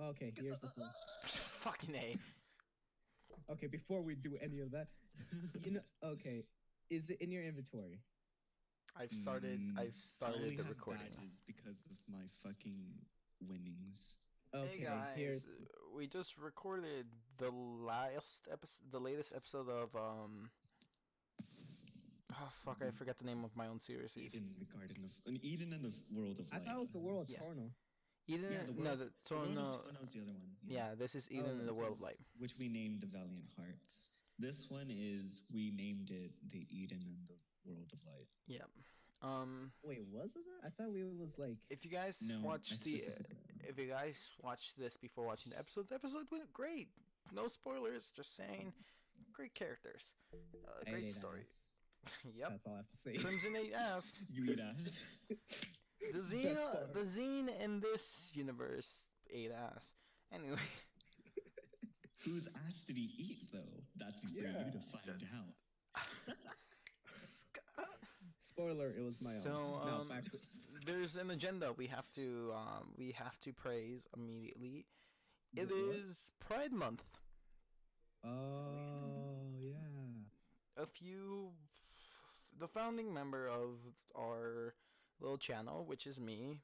Okay, here's the thing. Fucking A. Okay, before we do any of that, okay, is it in your inventory? I've started I only the have recording. badges because of my fucking winnings. Okay, Hey guys, here's we just recorded the latest episode of oh fuck, I forgot the name of my own series. Eden, the Garden of Eden and the World of I Light. thought it was the World of Yeah. Torno. Eden, Yeah, the no, world, the the world Torno. of Tono is the other one. Yeah, this is Eden and the World of Light, which we named the Valiant Hearts. This one is we named it the Eden and the World of Light. Yeah. Wait, was it that? I thought we was like. If you guys if you guys watched this before watching the episode went great. No spoilers, just saying. Great characters, great story. Yep. That's all I have to say. Crimson ate ass. You eat ass. The zine in this universe ate ass. Anyway. Whose ass did he eat though? That's for you to find out. Spoiler, it was my own. So No, there's an agenda we have to praise immediately. It is Pride Month. Oh yeah. The founding member of our little channel, which is me,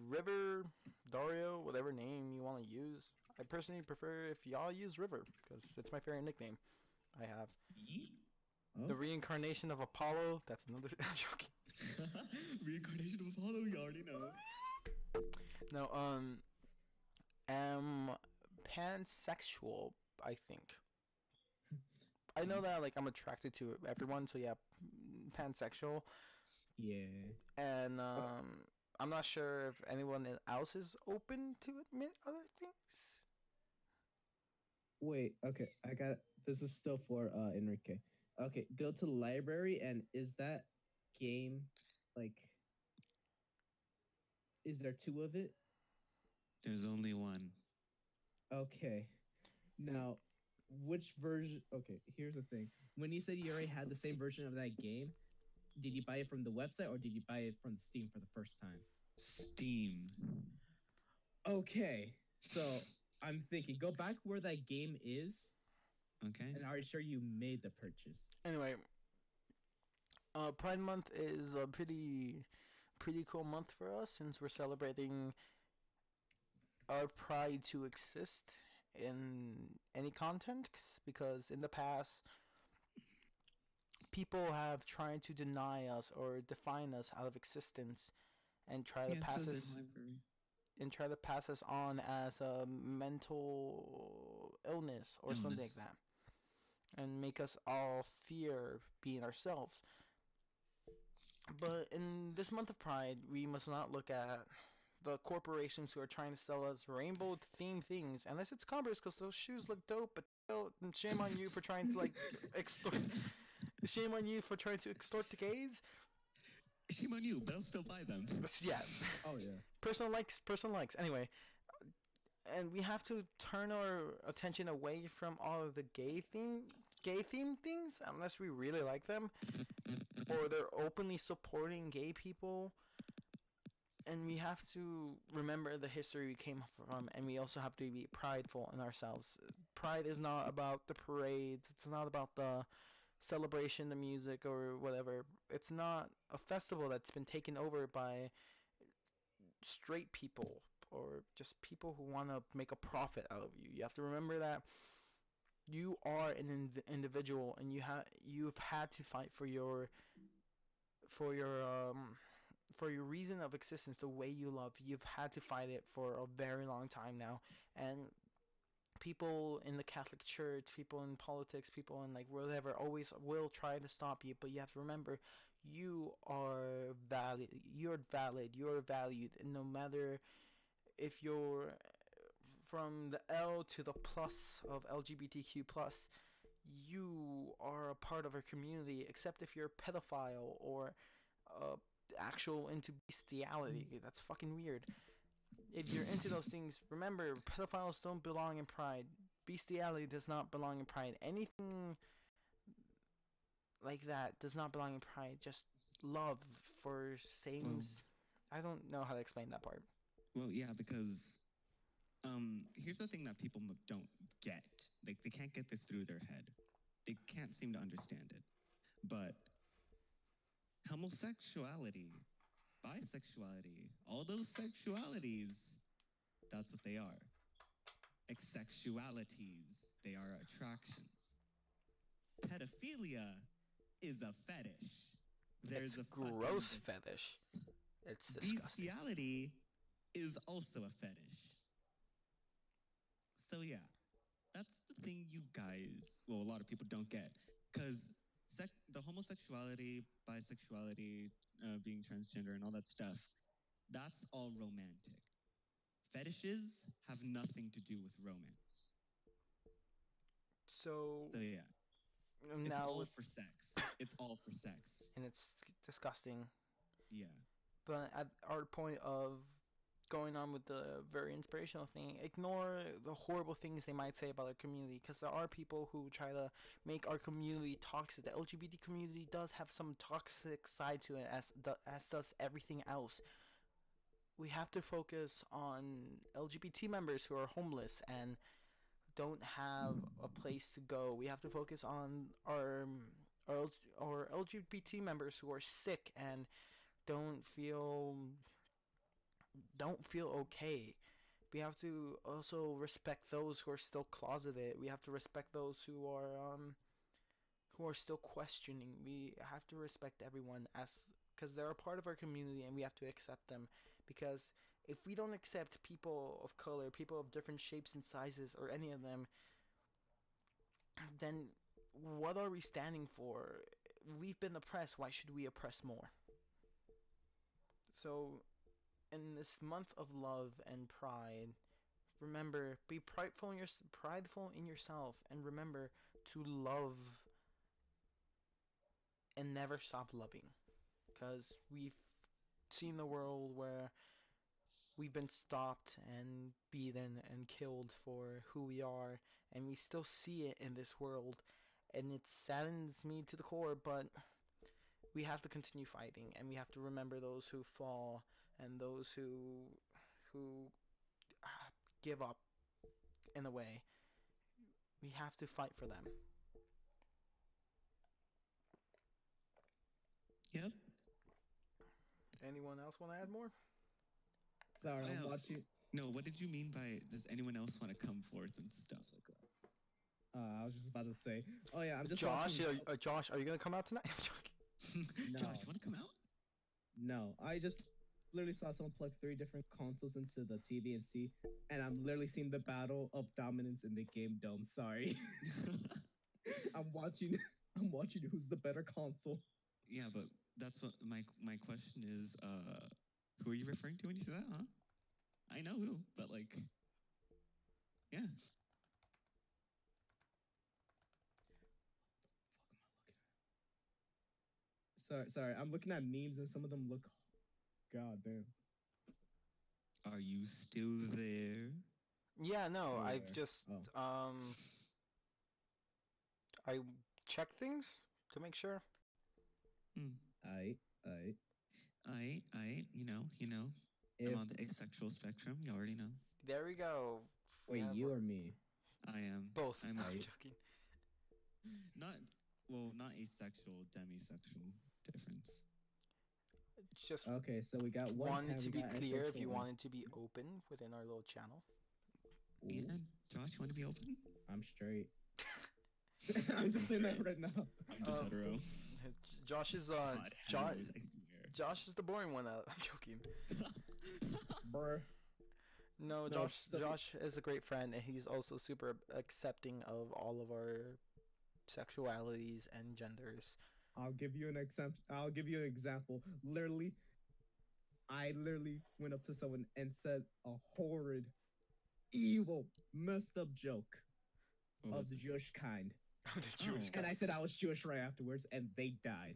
River, Dario, whatever name you want to use. I personally prefer if y'all use River because it's my favorite nickname I have. The reincarnation of Apollo. That's another. I'm joking. Reincarnation of Apollo. You already know. No. Am pansexual. I think. I know that like I'm attracted to everyone. So yeah, pansexual. Yeah. And I'm not sure if anyone else is open to admit other things. Wait. Okay. This is still for Enrique. Okay, go to the library, and is that game, like, is there two of it? There's only one. Okay. Now, which version? Okay, here's the thing. When you said you already had the same version of that game, did you buy it from the website, or did you buy it from Steam for the first time? Steam. Okay, so I'm thinking, go back where that game is. Okay. And are you sure you made the purchase? Anyway, Pride Month is a pretty cool month for us since we're celebrating our pride to exist in any context. Because in the past, people have tried to deny us or define us out of existence and try to pass us on as a mental illness or something like that. And make us all fear being ourselves. But in this month of Pride, we must not look at the corporations who are trying to sell us rainbow-themed things. Unless it's Converse, because those shoes look dope, but and shame on you for trying to, like, extort... Shame on you for trying to extort the gays. Shame on you, but I'll still buy them. Yeah. Oh, yeah. Personal likes. Anyway... And we have to turn our attention away from all of the gay themed things unless we really like them, or they're openly supporting gay people. And we have to remember the history we came from, and we also have to be prideful in ourselves. Pride is not about the parades. It's not about the celebration, the music, or whatever. It's not a festival that's been taken over by straight people or just people who want to make a profit out of you. You have to remember that you are an individual, and you've had to fight for your reason of existence, the way you love. You've had to fight it for a very long time now, and people in the Catholic Church, people in politics, people in like whatever always will try to stop you, but you have to remember you are valid, you're valid, you're valued, and no matter if you're from the L to the plus of LGBTQ+, you are a part of our community, except if you're a pedophile or actual into bestiality. That's fucking weird. If you're into those things, remember, pedophiles don't belong in Pride. Bestiality does not belong in Pride. Anything like that does not belong in Pride. Just love for same... I don't know how to explain that part. Well, yeah, because here's the thing that people don't get. Like, they can't get this through their head. They can't seem to understand it. But homosexuality, bisexuality, all those sexualities, that's what they are. Sexualities, they are attractions. Pedophilia is a fetish. There's It's a gross fucking fetish. difference. It's disgusting. Bestiality is also a fetish. So yeah, that's the thing you guys, well, a lot of people don't get, because the homosexuality, bisexuality, being transgender, and all that stuff, that's all romantic. Fetishes have nothing to do with romance. So So yeah, it's now, all for sex. It's all for sex. and it's disgusting. Yeah. But at our point of going on with the very inspirational thing, ignore the horrible things they might say about our community, because there are people who try to make our community toxic. The LGBT community does have some toxic side to it, as does everything else. We have to focus on LGBT members who are homeless and don't have a place to go. We have to focus on our LGBT members who are sick and don't feel don't feel okay. We have to also respect those who are still closeted. We have to respect those who are still questioning. We have to respect everyone as because they're a part of our community and we have to accept them, because if we don't accept people of color, people of different shapes and sizes, or any of them, then what are we standing for? We've been oppressed. Why should we oppress more? So, in this month of love and pride, remember, be prideful in yourself, and remember to love and never stop loving. Because we've seen the world where we've been stopped and beaten and killed for who we are, and we still see it in this world, and it saddens me to the core, but we have to continue fighting, and we have to remember those who fall and those who give up in a way. We have to fight for them. Yep. Anyone else want to add more? Sorry, I'm Well, watching. No, what did you mean by does anyone else want to come forth and stuff like that? I was just about to say. Oh yeah, I'm just Josh, watching. Josh, are you gonna come out tonight? I'm joking. No. Josh, you want to come out? No, I just literally saw someone plug 3 different consoles into the TV and see, and I'm literally seeing the battle of dominance in the game dome. Sorry, I'm watching. I'm watching who's the better console. Yeah, but that's what my question is. Who are you referring to when you say that? Huh? I know who, but like, yeah. Sorry, I'm looking at memes and some of them look. God damn. Are you still there? Yeah, no, Oh, I've where? just Oh. I check things to make sure. Hmm. I. I'm If on the asexual spectrum. You already know. There we go. We wait, have you or me? I am. both. I'm I'm Right. joking. not asexual, demisexual difference. Just Okay, so we got one. wanted pan, to we be got clear if asexual you one. wanted to be open within our little channel. Ooh, Yeah, Josh, you want to be open? I'm straight. I'm just saying that right now. I'm just hetero. Josh is God, Josh. heteros, I swear. Josh is the boring one. I'm joking. Bruh. No, No, Josh. so- Josh is a great friend, and he's also super accepting of all of our sexualities and genders. I'll give you an example. I'll give you an example. Literally, I literally went up to someone and said a horrid, evil, messed up joke What of was the it? Jewish kind. The Jewish Oh. guy. And I said I was Jewish right afterwards, and they died.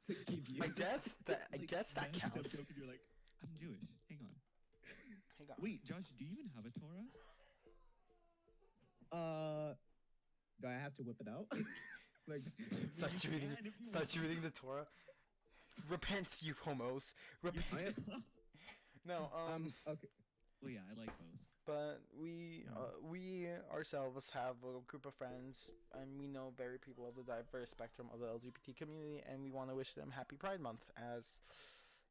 To give you. I guess that That's a counts. joke and you're like, I'm Jewish. Hang on. Hang on. Wait, Josh, do you even have a Torah? Do I have to whip it out? Like, Starts You reading. can if you Starts want. reading the Torah. Repent, you homos. Repent. I am- No. okay. Well, yeah, I like both. But we ourselves have a group of friends, and we know very people of the diverse spectrum of the LGBT community, and we want to wish them Happy Pride Month, as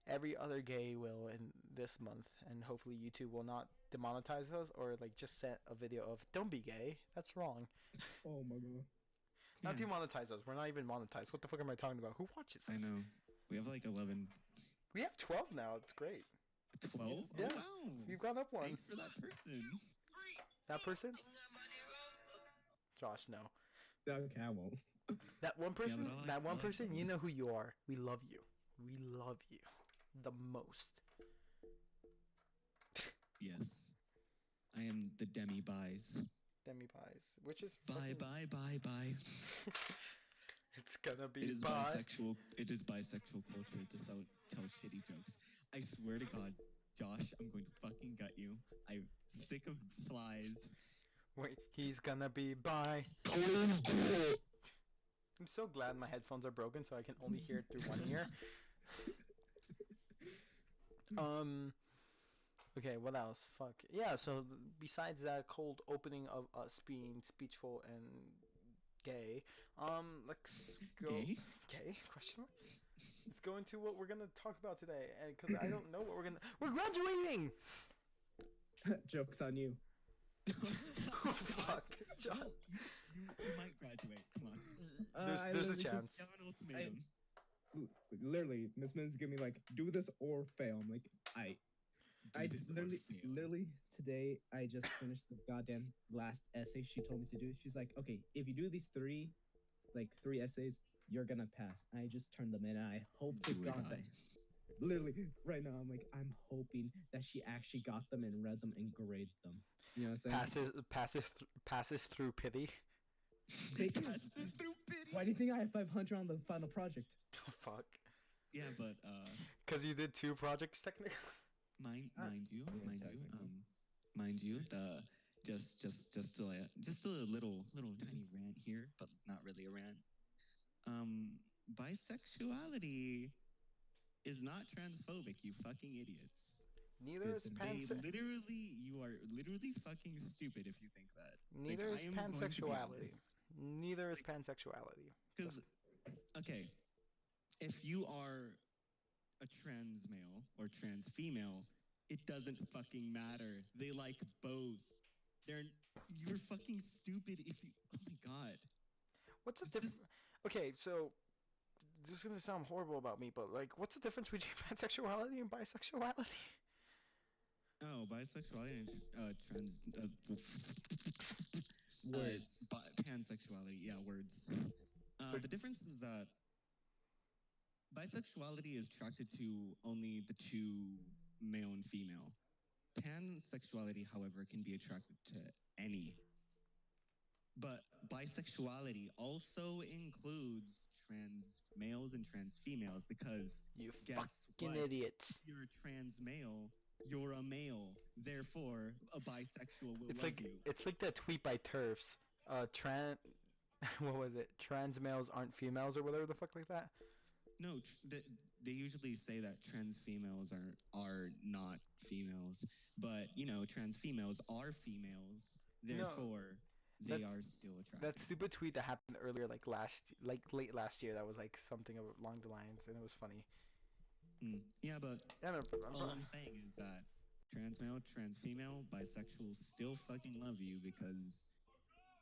every other gay will in this month, and hopefully YouTube will not demonetize us or like just set a video of "Don't be gay." That's wrong. Oh my god. Not Yeah, demonetize us. We're not even monetized. What the fuck am I talking about? Who watches I us? know. We have like 11, We have 12 now. It's great. 12. Yeah. Oh wow! We've gone up one. Thanks for that person. That person? Josh, no. Okay, I won't. That one person, but I like- that one I like person, both. you know who you are. We love you. We love you. The most. Yes, I am the demi buys. Demi pies. Which is Bye fucking- bye bye bye. It's gonna be It is bye. bisexual. It is bisexual culture to tell shitty jokes. I swear to God, Josh, I'm going to fucking gut you. I'm sick of flies. Wait, he's gonna be bye. I'm so glad my headphones are broken so I can only hear it through one ear. Okay, what else? Fuck. Yeah, so besides that cold opening of us being speechful and gay, let's go. Gay? Gay? Question mark? Let's go into what we're gonna talk about today, and because I don't know what we're gonna. We're graduating. Joke's on you. Oh, fuck. Well, you might graduate. Come on. There's I a literally chance. You have an ultimatum. Literally, Miss Mims give me like, do this or fail. I'm like, I Do this or fail. literally today I just finished the goddamn last essay she told me to do. She's like, okay, if you do these three essays, you're gonna pass. I just turned them in, and I hope to Do or God that die. literally right now I'm hoping that she actually got them and read them and graded them. You know what I'm saying? Passes through pity. Bacon. Passes through pity. Why do you think I have 500 on the final project? Oh, fuck. Yeah, but Because you did 2 projects technically. mind yeah, you, technically. mind you, the just a little tiny rant here, but not really a rant. Bisexuality is not transphobic, you fucking idiots. Neither is You are literally fucking stupid if you think that. Neither I is am going to be pansexuality. honest. Neither is pansexuality. Because, okay, if you are a trans male or trans female, it doesn't fucking matter. They like both. You're fucking stupid if you. Oh my god. What's the It's difference? just- Okay, so this is gonna sound horrible about me, but like, what's the difference between pansexuality and bisexuality? Oh, bisexuality and trans. Words. Pansexuality. Yeah, words. The difference is that bisexuality is attracted to only the two male and female. Pansexuality, however, can be attracted to any. But bisexuality also includes trans males and trans females because You guess fucking what? idiots. If you're a trans male, you're a male. Therefore, a bisexual will It's love like you. it's like that tweet by Turfs. What was it? Trans males aren't females or whatever the fuck like that. No, they usually say that trans females are not females, but trans females are females. Therefore, they that's- are still attractive. That stupid tweet that happened earlier, like late last year, that was like something along the lines, and it was funny. Yeah, but Yeah, no, all I'm saying is that trans male, trans female, bisexual still fucking love you because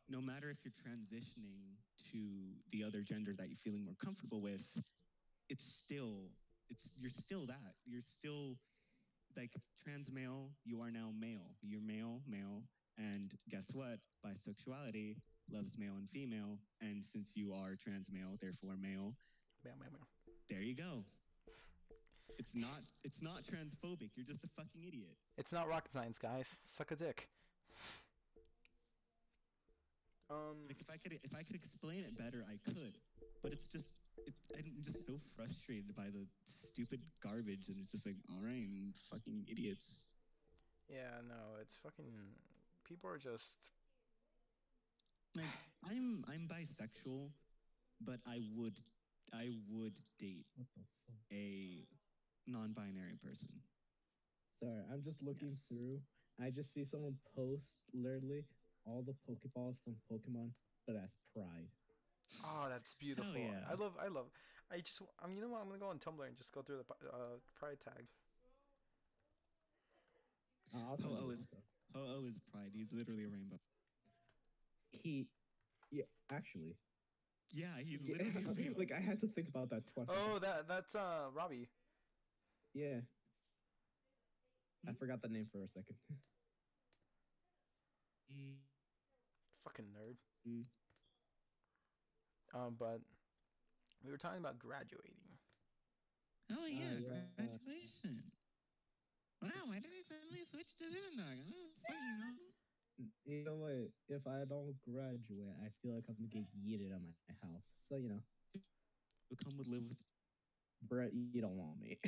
no matter if you're transitioning to the other gender that you're feeling more comfortable with, you're still that. You're still like trans male, you are now male. You're male, and guess what? Bisexuality loves male and female, and since you are trans male, therefore male, meow. there you go. It's not transphobic. You're just a fucking idiot. It's not rocket science, guys. Suck a dick. Like if I could explain it better, I could. But I'm just so frustrated by the stupid garbage, and it's just like, all right, fucking idiots. Yeah, no, it's fucking. People are just. Like I'm bisexual, but I would date What the fuck? a non-binary person. Sorry, I'm just looking Yes. through. I just see someone post literally all the Pokeballs from Pokemon, but as Pride. Oh, that's Hell beautiful. yeah. I love. I just, you know what? I'm gonna go on Tumblr and just go through the pride tag. I'll send Ho-Oh you is also. Ho-Oh is Pride. He's literally a rainbow. He, yeah, actually, Yeah, he's yeah, literally a rainbow. like I had to think about that twice. Oh, that's Robbie. Yeah, I Hmm? forgot the name for a second. Fucking nerd. Mm. But we were talking about graduating. Oh yeah, Yeah. graduation. Wow, It's why did he suddenly switch to Vivendog? I don't fucking know. You know what? If I don't graduate, I feel like I'm gonna get yeeted at my house. So You'll come with live with. Brett, you don't want me.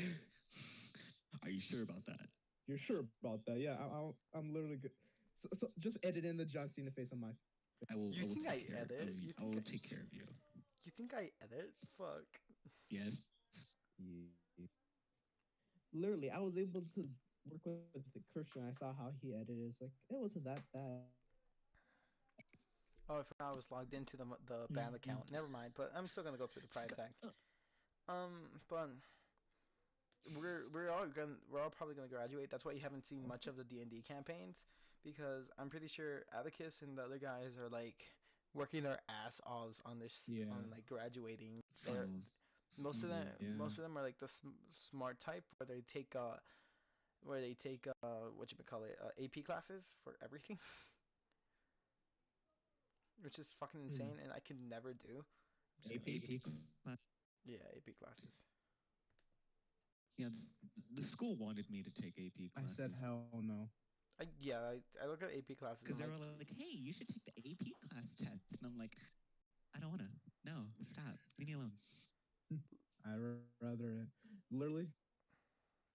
Are you sure about that? You're sure about that? Yeah, I'm literally good. So just edit in the John Cena face on my. I will. You I will think take I care edit? of you. You I think will I- take care of you. You think I edit? Fuck. Yes. Yeah. Literally, I was able to work with the Christian. I saw how he edited. It's like it wasn't that bad. Oh, I forgot I was logged into the band account. Never mind. But I'm still gonna go through the pride tag. But we're all probably gonna graduate. That's why you haven't seen much of the D&D campaigns, because I'm pretty sure Atticus and the other guys are like working their ass offs on this, Yeah. on like graduating. They're, Finals. most of them Yeah. most of them are like the smart type, where they take what you call it, AP classes for everything, which is fucking insane, and I could never do. I'm just gonna- AP. class. yeah, AP classes. Yeah, the school wanted me to take AP I classes. said hell no. I look at AP classes. Because I'm they like, were like, hey, you should take the AP class test. And I'm like, I don't want to. No, stop. Leave me alone. I'd rather literally.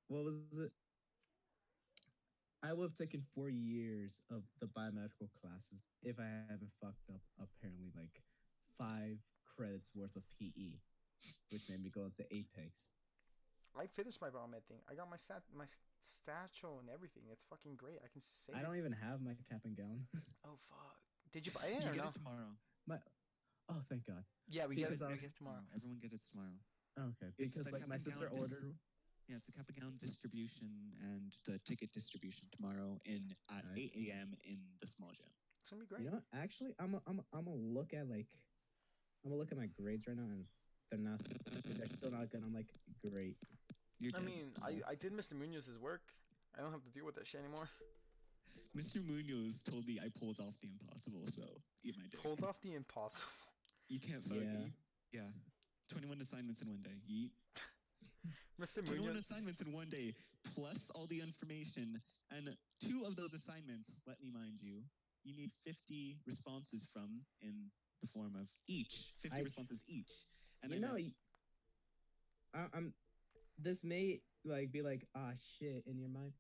What was it? I would have taken 4 years of the biomedical classes if I haven't fucked up apparently like 5 credits worth of PE, which made me go into Apex. I finished my biomed thing. I got my statue and everything. It's fucking great. I can save I it. don't even have my cap and gown. Oh fuck! Did you buy it You or get no? it tomorrow. my Oh, thank God. Yeah, we get Because it. I We was- get it tomorrow. Everyone get it tomorrow. Okay, It's because the like cap my and sister gown ordered. Yeah, it's the cap and gown distribution and the ticket distribution tomorrow at Right. 8 a.m. in the small gym. It's gonna be great. You know what? Actually, I'm gonna look at my grades right now, and they're still not good. I'm like, great. You're I dead. mean, I did Mr. Munoz's work. I don't have to deal with that shit anymore. Mr. Munoz told me I pulled off the impossible, so eat my dick. Pulled off the impossible. You can't fuck. Yeah. 21 assignments in one day. Yeet. Mr. 21 Munoz. assignments in one day, plus all the information. And 2 of those assignments, let me mind you, you need 50 responses from in the form of each. 50 responses each. And I'm. This may like be like shit in your mind,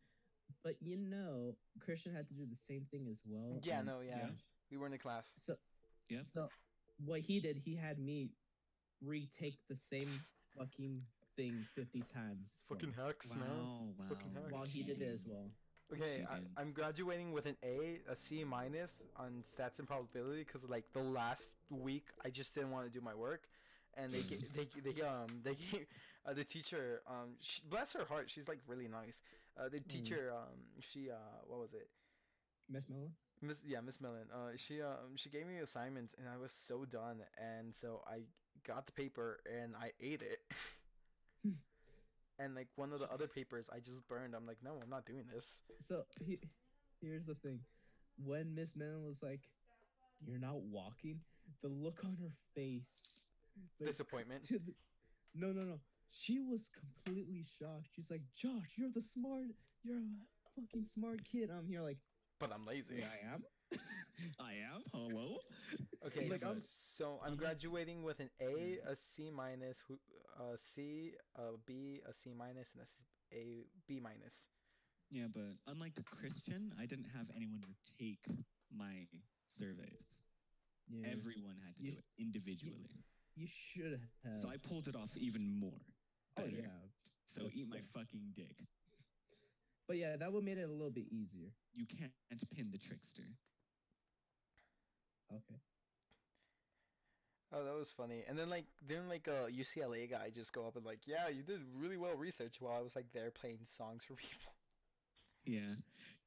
but Christian had to do the same thing as well. Yeah, and- no, yeah. We were in the class. So Yeah. So what he did, he had me retake the same fucking thing 50 times. for Fucking me, hacks, man. Wow. Fucking hacks. while he did it as well. Okay, Cheating. I'm graduating with an A C minus on stats and probability, because like the last week I just didn't want to do my work, and they gave the teacher, bless her heart, she's like really nice. The teacher, she what was it? Miss Mellon? Miss Millen. She gave me assignments, and I was so done, and so I got the paper and I ate it. And like one of the other papers I just burned. I'm like, no, I'm not doing this. So here's the thing. When Miss Mellon was like, "You're not walking," the look on her face. like, Disappointment. No. She was completely shocked. She's like, "Josh, you're a fucking smart kid." I'm here like, But I'm lazy. "Yeah, I am." I am? Hello? Okay, Like, so I'm unlike- graduating with an A, a C minus, a C, a B, a C minus, and a B minus. Yeah, but unlike Christian, I didn't have anyone retake my surveys. Yeah, Everyone had to You- do it individually. you should have. So I pulled it off even more. Oh Better. yeah. So That's eat my fair. fucking dick. But yeah, that would made it a little bit easier. You can't pin the trickster. Okay. Oh, that was funny. And then didn't a UCLA guy just go up and like, yeah, you did really well research while I was like there playing songs for people. Yeah,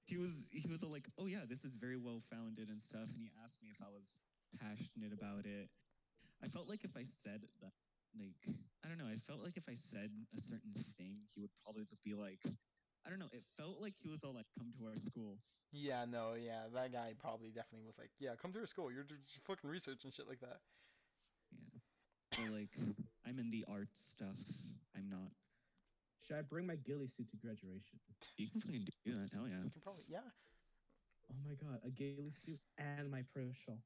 he was all like, oh yeah, this is very well founded and stuff, and he asked me if I was passionate about it. I felt like if I said that, like, I don't know, I felt like if I said a certain thing, he would probably be like, I don't know, it felt like he was all like, come to our school. Yeah, no, yeah, that guy probably definitely was like, yeah, come to our school. You're just fucking research and shit like that. Yeah. But like, I'm in the arts stuff. I'm not. Should I bring my ghillie suit to graduation? You can fucking do that. Hell yeah. You can probably, yeah. Oh my god, a ghillie suit and my pro shawl.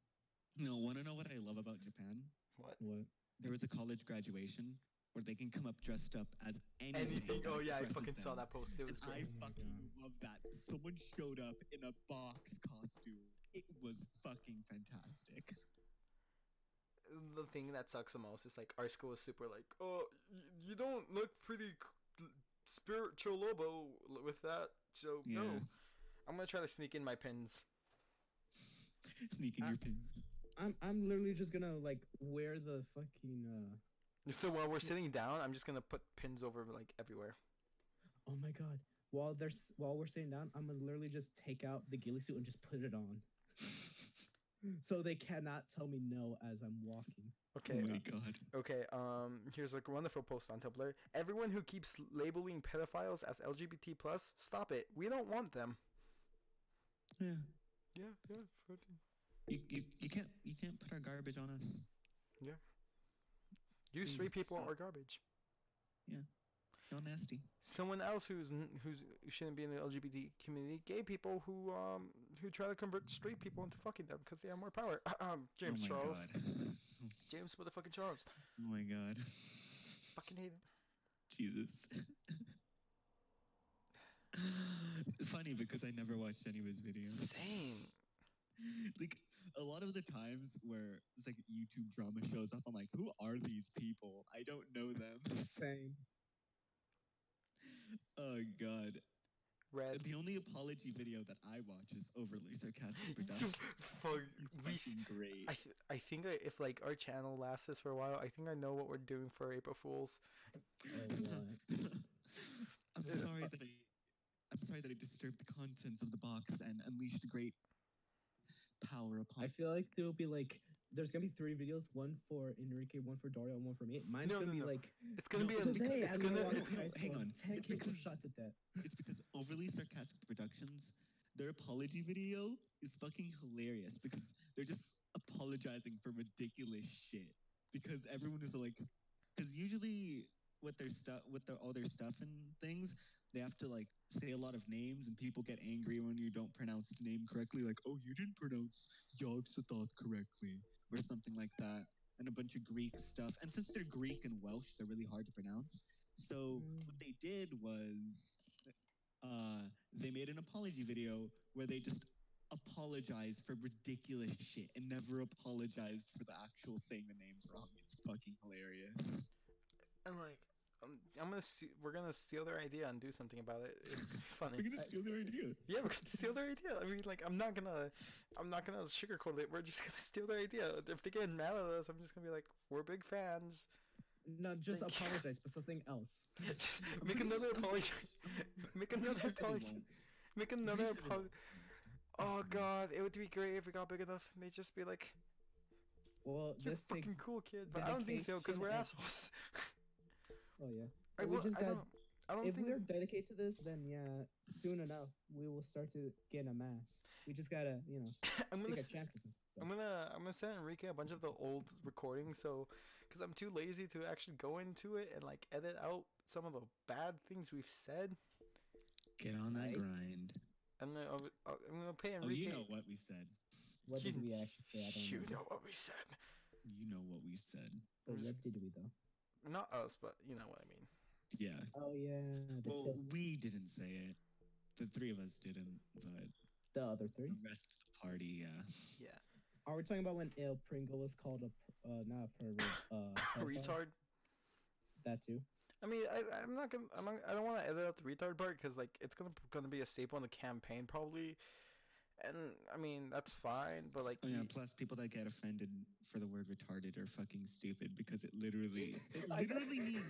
No, want to know what I love about Japan? What? What? There was a college graduation where they can come up dressed up as anything. Anything. that Oh yeah, I expresses fucking saw them. that post. It was And I great. Oh my fucking God. love that. Someone showed up in a box costume. It was fucking fantastic. The thing that sucks the most is like our school is super like, oh, you don't look pretty spiritual Lobo with that. So Yeah. no, I'm gonna try to sneak in my pins. Sneaking your pins. I'm literally just gonna like wear the fucking So while we're sitting down, I'm just gonna put pins over like everywhere. oh my god. While we're sitting down, I'm gonna literally just take out the ghillie suit and just put it on. So they cannot tell me no as I'm walking. Okay. Oh my god. Okay. Here's like a wonderful post on Tumblr. Everyone who keeps labeling pedophiles as LGBT plus, stop it. We don't want them. Yeah. Yeah. You can't put our garbage on us. You straight Please people stop. are garbage. Y'all nasty. Someone else who shouldn't be in the LGBT community, gay people who try to convert straight people into fucking them because they have more power. James oh my Charles. god. James motherfucking Charles. Oh my god. Fucking hate it. Jesus. Funny because I never watched any of his videos. Same. Like a lot of the times where it's like YouTube drama shows up, I'm like, who are these people? I don't know them. Same. Oh god. Red. The only apology video that I watch is overly sarcastic production. Fuck. It's fucking great. I think if like our channel lasts this for a while, I think I know what we're doing for April Fools. Oh, what? I'm sorry that I disturbed the contents of the box and unleashed great power upon. I feel like there'll be like there's gonna be 3 videos, one for Enrique, one for Dario, and one for me. Mine's gonna be like It's gonna be today. it's gonna hang on. 10 It's people because- shot to death. It's because overly sarcastic productions, their apology video is fucking hilarious because they're just apologizing for ridiculous shit. Because everyone is like, because usually with their stuff, all their stuff and things, they have to like say a lot of names, and people get angry when you don't pronounce the name correctly. Like, oh, you didn't pronounce Yogg-Sothoth correctly, or something like that, and a bunch of Greek stuff. And since they're Greek and Welsh, they're really hard to pronounce. So what they did was they made an apology video where they just apologized for ridiculous shit and never apologized for the actual saying the names wrong. It's fucking hilarious. and like we're gonna steal their idea and do something about it. It's gonna be funny. We're gonna steal their idea. Yeah, we're gonna steal their idea. I mean, like, I'm not gonna sugarcoat it. We're just gonna steal their idea. If they get mad at us, I'm just gonna be like, we're big fans. No, just Thank you. apologize for something else. Just make another apology. Make another apology. Make another apology. Oh god, it would be great if we got big enough and they'd just be like, Well, "You're this fucking takes. cool, kid." But I don't think so because we're dedication and- assholes. Oh yeah. I, But we will, just I got. don't. I don't If think. we are dedicated to this, then yeah, soon enough we will start to get a mass. We just gotta, I'm gonna. take our chances. and stuff. I'm gonna send Enrique a bunch of the old recordings, so because I'm too lazy to actually go into it and like edit out some of the bad things we've said. Get on that Right. grind. I'm gonna pay Oh, Enrique. you know what we said. What did we actually say? I don't You know. know what we said. You know what we said. But what did we though? Not us, but you know what I mean. Yeah. Oh yeah, Well, we didn't say it. The 3 of us didn't, but the other 3. the rest of the party, yeah. Yeah. Are we talking about when El Pringle was called not a pervert? A pedophile? retard. That too. I mean, I'm not gonna. I don't want to edit out the retard part because like it's gonna be a staple in the campaign probably, and I mean that's fine. But like, Oh yeah. Plus, people that get offended for the word retarded are fucking stupid because it literally means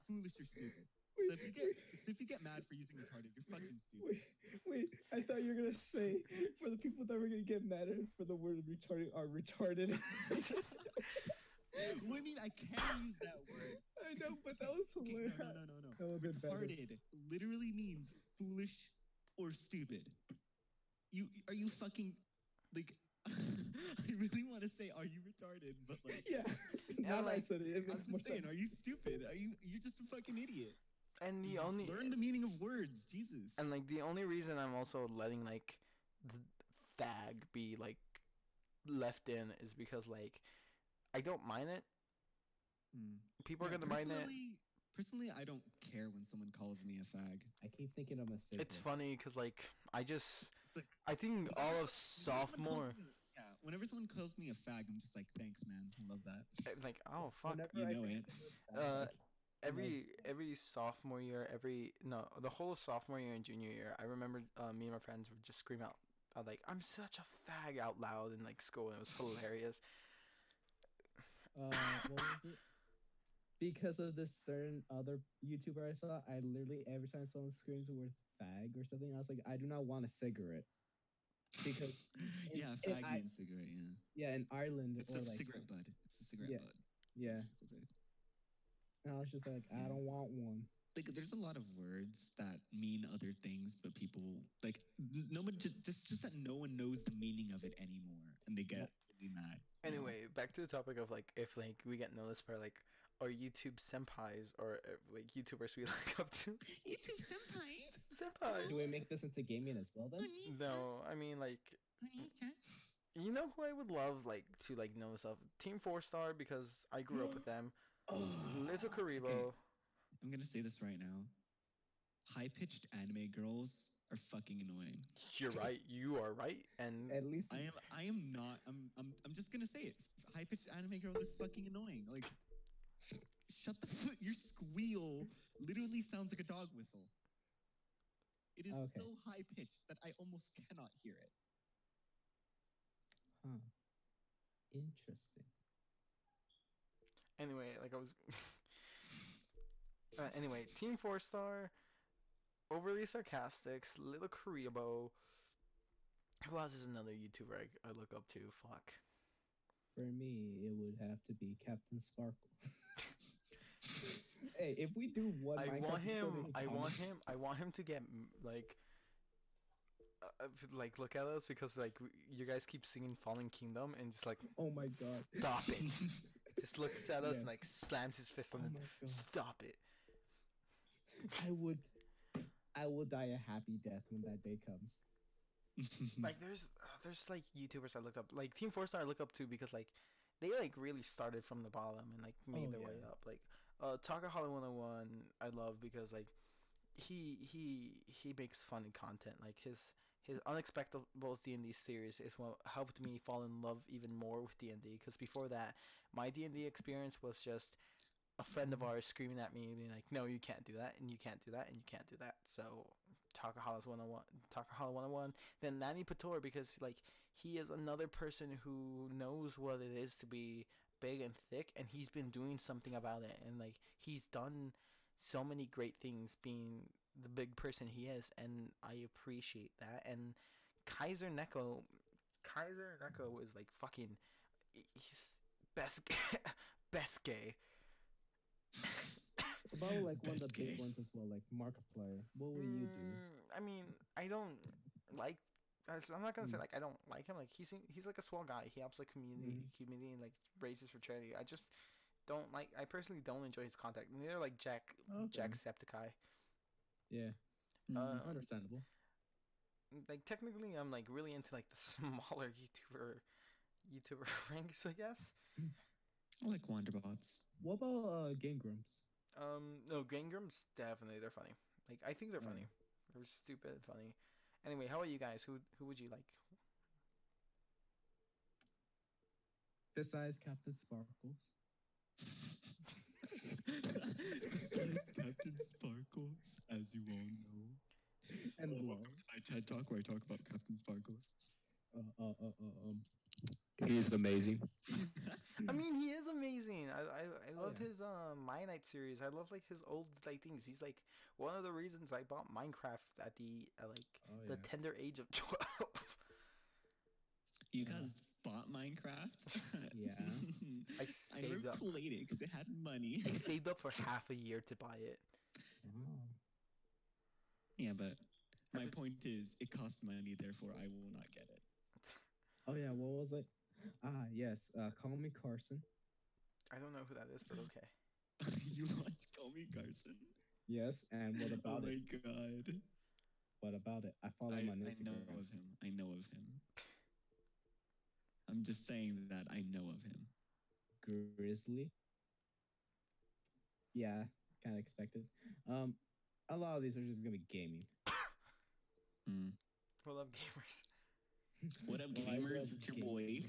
foolish or stupid. So if you get mad for using retarded, you're fucking stupid. Wait, I thought you were gonna say for the people that were gonna get mad at for the word retarded are retarded. What do you mean I can use that word? I know, but that was Okay, hilarious. no. That would've been better. Retarded literally means foolish or stupid. Are you fucking like? I really want to say, are you retarded? But like, Yeah. Now that I said it, it I'm makes more just saying, sense. are you stupid? You're just a fucking idiot. and the only Learn the meaning of words, Jesus. and like the only reason I'm also letting like the fag be like left in is because like I don't mind it. People are gonna mind it. Personally, I don't care when someone calls me a fag. I keep thinking I'm a cigarette. It's funny because like It's like, I think all of sophomore whenever someone calls me a fag, I'm just like, thanks, man. I love that. like oh fuck Whenever You I know think it. of that, every sophomore year, the whole sophomore year and junior year, I remember me and my friends would just scream out like I'm such a fag out loud in like school, and it was hilarious. what was it? Because of this certain other YouTuber I saw, I literally every time someone screams the word fag or something, I was like, I do not want a cigarette. Because fag means cigarette. Yeah, in Ireland It's or a like cigarette butt. It's a cigarette yeah, butt. yeah. Specific. And I was just like, I don't want one. Like, there's a lot of words that mean other things, but people like nobody just that no one knows the meaning of it anymore, and they get really mad. Anyway, back to the topic of like if like we get noticed by like our YouTube senpais or like YouTubers we look up to. YouTube senpai. Senpais. Do we make this into gaming as well then? No, I mean like you know who I would love like to like know stuff? Team 4-Star because I grew up with them. Little Karibo. Okay. I'm gonna say this right now. High-pitched anime girls are fucking annoying. You're right. You are right. And At least I am not. I'm just gonna say it. High-pitched anime girls are fucking annoying. Like, shut the foot. Your squeal literally sounds like a dog whistle. It is so high-pitched that I almost cannot hear it. Huh. Interesting. anyway, like I was. Anyway, Team 4-Star, overly sarcastic, Little Karibo. Who else is another YouTuber I look up to? Fuck. For me, it would have to be Captain Sparkle. Hey, if we do one, I Minecraft want him. episode in I want common- him. I want him to get like look at us because like you guys keep singing Fallen Kingdom and just like Oh my god! stop it. Just looks at us and Yes. like slams his fist on Oh it. my god! Stop it. I will die a happy death when that day comes. Like there's like YouTubers I looked up, like Team 4-Star I look up to because like they like really started from the bottom and like made their way yeah. up. Like Takahata 101 I love because like he makes funny content. Like his Unexpectables D&D series is what helped me fall in love even more with D&D, because before that my D&D experience was just a friend of ours screaming at me and being like, no, you can't do that, and you can't do that, and you can't do that. So Takahata's 101, Takahata 101, then Nani Pator, because like he is another person who knows what it is to be big and thick, and he's been doing something about it, and like he's done so many great things being the big person he is, and I appreciate that. And Kaiser Neko is like fucking, he's best best gay. About like one of the Best big gay. ones as well, like Markiplier. What will you do? I mean, I don't like. I'm not gonna say like I don't like him. Like he's like a swell guy. He helps like community and like raises for charity. I just don't like. I personally don't enjoy his content. Neither like Okay. Jacksepticeye. Yeah, understandable. Like technically, I'm like really into like the smaller YouTuber ranks, I guess. I like Wanderbots. What about Game Grumps? No, Gangrams definitely they're funny. Like I think they're funny. They're stupid funny. Anyway, how about you guys? Who would you like? Besides Captain Sparkles. Besides Captain Sparkles, as you all know. And love. Welcome to my TED Talk where I talk about Captain Sparkles. He's amazing. I mean, he is amazing. I Oh, loved yeah. his My Night series. I love like his old like things. He's like one of the reasons I bought Minecraft at the like Oh, the yeah. tender age of 12. You Yeah. guys bought Minecraft? Yeah. I I never saved up. played it because it had money. I saved up for half a year to buy it. Oh. Yeah, but my That's a- point is, it cost money, therefore I will not get it. Oh yeah. What was it? Ah, yes. Call me Carson. I don't know who that is, but okay. You watch Call Me Carson? Yes. And what Oh about my it? god. What about it? I follow him on I know Instagram. of him. I know of him. I'm just saying that I know of him. Grizzly. Yeah, kind of expected. A lot of these are just gonna be gaming. Mm. What up, gamers? What up, Why is gamers? that It's your gaming? boy.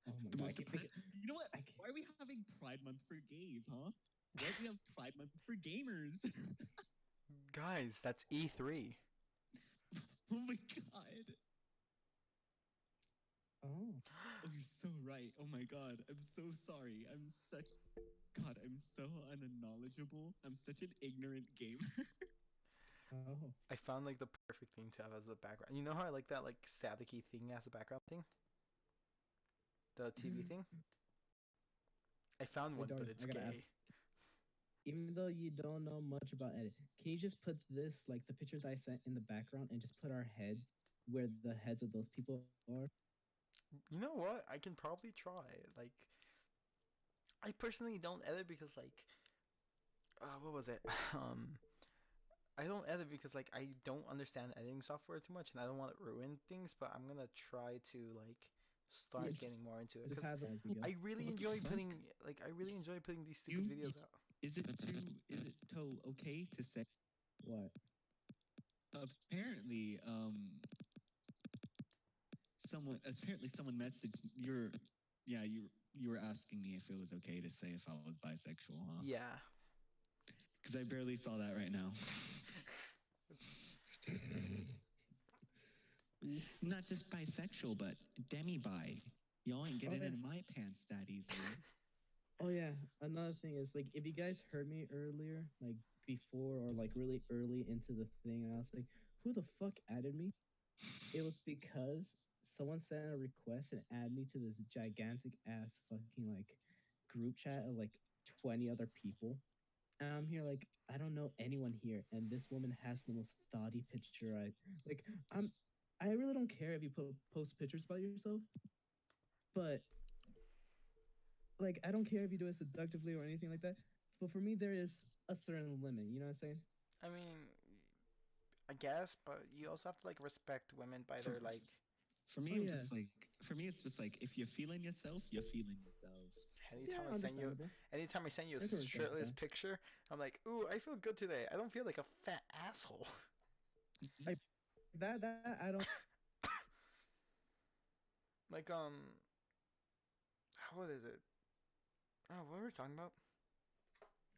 Oh my The god! most depressed. You know what? I can't- Why are we having Pride Month for gays, huh? Why do we have Pride Month for gamers? Guys, that's E3. Oh my god. Oh. Oh, you're so right. Oh my god. I'm so sorry. I'm such. God, I'm so unknowledgeable. I'm such an ignorant gamer. Oh. I found like the perfect thing to have as a background. You know how I like that like staticky thing as a background thing? The TV thing? I found Wait, one, but Dorian, it's I gotta ask. gay. Even though you don't know much about edit, can you just put this, like the picture that I sent, in the background and just put our heads where the heads of those people are? You know what? I can probably try. Like, I personally don't edit because like, what was it? I don't edit because like I don't understand editing software too much and I don't want to ruin things. But I'm gonna try to like start Yeah, getting more into it Just because have it as we go. I really What the enjoy fuck? putting these stupid You- videos out. Is it okay to say? What? Apparently, someone messaged you were asking me if it was okay to say if I was bisexual, huh? Yeah. Because I barely saw that right now. Not just bisexual, but demi-bi. Y'all ain't getting Okay. into my pants that easily. Oh yeah, another thing is, like, if you guys heard me earlier, like before or like really early into the thing, I was like, "Who the fuck added me?" It was because someone sent a request and added me to this gigantic ass fucking like group chat of like 20 other people, and I'm here like, I don't know anyone here, and this woman has the most thoughty picture. Like I really don't care if you post pictures about yourself, but like I don't care if you do it seductively or anything like that. But for me, there is a certain limit. You know what I'm saying? I mean, I guess, but you also have to like respect women by their like. For me, Oh, I'm yes. just like, if you're feeling yourself, you're feeling yourself. Anytime Yeah, I send you, understandable. anytime I send you I can a respect shirtless that. picture, I'm like, ooh, I feel good today. I don't feel like a fat asshole. That I don't. Like what is it? Oh, what were we talking about?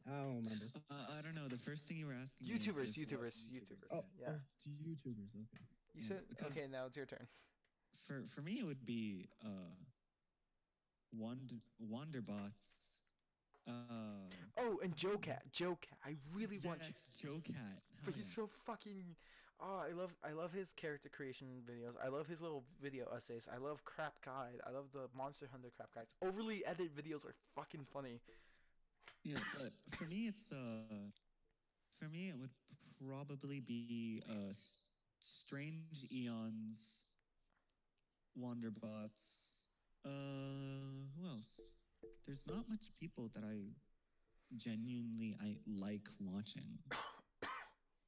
I don't remember. I don't know. The first thing you were asking me YouTubers, is if what- YouTubers. Oh, Yeah. YouTubers. Okay. You Yeah, said because- okay. Now it's your turn. For me, it would be Wanderbots. Oh, and Joe Cat. I really want you. Yes, Joe Cat. But he's so fucking. Oh, I love his character creation videos. I love his little video essays. I love Crap Guide. I love the Monster Hunter Crap Guides. Overly edited videos are fucking funny. Yeah, but for me, it would probably be Strange Eons, Wanderbots. Who else? There's not much people that I like watching.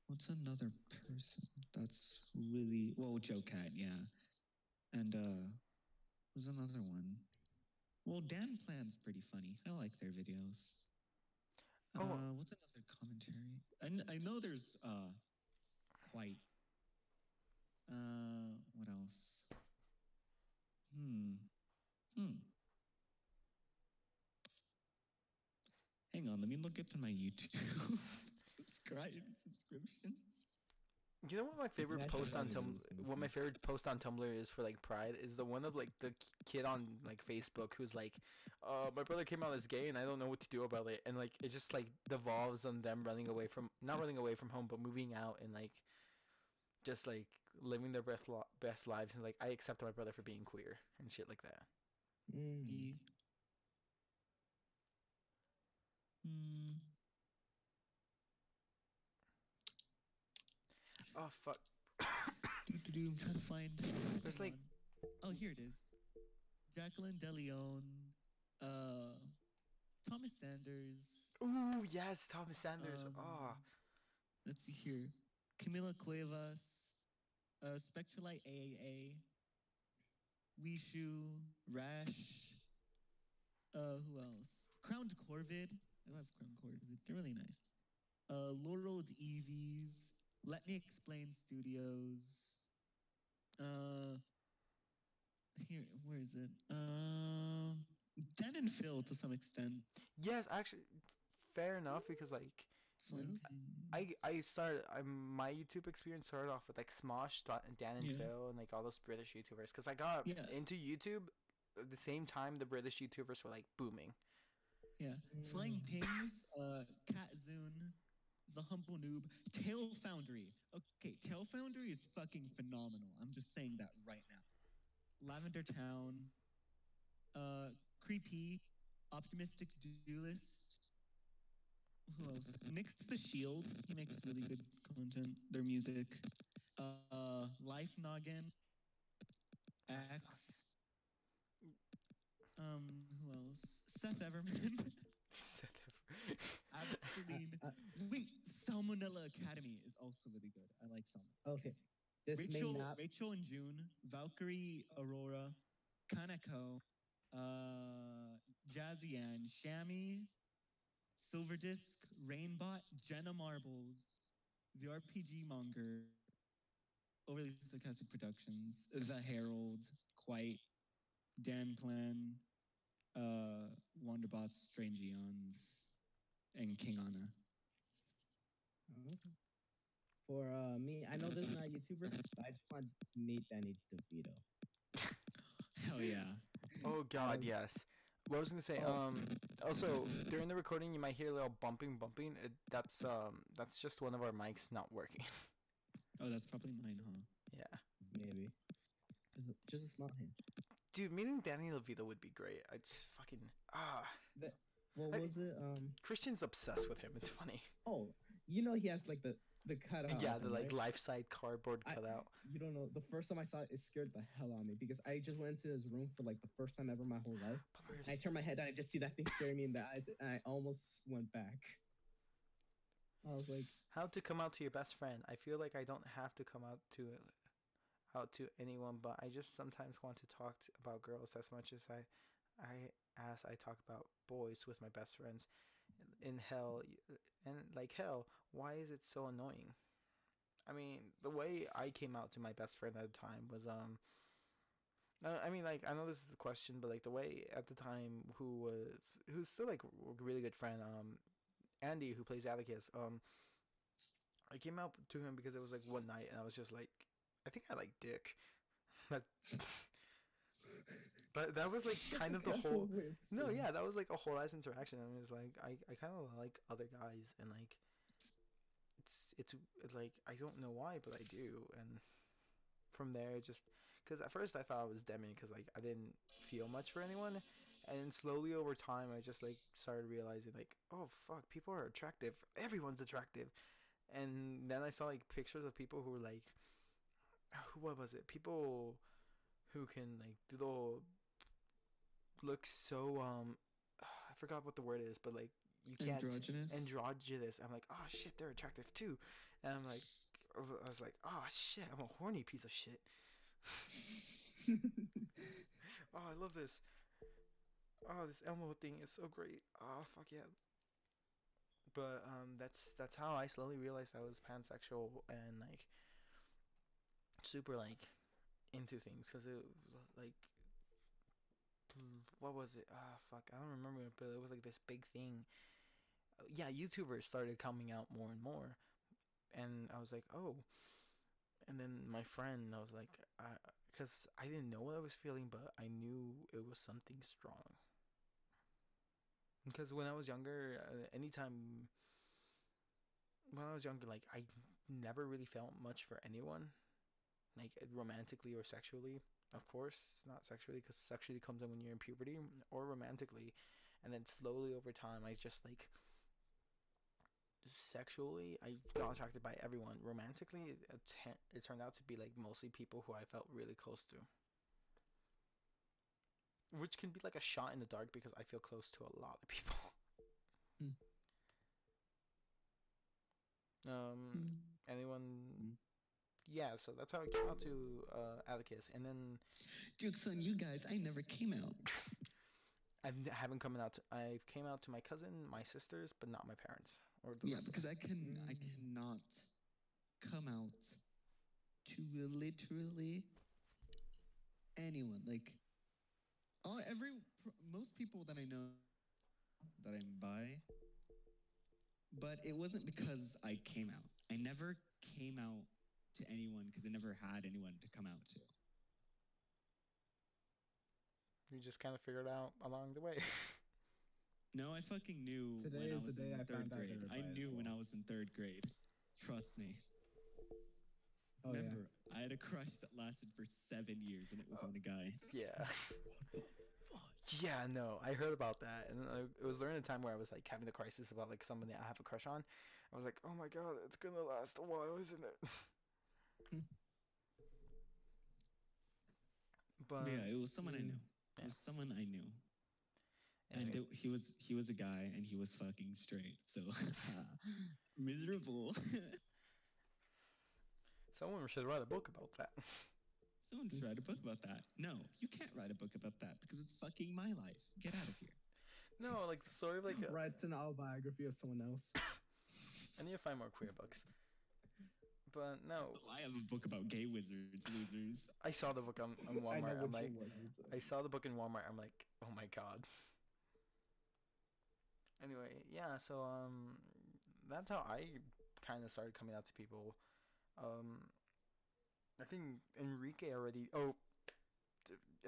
What's another person that's really Joe Cat, yeah. And who's another one? Well, Dan Plan's pretty funny. I like their videos. Oh. What's another commentary? And I know there's quite. What else? Hang on, let me look Don't get to my YouTube. Subscriptions. You know what my favorite Yeah, I should post on probably do the same what my thing. favorite post on Tumblr is for like Pride is the one of like the kid on like Facebook who's like, my brother came out as gay and I don't know what to do about it, and like it just like devolves on them running away from not running away from home but moving out and like just like living their best lives and like I accept my brother for being queer and shit like that. Mm. E- Hmm. Oh fuck. I'm trying to find. There's Hang like, on. Oh, here it is. Jacqueline DeLeon, uh, Thomas Sanders. ooh yes, Thomas Sanders. Um, Oh, let's see here. Camila Cuevas, Spectralite AAA, Wishu, Rash. Who else? Crowned Corvid. I love Crowned Corvid. They're really nice. Laureled Eevees. Let Me Explain Studios. Uh, here, where is it? Dan and Phil to some extent. yes, actually, fair enough because like Fun. my YouTube experience started off with like Smosh, Dan and Yeah. Phil, and like all those British YouTubers. Because I got Yeah. into YouTube at the same time the British YouTubers were like booming. Yeah. Flying Pings, Cat Zune, The Humble Noob, Tail Foundry. Okay, Tail Foundry is fucking phenomenal. I'm just saying that right now. Lavender Town, Creepy, Optimistic Duelist. Who else? Nick's the Shield. He makes really good content. Their music. Life Noggin, X. Who else? Seth Everman. Absolutely. Uh, Wait, Salmonella Academy is also really good. I like Salmonella. okay. This may not. Rachel and June, Valkyrie, Aurora, Kaneko, Jazzy Ann, Shammy, Silverdisc, Rainbot, Jenna Marbles, The RPG Monger, Overly Sarcastic Productions, The Herald, Quite, Dan Plan, Wanderbots, Strange Eons, and King Anna. Okay. For me, I know this is not a YouTuber, but I just want to meet Danny DeVito. Hell yeah. Oh God, Um, yes. What I was gonna say. Oh. Also during the recording, you might hear a little bumping. That's just one of our mics not working. Oh, that's probably mine, huh? Yeah. Maybe. Just a small hint. Dude, meeting Danny DeVito would be great. I just fucking That, what I- was it? Christian's obsessed with him. It's funny. Oh, you know he has like the cutout. Yeah, of the him, like right? life-size cardboard I- cutout. You don't know. The first time I saw it, it scared the hell out of me because I just went into his room for like the first time ever in my whole life. And I turned my head and I just see that thing staring me in the eyes, and I almost went back. I was like, How to come out to your best friend? I feel like I don't have to come out to anyone, but I just sometimes want to talk about girls as much as I talk about boys with my best friends. In hell, and like hell, why is it so annoying? I mean, the way I came out to my best friend at the time was I mean, like, I know this is the question, but like the way at the time who's still like a really good friend, Andy, who plays Atticus, I came out to him because it was like one night and I was just like, I think I like dick. But that was like kind of the whole. No, yeah, that was like a whole ass interaction. I was like, I kind of like other guys, and like, it's like I don't know why, but I do, and from there, just because at first I thought I was Demi because like I didn't feel much for anyone, and slowly over time I just like started realizing like, oh fuck, people are attractive, everyone's attractive, and then I saw like pictures of people who were like, what was it? People who can like do the whole look so I forgot what the word is, but like you can't androgynous. I'm like, oh shit, they're attractive too, and I was like, oh shit, I'm a horny piece of shit. Oh, I love this. Oh, this Elmo thing is so great. Oh fuck yeah. But that's how I slowly realized I was pansexual and like super like into things because it like what was it? Ah, fuck, I don't remember, but it was like this big thing, yeah, YouTubers started coming out more and more, and I was like, oh. And then my friend, I was like, because I didn't know what I was feeling, but I knew it was something strong. Because when I was younger, anytime when I was younger, like I never really felt much for anyone, like romantically or sexually. Of course, not sexually, because sexually comes in when you're in puberty, or romantically, and then slowly over time, I just like sexually, I got attracted by everyone. Romantically, it turned out to be like mostly people who I felt really close to, which can be like a shot in the dark because I feel close to a lot of people. Hmm. Anyone? Hmm. Yeah, so that's how I came out to Atticus, and then Jokes on you guys, I never came out. haven't come out. I've came out to my cousin, my sisters, but not my parents or the Yeah, rest of because them. I cannot come out to literally anyone. Like most people that I know that I'm bi, but it wasn't because I came out. I never came out to anyone because I never had anyone to come out to. You just kind of figured out along the way. No, I fucking knew Today when I is the was day in I third found out grade. they were I bi as knew when I well. was in third grade. Trust me. Oh yeah. Remember, I had a crush that lasted for 7 years, and it was on a guy. Yeah. What the fuck? Yeah, no, I heard about that, and it was during a time where I was like having the crisis about like somebody I have a crush on. I was like, oh my god, it's gonna last a while, isn't it? But But yeah, it was someone I Mm. knew. It yeah, was someone I knew, and anyway, he was a guy, and he was fucking straight. So miserable. someone should write a book about that. Someone should write a book about that. No, you can't write a book about that because it's fucking my life. Get out of here. No, like the story of like Write an autobiography of someone else. I need to find more queer books. But no, Oh, I have a book about gay wizards, losers. I saw the book on I know Walmart. I'm which like, one. I saw the book in Walmart. I'm like, oh my god. Anyway, yeah. So that's how I kind of started coming out to people. Um, I think Enrique already. Oh,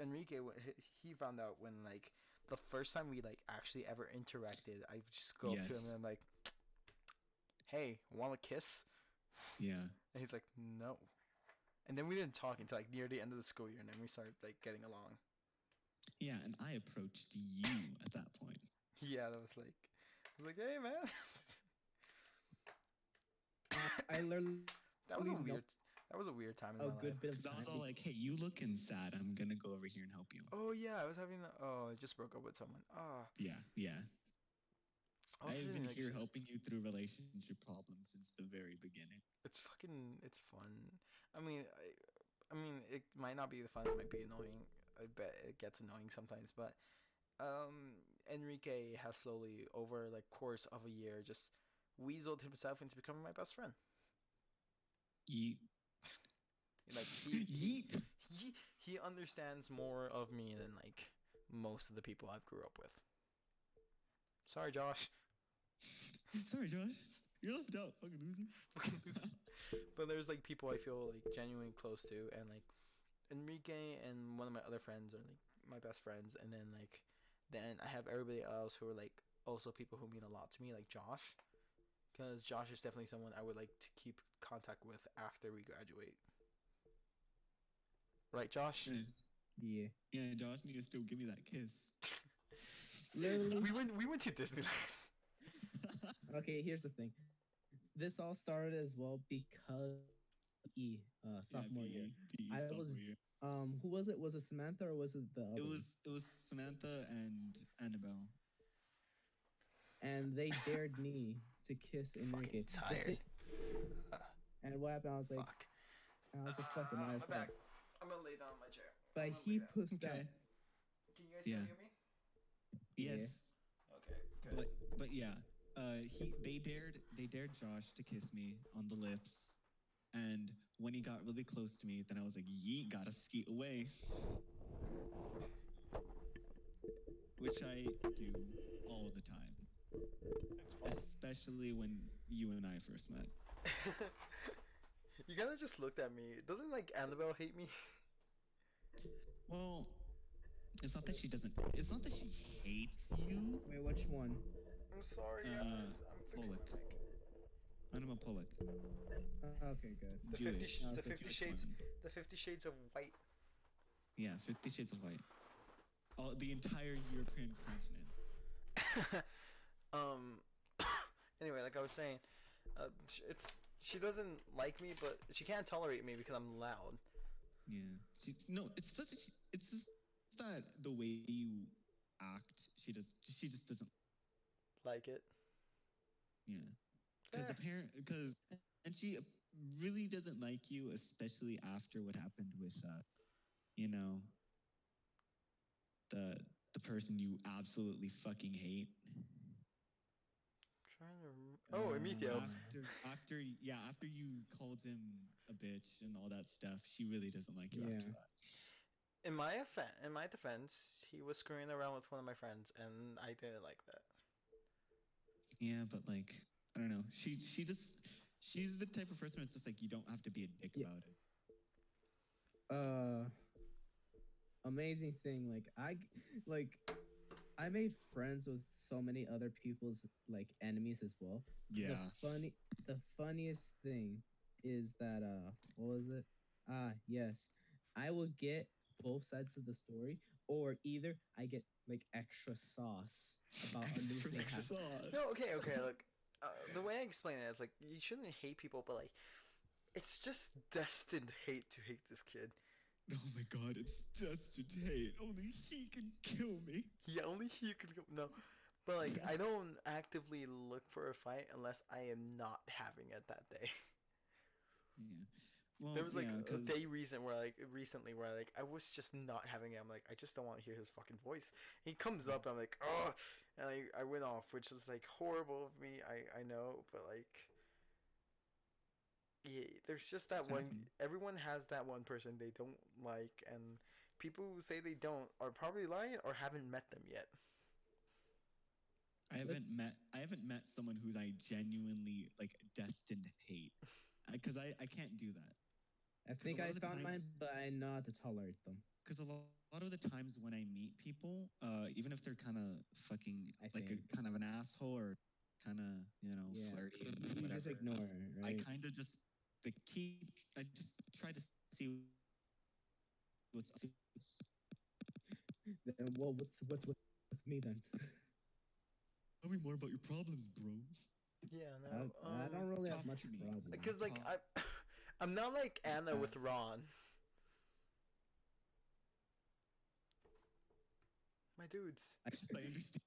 Enrique, he found out when like the first time we like actually ever interacted. I just go up to him Yes. and I'm like, "Hey, want a kiss?" Yeah. And he's like, "No." And then we didn't talk until like near the end of the school year, and then we started like getting along. Yeah, and I approached you at that point. Yeah, that was like, I was like, "Hey, man." I literally that was a know weird. That was a weird time in a my life. good bit of Because I was time. all like, hey, you looking sad. I'm going to go over here and help you. Oh yeah, I was having. Oh, I just broke up with someone. Ah, Yeah, yeah. I was I've feeling been like here shit. helping you through relationship problems since the very beginning. It's fucking. It's fun. I mean, I mean, it might not be the fun. It might be annoying. I bet it gets annoying sometimes, but Enrique has slowly, over like course of a year, just weaseled himself into becoming my best friend. Yeet. Like Yeet. he understands more of me than like most of the people I've grew up with. Sorry, Josh. Sorry, Josh. You're left out, fucking loser. But there's like people I feel like genuinely close to, and like Enrique and one of my other friends are like my best friends, and then I have everybody else who are like also people who mean a lot to me, like Josh, because Josh is definitely someone I would like to keep contact with after we graduate. Right, Josh? Yeah. Yeah, Josh, need to still give me that kiss. Literally. We went to Disneyland. Okay, here's the thing. This all started as well because sophomore year. PE I was sophomore year. who was it? Was it Samantha or was it the other one? It was Samantha and Annabelle. And they dared me to kiss Enrique. Fucking tired. And what happened? I was like, Fuck. fucking nice. My back. I'm gonna lay down on my chair. But he pussed out. Okay. Can you guys Yeah. still hear me? Yes. Okay, good. But yeah, they dared Josh to kiss me on the lips, and when he got really close to me, then I was like, "Yeet, gotta skeet away," which I do all the time. It's fun. especially when you and I first met. You kind of just looked at me. Doesn't like Annabelle hate me? Well, it's not that she doesn't. It's not that she hates you. Wait, which one? I'm sorry, Uh, guys. I'm fixing Pollock. my mic. I'm a Pollock. Okay, good. The Jewish. the so 50 Jewish shades, one. the 50 Shades of White. Yeah, 50 Shades of White. All the entire European continent. um. Anyway, like I was saying, it's she doesn't like me, but she can't tolerate me because I'm loud. Yeah. No, it's that it's just that the way you act, she just doesn't. Like it. Yeah. Because Eh. because and she really doesn't like you, especially after what happened with you know, the the person you absolutely fucking hate. Trying to. Oh, Emithio. After you called him a bitch and all that stuff, she really doesn't like you Yeah. after that. In my defense, he was screwing around with one of my friends, and I didn't like that. Yeah, but like I don't know. She's the type of person that's just like you don't have to be a dick Yeah. about it. Amazing thing. Like I made friends with so many other people's like enemies as well. Yeah. The funniest thing is that what was it? Yes. I will get both sides of the story, or either I get like extra sauce about a new Extra thing happening. sauce. No, okay. Look, the way I explain it is like you shouldn't hate people, but like it's just destined hate to hate this kid. Oh my god, it's just a hate. Only he can kill me. Yeah, only he could go. No, but like I don't actively look for a fight unless I am not having it that day. Yeah. Well, There was like yeah, a day because recently where like I was just not having it. I'm like I just don't want to hear his fucking voice. He comes up, I'm like oh, and I went off, which was like horrible of me. I know, but like yeah, there's just that one. Everyone has that one person they don't like, and people who say they don't are probably lying or haven't met them yet. I haven't met someone who I genuinely like destined hate. Because I can't do that. I think I found mine, but I know how to tolerate them. Because a lot of the times when I meet people, even if they're kind of fucking like a kind of an asshole or kind of flirty and You whatever, just ignore it, I right? kind of just I just try to see what's up. Then what's with me then? Tell me more about your problems, bro. Yeah, no. I don't really have Talk much to me. problem. Because like I'm not like Anna with Ron. My dudes. I understand.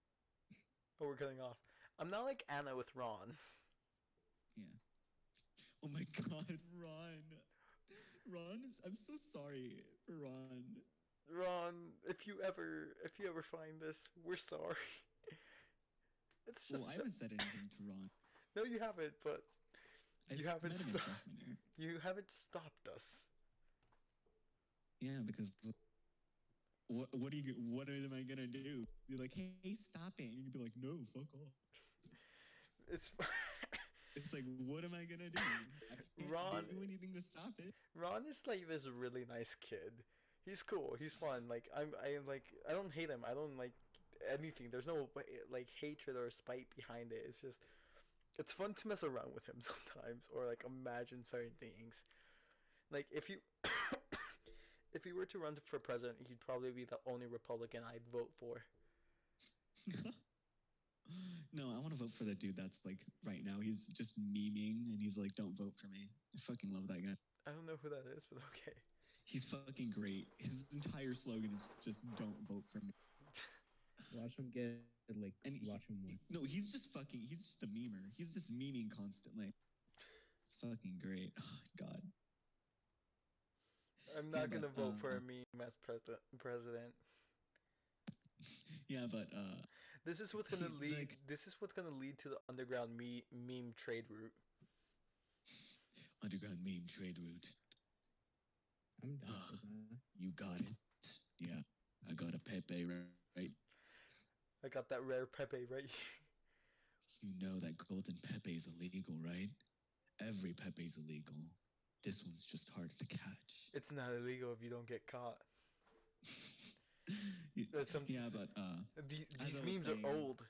Oh, we're cutting off. I'm not like Anna with Ron. Yeah. Oh my god, Ron. I'm so sorry for Ron. Ron, if you ever find this, we're sorry. It's just. Well, I haven't said anything to Ron. No, you haven't. But you haven't met him in freshman year. You haven't stopped us. Yeah, because what am I gonna do? Be like, hey, stop it, and you can be like, no, fuck off. It's. It's like, what am I gonna do? I can't do anything to stop it. Ron is like this really nice kid. He's cool. He's fun. Like I am like I don't hate him. I don't like anything. There's no like hatred or spite behind it. It's just it's fun to mess around with him sometimes or like imagine certain things. Like if you if he were to run for president, he'd probably be the only Republican I'd vote for. No, I want to vote for that dude that's like right now he's just memeing and he's like, don't vote for me. I fucking love that guy. I don't know who that is, but okay. He's fucking great. His entire slogan is just don't vote for me. Watch him get like watch him win. No, he's just a memer. He's just memeing constantly. It's fucking great. Oh god. I'm not gonna vote for a meme as president. Yeah, but this is what's gonna lead. Like, this is what's gonna lead to the underground meme trade route. Underground meme trade route. I'm down for that. You got it. Yeah, I got a Pepe right. I got that rare Pepe right here. You know that golden Pepe is illegal, right? Every Pepe is illegal. This one's just harder to catch. It's not illegal if you don't get caught. Y- Some, yeah, but these I was memes are saying, old.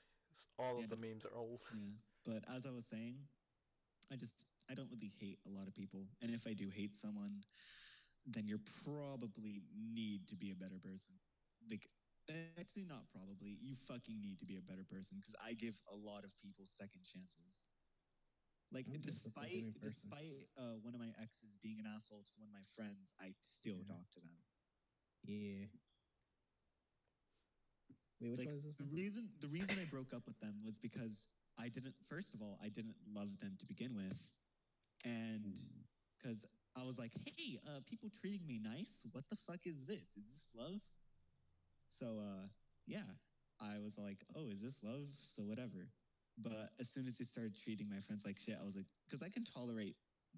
All of yeah, the memes are old. yeah. But as I was saying, I don't really hate a lot of people, and if I do hate someone, then you're probably need to be a better person. Like, actually, not probably. You fucking need to be a better person because I give a lot of people second chances. Like, I'm just a forgiving person. despite one of my exes being an asshole to one of my friends, I still Yeah. talk to them. Yeah. Wait, which Like, one is this the one? reason I broke up with them was because I didn't. First of all, I didn't love them to begin with, and because I was like, hey, people treating me nice. What the fuck is this? Is this love? So yeah, I was like, oh, is this love? So whatever. But as soon as they started treating my friends like shit, I was like, because I can tolerate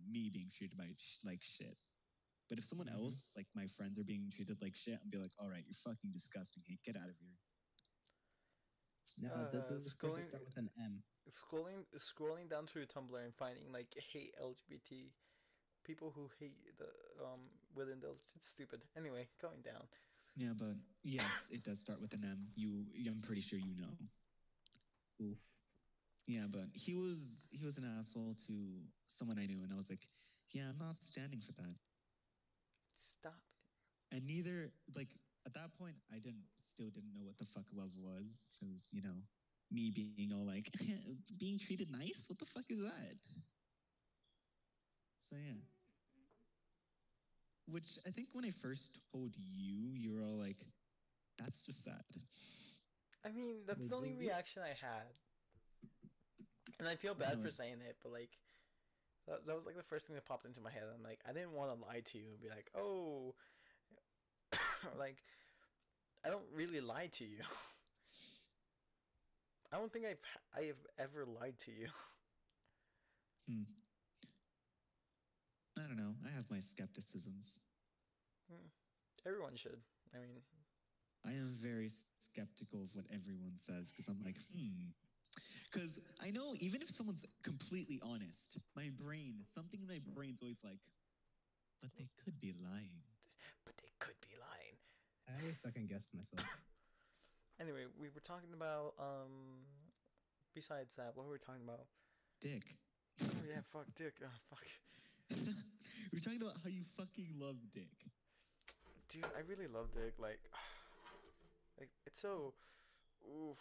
me being treated like shit. But if someone Mhm. else, like my friends, are being treated like shit, I'd be like, all right, you're fucking disgusting. Hey, get out of here. Now, does this person Scrolling, start with an M? scrolling down through Tumblr and finding like hate LGBT people who hate the within the it's stupid. Anyway, going down. Yeah, but yes, it does start with an M. I'm pretty sure you know. Oof. Yeah, but he was an asshole to someone I knew, and I was like, yeah, I'm not standing for that. Stop And neither, like, at that point, I still didn't know what the fuck love was, because me being all like being treated nice. What the fuck is that? So yeah. Which I think when I first told you, you were all like, that's just sad. it. I mean, that's Wait, the only did you? reaction I had, and I feel bad No, for saying it, but like that was like the first thing that popped into my head. I'm like, I didn't want to lie to you and be like, oh, like I don't really lie to you. I don't think I have ever lied to you. hmm, I don't know. I have my skepticisms. Everyone should. I mean, I am very skeptical of what everyone says because I'm like, because I know even if someone's completely honest, something in my brain's always like, but they could be lying. but they could be lying. I always second guess myself. Anyway, we were talking about besides that, what were we talking about? Dick. Oh yeah, fuck Dick. Oh, fuck. We're talking about how you fucking love Dick. Dude, I really love Dick. Like it's so oof.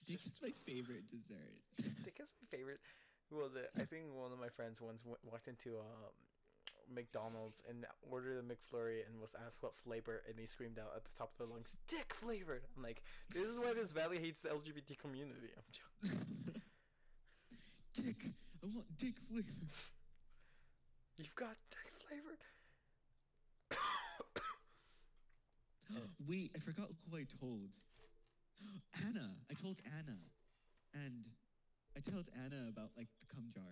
Dick Just is my favorite dessert. Dick is my favorite. Who was it? I think one of my friends once walked into McDonald's and ordered a McFlurry and was asked what flavor, and he screamed out at the top of their lungs, "Dick flavored!" I'm like, this is why this valley hates the LGBT community. I'm joking. Dick. I want Dick flavor. You've got Dick flavored. Wait, I forgot who I told. Anna. I told Anna. And I told Anna about like the cum jar.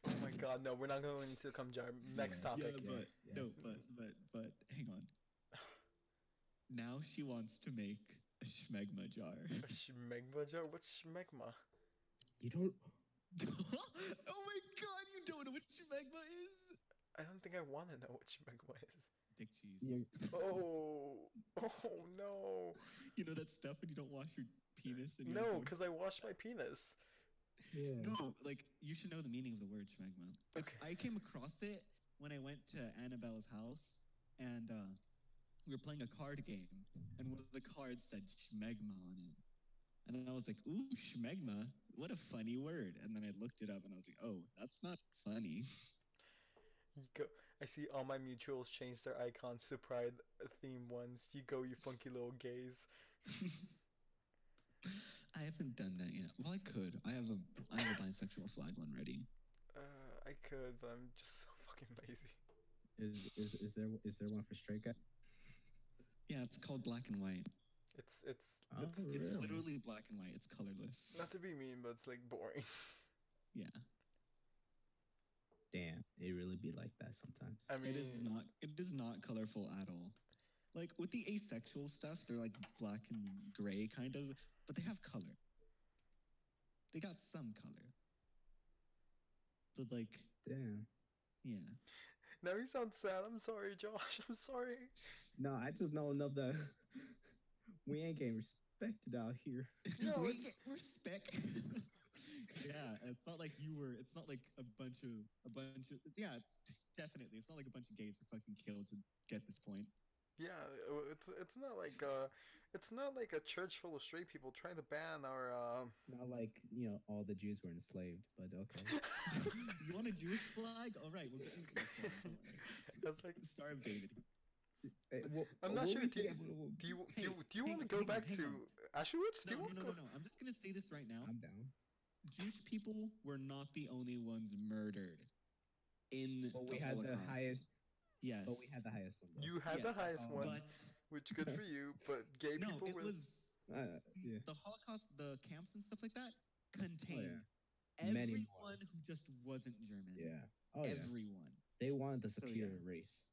Oh my god, no, we're not going into the cum jar. Next Yes, topic. Yeah, but yes, no, yes. but hang on. Now she wants to make a schmegma jar. A schmegma jar? What's schmegma? You don't. Oh my god, you don't know what schmegma is? I don't think I want to know what schmegma is. Dick cheese. You're, Oh no. You know that stuff when you don't wash your penis and you No, like, because I washed my penis. yeah. no, like you should know the meaning of the word schmegma. Okay. I came across it when I went to Annabelle's house and we were playing a card game and one of the cards said schmegma on it. And I was like, ooh, schmegma, what a funny word. And then I looked it up and I was like, oh, that's not funny. You go. I see all my mutuals change their icons to Pride theme ones. You go, you funky little gays. I haven't done that yet. Well, I could. I have a bisexual flag one ready. I could, but I'm just so fucking lazy. Is there one for straight guy? Yeah, it's called black and white. It's Oh, it's It's really? literally black and white. It's colorless. not to be mean, but it's like boring. Yeah. Damn, it really be like that sometimes. I mean, It is not colorful at all. Like with the asexual stuff, they're like black and gray kind of, but they have color. They got some color, but like, Damn. yeah. Now you sound sad. I'm sorry, Josh. I'm sorry. No, I just know enough that we ain't getting respected out here. No, we it's get respect. Yeah, it's not like you were. It's not like a bunch of. Yeah, it's definitely. It's not like a bunch of gays were fucking killed to get this point. yeah. It's not like a church full of straight people trying to ban our. It's not like, all the Jews were enslaved, but okay. You want a Jewish flag? All right, we'll get you a Jewish flag. Don't worry. That's like Star of David. I'm not will sure. we Do you be able to- do you Hey, do you want to go hang on, back hang to on. Auschwitz? Do No, you want no, to no, go? no, no. I'm just gonna say this right now. I'm down. Jewish people were not the only ones murdered in But we the had Holocaust. the highest. Yes. But we had the highest one. Though. You had the Yes, highest Oh, ones, but which good for you. But gay no, people it were. was Yeah. the Holocaust, the camps and stuff like that contained Many more. everyone who just wasn't German. Yeah. Oh yeah. Everyone. They wanted the So, yeah. superior race.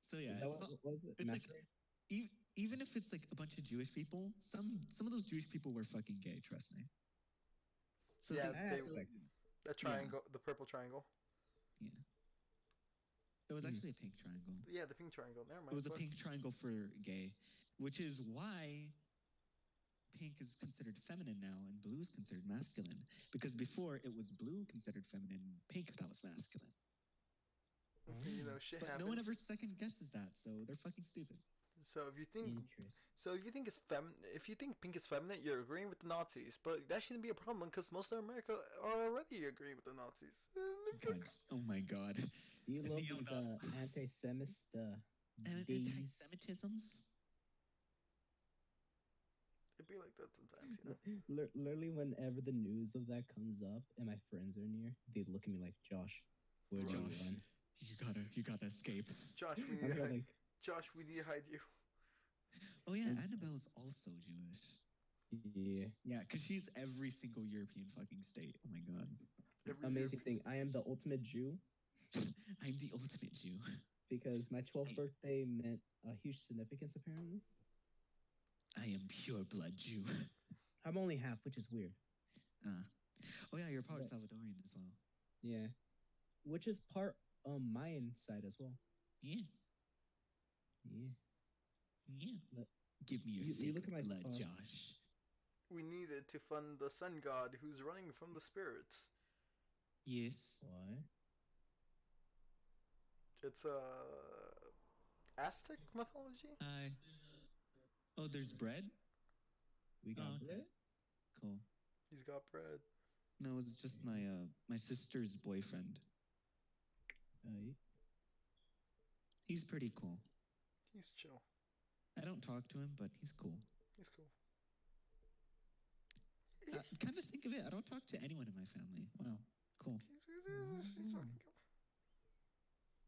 So yeah, Is that it's what not. was it? It's like Masquerade? even if it's like a bunch of Jewish people, some of those Jewish people were fucking gay. Trust me. So Yeah, I they- expected. The triangle, the purple triangle. yeah. It was actually a pink triangle. Yeah, the pink triangle. Never mind. It was a Fuck. pink triangle for gay, which is why pink is considered feminine now and blue is considered masculine. Because before it was blue considered feminine and pink that was masculine. You know, shit But happens. no one ever second guesses that, so they're fucking stupid. So if you think, Interesting. if you think pink is feminine, you're agreeing with the Nazis. But that shouldn't be a problem because most of America are already agreeing with the Nazis. God, oh my god. Do you love Neo these Nazis. anti-Semist Anti days? Semitisms? It'd be like that sometimes, you know. Literally, whenever the news of that comes up and my friends are near, they look at me like, Josh, where do you Josh. run? You gotta escape. Josh, we I'm need to here hide. like, Josh, we need to hide you. Oh yeah, Mm. Annabelle's also Jewish. yeah. Yeah, because she's every single European fucking state. Oh my god. Every Amazing European- thing. I am the ultimate Jew I'm the ultimate Jew. because my 12th Hey. birthday meant a huge significance, apparently. I am pure blood Jew. I'm only half, which is weird. Oh yeah, you're part But- Salvadorian as well. Yeah. Which is part Mayan side as well. Yeah. Yeah. Yeah. Look, Give me your you look sacred at my blood, phone. Josh. We needed to fund the sun god who's running from the spirits. Yes. What? It's Aztec mythology. Oh, there's bread? We got Oh, okay. bread? Cool. He's got bread. No, it's just my sister's boyfriend. Yeah. He's pretty cool. He's chill. I don't talk to him, but he's cool. He's cool. Kind of think of it. I don't talk to anyone in my family. Wow. Cool. He's fucking cool.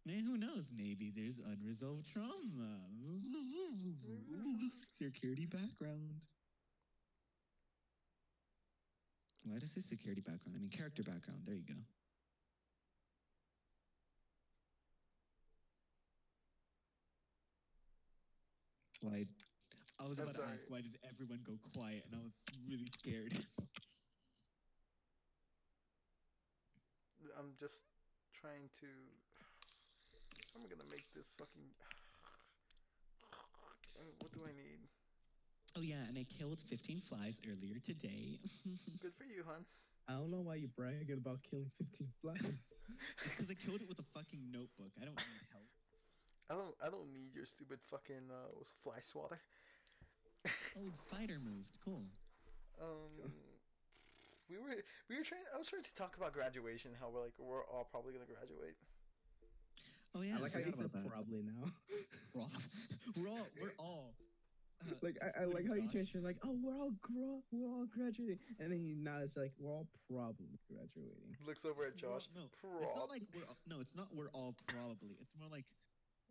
Man, who knows? Maybe there's unresolved trauma. Security background. Why does it say security background? I mean, character background. There you go. Why? I was I'm about to sorry. ask, why did everyone go quiet? And I was really scared. I'm just trying to. I'm gonna make this fucking. What do I need? Oh yeah, and I killed 15 flies earlier today. Good for you, hon. I don't know why you're bragging about killing 15 flies. It's because I killed it with a fucking notebook. I don't need help. I don't need your stupid fucking fly swatter. Oh, spider moved. Cool. We were trying. I was trying to talk about graduation. How we're all probably gonna graduate. Oh yeah, I like how you forgot said about that. probably now. We're all. Like I like how you Josh. changed. You're like, oh, we're all graduating, and then now it's like we're all probably graduating. Looks over at Josh. No, it's not like it's not we're all probably. It's more like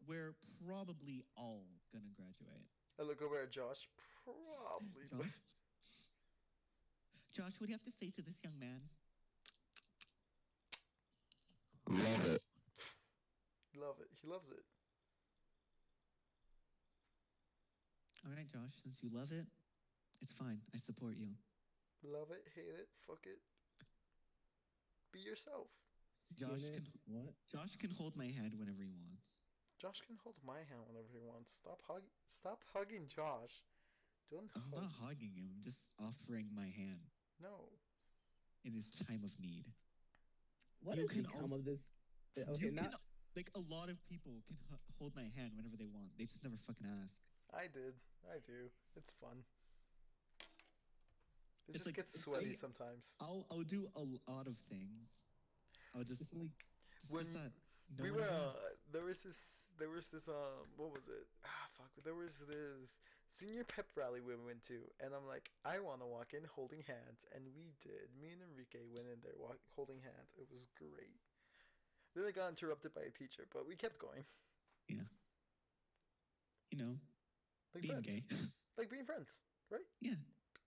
we're probably all gonna graduate. I look over at Josh. Probably. Josh? Josh, what do you have to say to this young man? Love it. Love it. He loves it. All right, Josh, since you love it, it's fine. I support you. Love it, hate it, fuck it. Be yourself. Skin Josh it. can What? Josh can hold my hand whenever he wants. Josh can hold my hand whenever he wants. Stop hugging Josh. Don't I'm hug. not hugging him. I'm just offering my hand No. in his time of need. What You has can become also of this? Okay, you not. can like a lot of people can hold my hand whenever they want. They just never fucking ask. I did. I do. It's fun. It It's just like gets it's sweaty like sometimes. I'll do a lot of things. I'll just It's like it's When just that no we one were, ever asks. there was this, what was it? Ah, fuck. There was this senior pep rally we went to, and I'm like, I want to walk in holding hands, and we did. Me and Enrique went in there holding hands. It was great. Then I got interrupted by a teacher, but we kept going. Yeah, you know, Like being friends. gay. Like being friends, right? Yeah,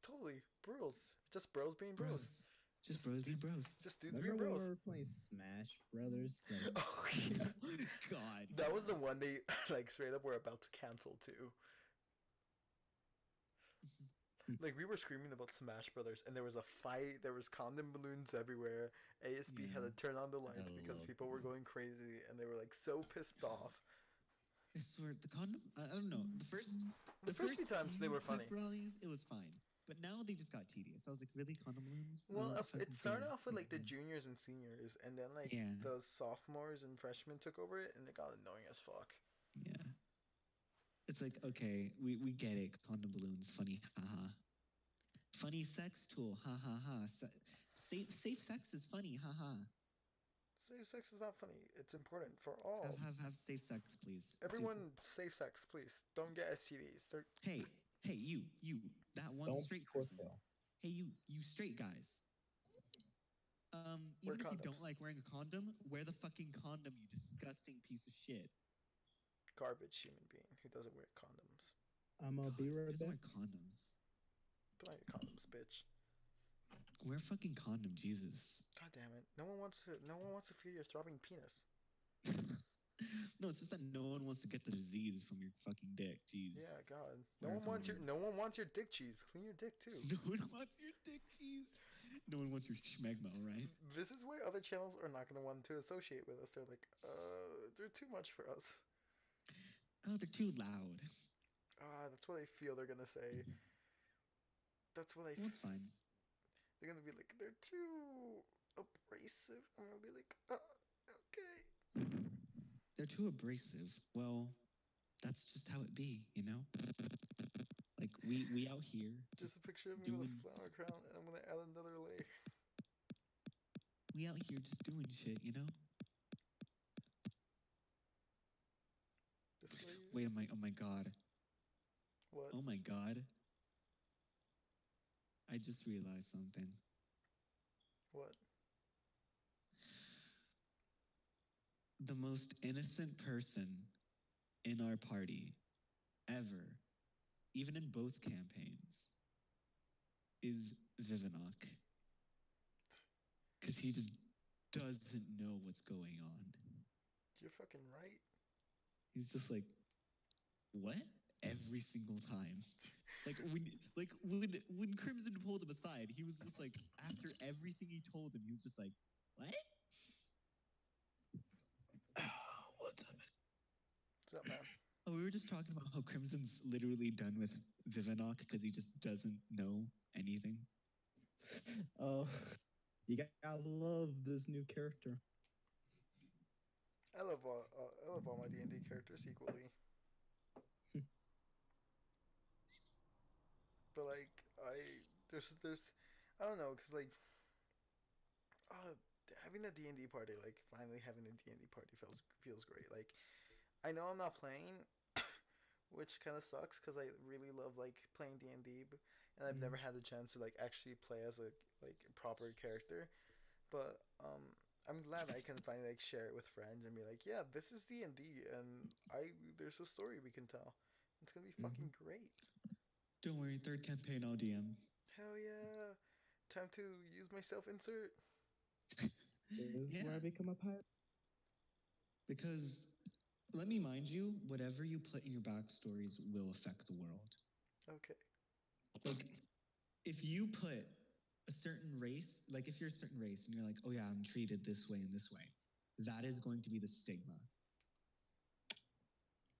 Totally. Bros. Just bros being bros. bros. Just bros being bros. Just dudes remember being when we bros. were playing Smash Brothers? Like, Oh, yeah. God. That was the yes. one they, like, straight up were about to cancel, too. Like, we were screaming about Smash Brothers, and there was a fight. There was condom balloons everywhere. ASB had Yeah. to turn on the I lights because love people were going crazy, and they were like so pissed off. I swear, the condom. I don't know. The first few times they were funny. pep rallies, it was fine. But now they just got tedious. I was like, really, condom balloons? Well, Fucking it started kill off with like the me. juniors and seniors, and then like Yeah. the sophomores and freshmen took over it, and it got annoying as fuck. Yeah. It's like, okay, we get it. Condom balloons, funny, haha. Funny sex tool, ha ha ha. Safe sex is funny, haha. Safe sex is not funny. It's important for all. Have safe sex, please. Everyone, safe sex, please. Don't get STDs. They're Hey, you, that one don't straight for person. sale. Hey, you straight guys. Wear Even if you condoms. don't like wearing a condom, wear the fucking condom, you disgusting piece of shit. Garbage human being who doesn't wear condoms. I'm gonna be God, right doesn't back. wear condoms. Put on your condoms, bitch. Wear a fucking condom, Jesus. God damn it! No one wants to feel your throbbing penis. No, it's just that no one wants to get the disease from your fucking dick. Jeez. Yeah, God. Wear a condom. No one wants your dick cheese. Clean your dick too. No one wants your dick cheese. No one wants your schmegma, right? This is why other channels are not gonna want to associate with us. They're like, they're too much for us. Oh, they're too loud. That's what I feel they're gonna say. That's what I. Well, it's fine. They're gonna be like, they're too abrasive. I'm gonna be like, okay. They're too abrasive. Well, that's just how it be, you know? Like, we out here Just a picture of me with doing, a flower crown, and I'm gonna add another layer. we out here just doing shit, you know? This layer. Wait, oh my god. What? Oh my god. I just realized something. What? The most innocent person in our party ever, even in both campaigns, is Vivinok. Because he just doesn't know what's going on. You're fucking right. He's just like, what? Every single time. When Crimson pulled him aside, he was just like, after everything he told him, he was just like, what? What's up? What's up, man? Oh, we were just talking about how Crimson's literally done with Vivinok because he just doesn't know anything. Oh, you gotta love this new character. I love all my D&D characters equally. But like there's I don't know, cause like having a D&D party, like finally having a D&D party feels great. Like I know I'm not playing, which kind of sucks because I really love like playing D&D, and I've never had the chance to like actually play as a like proper character. But I'm glad I can finally like share it with friends and be like, yeah, this is D&D, and there's a story we can tell. It's gonna be fucking great. Don't worry, third campaign I'll DM. Hell yeah! Time to use my self insert. This is where I become a pirate. Because, let me mind you, whatever you put in your backstories will affect the world. Okay. Like, if you put a certain race, like if you're a certain race and you're like, oh yeah, I'm treated this way and this way, that is going to be the stigma.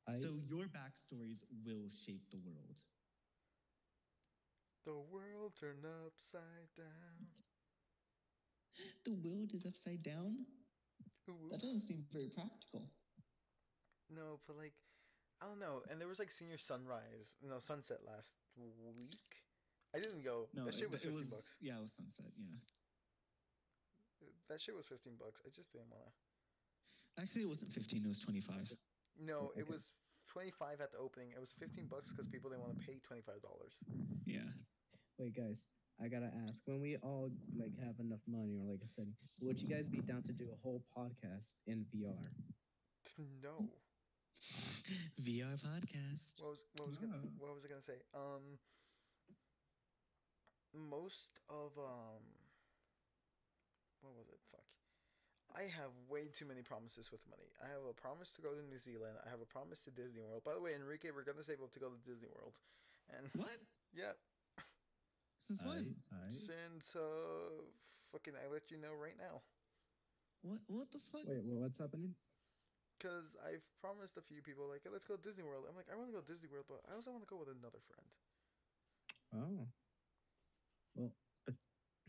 So your backstories will shape the world. The world turned upside down. The world is upside down? Ooh. That doesn't seem very practical. No, but like, I don't know. And there was like senior sunset last week. I didn't go. No, That shit was it 15 bucks. Yeah, it was sunset. Yeah. That shit was 15 bucks. I just didn't wanna. Actually, it wasn't 15. It was 25. No, it was 25 at the opening. It was 15 bucks because people didn't want to pay $25. Yeah. Wait, guys, I gotta ask. When we all like have enough money, or like I said, would you guys be down to do a whole podcast in VR? No. VR podcast. What was I gonna say? Most of what was it? Fuck. I have way too many promises with money. I have a promise to go to New Zealand. I have a promise to Disney World. By the way, Enrique, we're gonna save up to go to Disney World. And what? Yeah. Since when? Since fucking I let you know right now. What the fuck? Wait, what's happening? Because I've promised a few people like, hey, let's go to Disney World. I'm like, I want to go to Disney World, but I also want to go with another friend. Oh. Well, but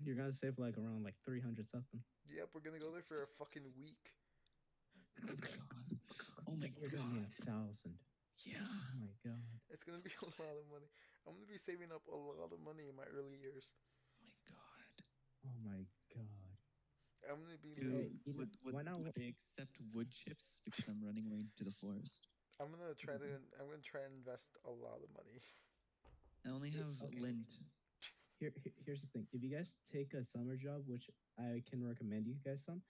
you're gonna save like around like 300 something. Yep, we're gonna go there for a fucking week. Oh my god. Oh my You're god. gonna need 1,000. Yeah. Oh my god. It's gonna be a lot of money. I'm gonna be saving up a lot of money in my early years. Oh my god. Oh my god. I'm gonna be. Dude, why not? would they accept wood chips because I'm running away into the forest? I'm gonna try and invest a lot of money. I only have lint. Here's the thing. If you guys take a summer job, which I can recommend you guys some,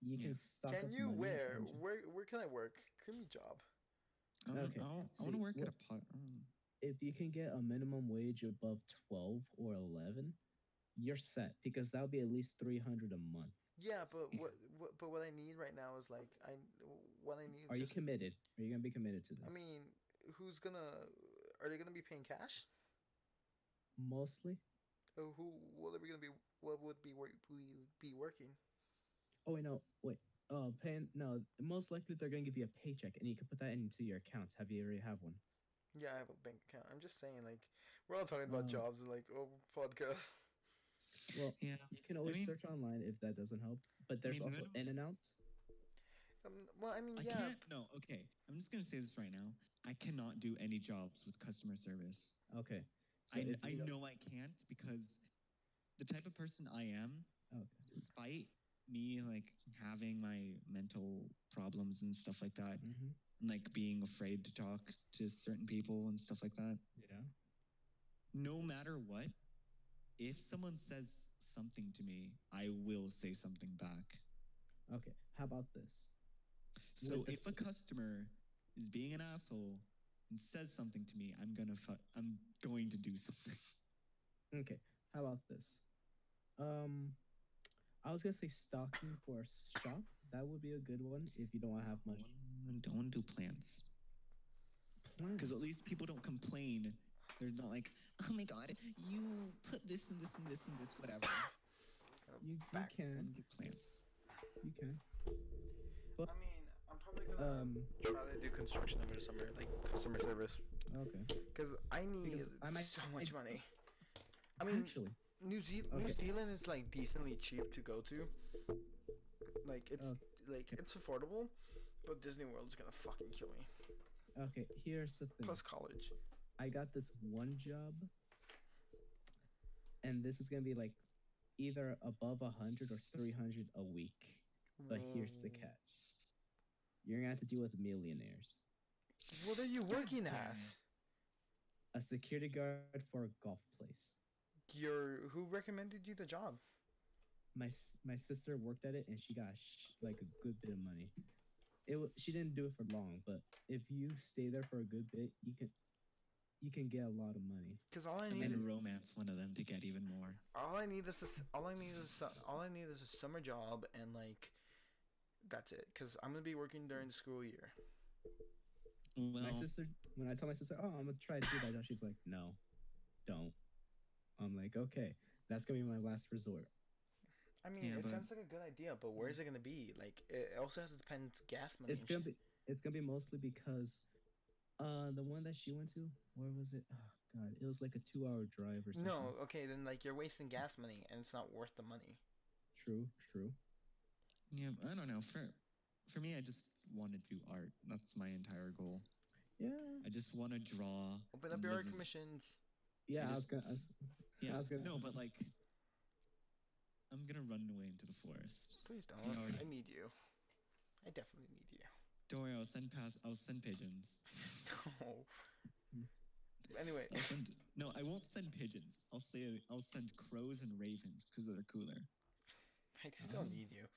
you can stock up Can you money where can I work? Give me a job. Okay. I want to work at a pot. If you can get a minimum wage above 12 or 11, you're set because that'll be at least 300 a month. Yeah, but what I need right now is like what I need. Are you committed? Are you gonna be committed to this? I mean, are they gonna be paying cash? Mostly. What would we be working? Oh wait, no, wait. Paying no. Most likely they're gonna give you a paycheck, and you can put that into your accounts. Have you already have one? Yeah, I have a bank account. I'm just saying, like, we're all talking about jobs and like, podcast. Well, yeah. You can always search online if that doesn't help. But there's also In and Out. Well, I mean, I can't. No, okay. I'm just gonna say this right now. I cannot do any jobs with customer service. Okay. So I know I can't because the type of person I am, despite me like having my mental problems and stuff like that, and like being afraid to talk to certain people and stuff like that. Yeah. No matter what, if someone says something to me, I will say something back. Okay. How about this? So if a customer is being an asshole and says something to me, I'm going to do something. Okay. How about this? I was gonna say stocking for a shop. That would be a good one if you don't want to have much. Don't want to do plants. Because at least people don't complain. They're not like, oh my god, you put this and this and this and this, whatever. You can do plants. You can. But, I mean, I'm probably gonna try to do construction over the summer, like customer service. Okay. Because I need so much money. I mean, actually, New Zealand is like decently cheap to go to. Like it's affordable, but Disney World is gonna fucking kill me. Okay, here's the thing. Plus college. I got this one job, and this is gonna be like either above 100 or 300 a week. But here's the catch: you're gonna have to deal with millionaires. What are you working as? A security guard for a golf place. Who recommended you the job? My sister worked at it and she got like a good bit of money. She didn't do it for long, but if you stay there for a good bit, you can get a lot of money. Because all I need is romance one of them to get even more. All I need is a summer job and like that's it. Because I'm gonna be working during the school year. Well, when I told my sister, oh, I'm gonna try to do that job, she's like, no, don't. I'm like, okay. That's gonna be my last resort. I mean, Yeah, it but sounds like a good idea, but where is it gonna be? Like, it also has to depend gas money It's and gonna shit. be it's gonna be mostly because the one that she went to, where was it? Oh God, it was like a 2 hour drive or something. No, okay, then like you're wasting gas money and it's not worth the money. True, true. yeah, I don't know. For me, I just want to do art. That's my entire goal. Yeah, I just want to draw Open up and your live. art commissions. yeah. I I was just gonna, yeah. I was gonna. No, but like I'm gonna run away into the forest. Please don't. You already I need you. I definitely need you. don't worry. I'll send pigeons. No. Anyway, I'll send. No, I won't send pigeons. I'll send crows and ravens because they're cooler. I still need you.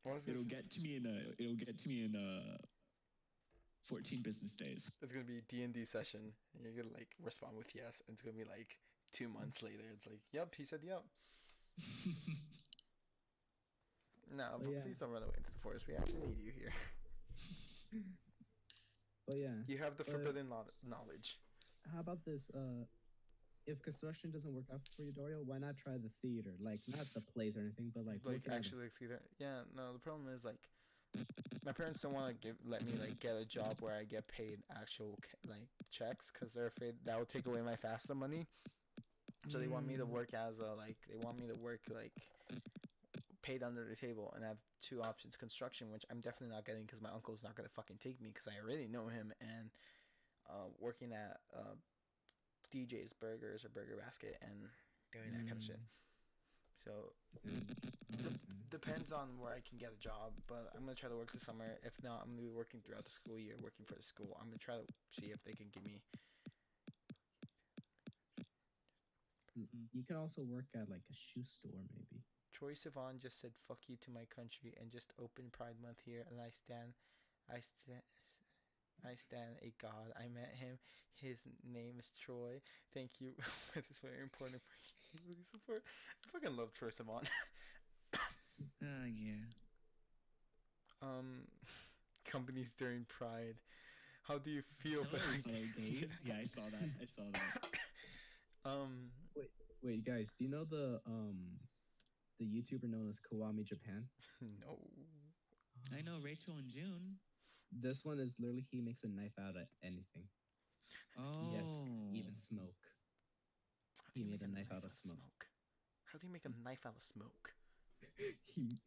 What was It'll get to me in 14 business days. It's gonna be D&D session, and you're gonna like respond with yes, and it's gonna be like 2 months later. It's like, yep, he said yep. No, But but yeah, please don't run away into the forest. We actually need you here. but yeah. You have the Uh, forbidden knowledge. how about this? If construction doesn't work out for you, Dario, why not try the theater? Like not the plays or anything, but like Like working at actually like theater. Yeah, no. The problem is like my parents don't want to let me like get a job where I get paid actual like checks because they're afraid that will take away my FAFSA money. So they want me to work as a like they want me to work like paid under the table, and I have two options: construction, which I'm definitely not getting because my uncle's not gonna fucking take me because I already know him, and working at DJ's Burgers or Burger Basket and doing that kind of shit. So depends on where I can get a job, but I'm gonna try to work this summer. If not, I'm gonna be working throughout the school year, working for the school. I'm gonna try to see if they can give me. You can also work at like a shoe store, maybe. Troy Sivan just said "fuck you" to my country and just opened Pride Month here, and I stand, I stand a god. I met him. His name is Troy. Thank you for this very important support. I fucking love Troy Sivan. Yeah. Companies during Pride. How do you feel? Hello, gays. Yeah, I saw that. I saw that. Wait, guys, do you know the YouTuber known as Kawami Japan? No. I know Rachel and June. This one is literally he makes a knife out of anything. Oh. Yes, even smoke. How do He you made make a knife out of smoke. How do you make a knife out of smoke?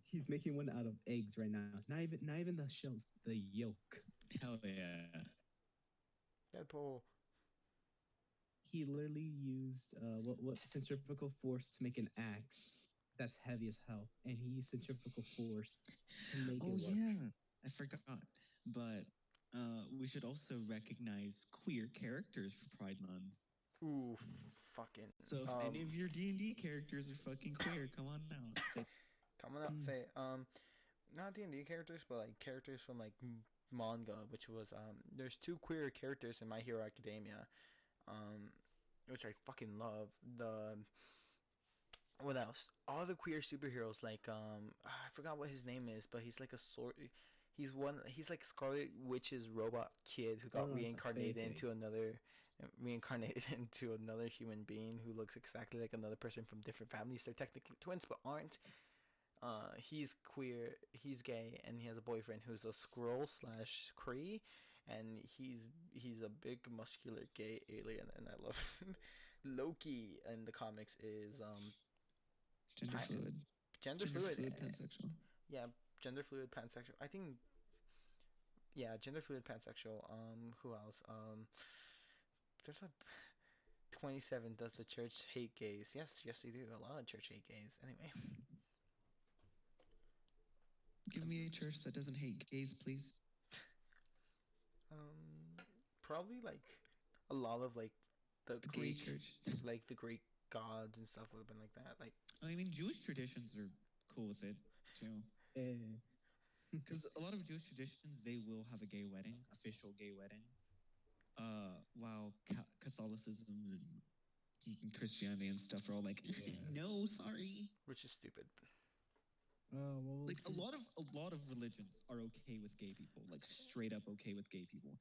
He's making one out of eggs right now. Not even the shells, the yolk. Hell yeah. Deadpool. He literally used what centrifugal force to make an axe that's heavy as hell, and he used centrifugal force to make it work. Yeah, I forgot. But we should also recognize queer characters for Pride Month. Ooh, fucking. So if any of your D&D characters are fucking queer, come on out. Come on out. Say not D&D characters, but like characters from like manga, which was there's two queer characters in My Hero Academia, which I fucking love. What else? All the queer superheroes, like I forgot what his name is, but he's like a sword. He's like Scarlet Witch's robot kid who got reincarnated into another human being who looks exactly like another person from different families. They're technically twins, but aren't. He's queer, he's gay, and he has a boyfriend who's a Skrull slash Kree, and he's a big muscular gay alien, and I love him. Loki in the comics is Gender fluid. Gender fluid, pansexual. Yeah, gender fluid pansexual. I think. Yeah, gender fluid pansexual. Who else? There's a 27. Does the church hate gays? Yes, they do. A lot of church hate gays. Anyway. Give me a church that doesn't hate gays, please. Probably like a lot of like the Greek church, like the Greek gods and stuff would have been like that. Like, I mean, Jewish traditions are cool with it too. Because a lot of Jewish traditions, they will have a gay wedding, official gay wedding. While Catholicism and Christianity and stuff are all like, no, sorry. Which is stupid. Like a lot of religions are okay with gay people, like straight up okay with gay people.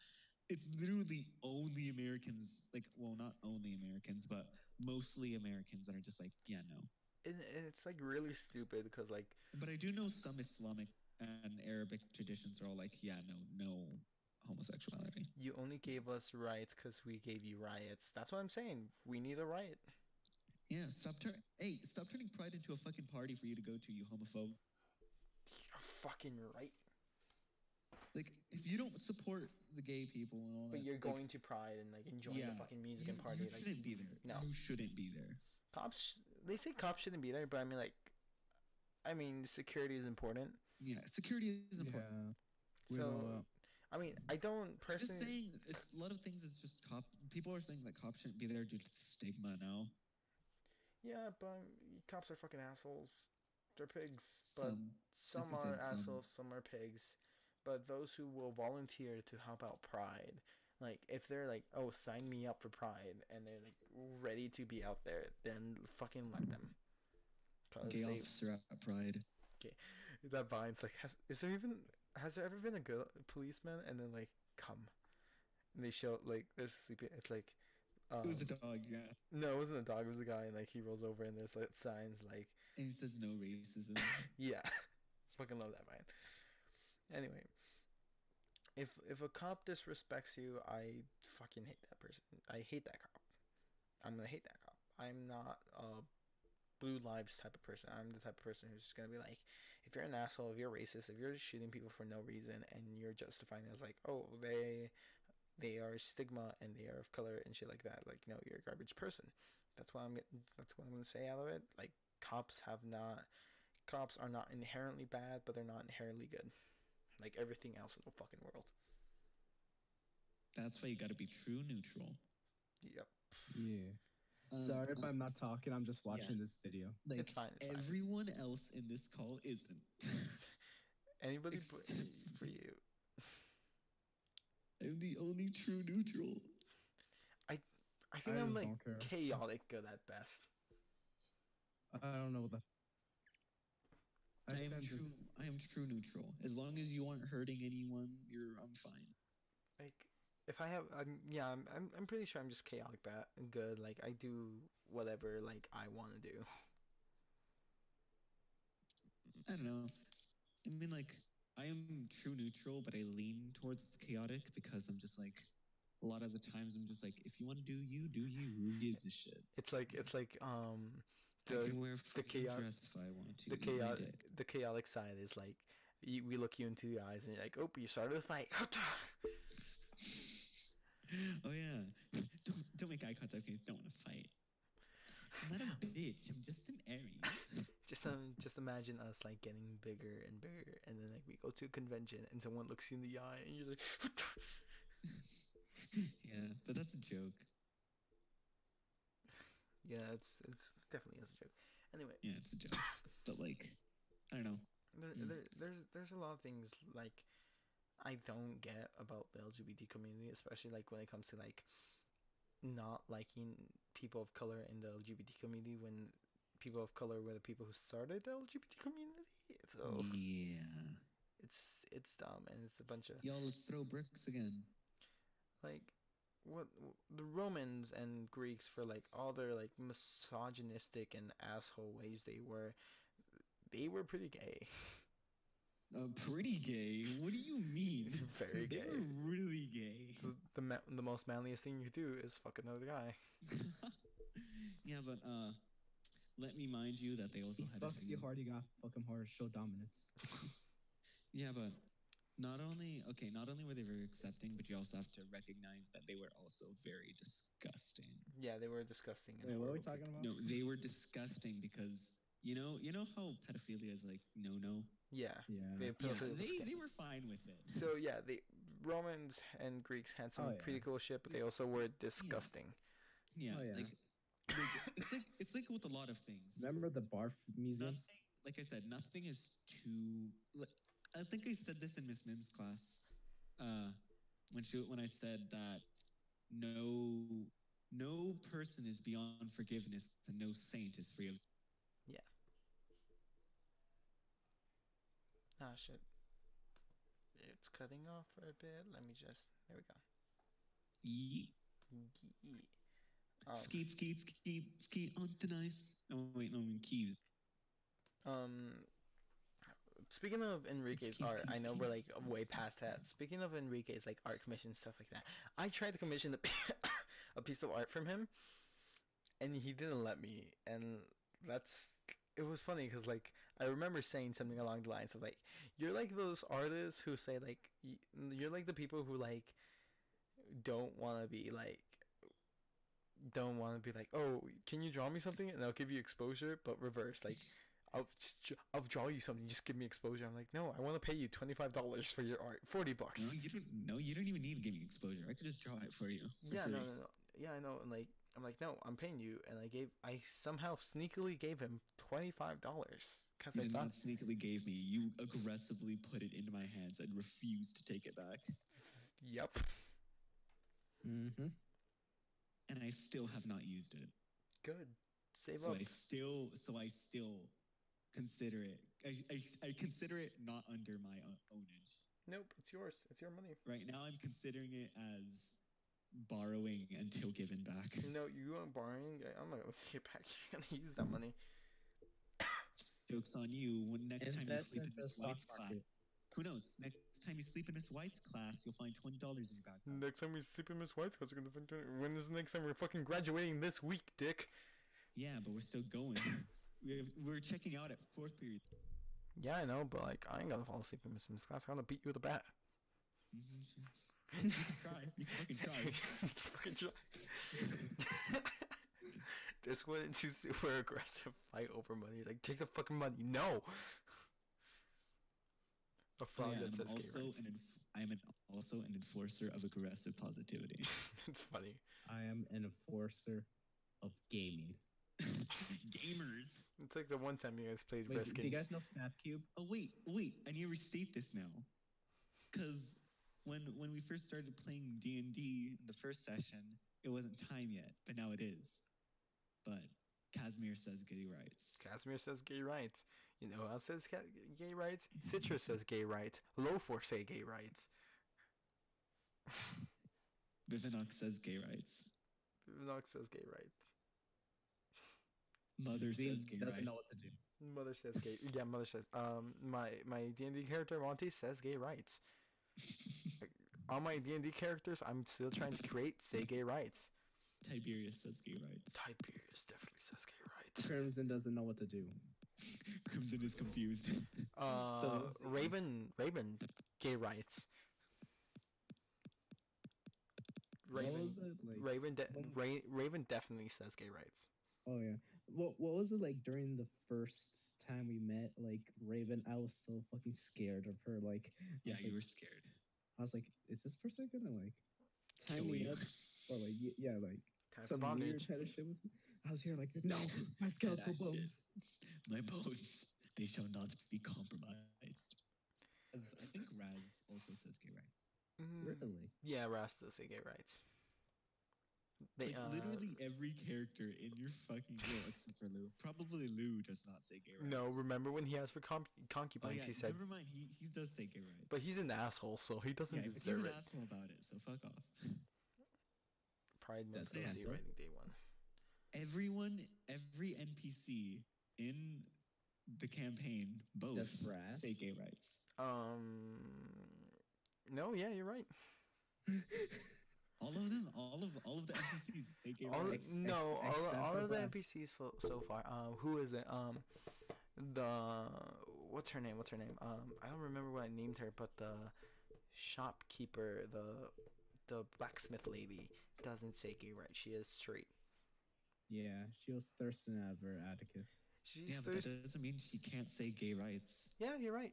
it's literally only Americans, like, well, not only Americans, but mostly Americans that are just like, yeah, no. And it's like really stupid because like But I do know some Islamic and Arabic traditions are all like, yeah, no, no homosexuality. you only gave us rights because we gave you riots. That's what I'm saying. We need a riot. Yeah, stop turning Pride into a fucking party for you to go to, you homophobe. You're fucking right. Like, if you don't support the gay people and all But that, you're like, going to Pride and like enjoying yeah, the fucking music you and party. Like shouldn't be there. no, You shouldn't be there. cops. They say cops shouldn't be there, but I mean like, I mean security is important. Yeah, security is important. Yeah. We So know. I mean I don't I'm just personally. saying, it's a lot of things. It's just people are saying that cops shouldn't be there due to the stigma now. Yeah, but cops are fucking assholes. They're pigs, but Some, like some I are said, some. assholes, some are pigs. But those who will volunteer to help out Pride, like if they're like, "Oh, sign me up for Pride," and they're like ready to be out there, then fucking let them. Cause Gay they officer at Pride. okay, that Vine's like, has there ever been a good policeman and then like come and they show like there's sleeping. It's like It was a um dog, yeah. no, it wasn't a dog. It was a guy, and like he rolls over, and there's like signs like, And he says no racism. yeah, fucking love that man. Anyway, if a cop disrespects you, I fucking hate that person. I hate that cop. I'm gonna hate that cop. I'm not a blue lives type of person. I'm the type of person who's just gonna be like, if you're an asshole, if you're racist, if you're just shooting people for no reason, and you're justifying it as like, oh, they are stigma and they are of color and shit like that. Like, no, you're a garbage person. That's what I'm gonna say out of it. Like, cops are not inherently bad, but they're not inherently good. Like everything else in the fucking world. That's why you gotta be true neutral. Yep. Yeah. Um, Sorry if uh, I'm not talking. I'm just yeah. watching this video. Like, It's fine. It's fine. everyone else in this call isn't. Anybody Except for you. I'm the only true neutral. I think I I'm just like don't care. chaotic good at best. I don't know what the. I am spent this- true. I am true neutral. As long as you aren't hurting anyone, I'm fine. Like if I have, yeah, I'm pretty sure I'm just chaotic bad and good. Like I do whatever like I want to do. I don't know. I mean, like, I am true neutral, but I lean towards chaotic because I'm just like, a lot of the times I'm just like, if you want to do you, do you. Who gives a shit? It's like I the can wear a the fucking chaotic dress if I want to. the Eat my chaotic dick. the chaotic side is like we look you into the eyes and you're like, oh, you started a fight. Oh yeah. Don't make eye contact with me. Don't want to fight. I'm not a bitch. I'm just an Aries. Just imagine us like getting bigger and bigger, and then like we go to a convention and someone looks you in the eye and you're like, Yeah, but that's a joke. yeah, it's definitely is a joke. Anyway, Yeah, it's a joke. But like, I don't know. there's a lot of things like I don't get about the LGBT community, especially like when it comes to like not liking people of color in the LGBT community when people of color were the people who started the LGBT community. So Yeah. it's dumb and it's a bunch of Y'all, let's throw bricks again. like what the Romans and Greeks for like all their like misogynistic and asshole ways they were pretty gay. Pretty gay. What do you mean? Very They gay. were really gay. The most manliest thing you do is fuck another guy. Yeah, but let me mind you that they also He had a fucks you thing. hard. You got fuck him hard. Show dominance. Yeah, but not only were they very accepting, but you also have to recognize that they were also very disgusting. Yeah, they were disgusting. And Wait, what are we horrible talking people. about? No, they were disgusting because you know how pedophilia is like no. Yeah, Yeah. they Yeah, pedophilia was they were fine with it. So yeah, the Romans and Greeks had some Oh, yeah. pretty cool shit, but they also were disgusting. Yeah, Oh, yeah. like it's like with a lot of things. Remember the Barf Museum? Nothing, like I said, nothing is too. I think I said this in Miss Mim's class, when I said that no person is beyond forgiveness and no saint is free of. Yeah. Ah shit. It's cutting off for a bit. Let me just. There we go. Yeet. Yee. Skeet, skeet, skeet, skeet on the nice. Oh wait, no, I mean keys. Um, Speaking of Enrique's Keys, art, keys, I know we're keys. like way past that. Speaking of Enrique's like art commission stuff like that, I tried to commission a piece of art from him, and he didn't let me. And that's it was funny because like I remember saying something along the lines of like, "You're like those artists who say like you're like the people who like don't want to be like don't want to be like, oh, can you draw me something and I'll give you exposure, but reverse like." I'll draw you something. Just give me exposure. I'm like, no, I want to pay you $25 for your art, $40. No, you don't. No, you don't even need to give me exposure. I could just draw it for you. For Yeah, free. no. Yeah, I know. And like, I'm like, no, I'm paying you. And I somehow sneakily gave him $25 because You I did thought, not sneakily gave me. You aggressively put it into my hands and refused to take it back. yep, Mm-hmm. And I still have not used it. good, save So up. I still consider it. I consider it not under my ownage. Nope, it's yours. It's your money. Right now, I'm considering it as borrowing until given back. No, you aren't borrowing. I'm not gonna take it back. You're gonna use that money. Joke's on you. When next time you Invest sleep in into the Miss stock White's class, market. who knows? Next time you sleep in Miss White's class, you'll find $20 in your backpack. Next time we sleep in Miss White's house, we're gonna find. When is the next time we're fucking graduating this week, Dick? Yeah, but we're still going. We're checking out at fourth period. Yeah, I know, but like, I ain't gonna fall asleep in Miss Smith's class. I'm gonna beat you with a bat. You can try. You can fucking try. Fucking try. This went into super aggressive fight over money. He's like, take the fucking money. No. A frog Yeah, that and says I'm gay also rights. also an enforcer of aggressive positivity. It's funny. I am an enforcer of gaming. Gamers. It's like the one time you guys played Wait, Risk. do you guys know Snapcube? Oh wait. I need to restate this now, because when we first started playing D&D in the first session, it wasn't time yet, but now it is. But Casimir says gay rights. Casimir says gay rights. You know who else says gay rights? Citrus says gay rights. Lofor say gay rights. Vivinox says gay rights. Nox says gay rights. Mother Zine says gay doesn't rights. know what to do. Mother says gay. Yeah, mother says. My D&D character Monty says gay rights. All my D&D characters I'm still trying to create say gay rights. Tiberius says gay rights. Tiberius definitely says gay rights. Crimson doesn't know what to do. Crimson is confused. So- Raven, gay rights. What Raven, was it like? Raven definitely says gay rights. Oh yeah. What was it like during the first time we met? Like Raven, I was so fucking scared of her. Like, Yeah, I was you like, were scared. I was like, is this person gonna like tie Kill me you. up or like yeah like Time for some weird bondage. kind of shit with me? I was here like, no, my skeletal that shit. bones. My bones, they shall not be compromised. As I think Raz also says gay rights. Really? Yeah, Ras does say gay rights. They, Like literally every character in your fucking world except for Lou. Probably Lou does not say gay rights. No, remember when he asked for Oh concubines? yeah, He said, never mind. He does say gay rights. but he's an asshole, so he doesn't yeah, he's deserve an it. asshole about it. So fuck off. Pride Month That's OC the answer. writing day one. Every NPC in the campaign, both That's brass. say gay rights. No, yeah, you're right. All of them, all of the NPCs say gay All, rights. no, except all for of the Brass. NPCs so far. Who is it? What's her name? I don't remember what I named her, but the shopkeeper, the blacksmith lady, doesn't say gay right. She is straight. Yeah, she was thirsting out of her Atticus. She's Yeah, but that doesn't mean she can't say gay rights. Yeah, you're right.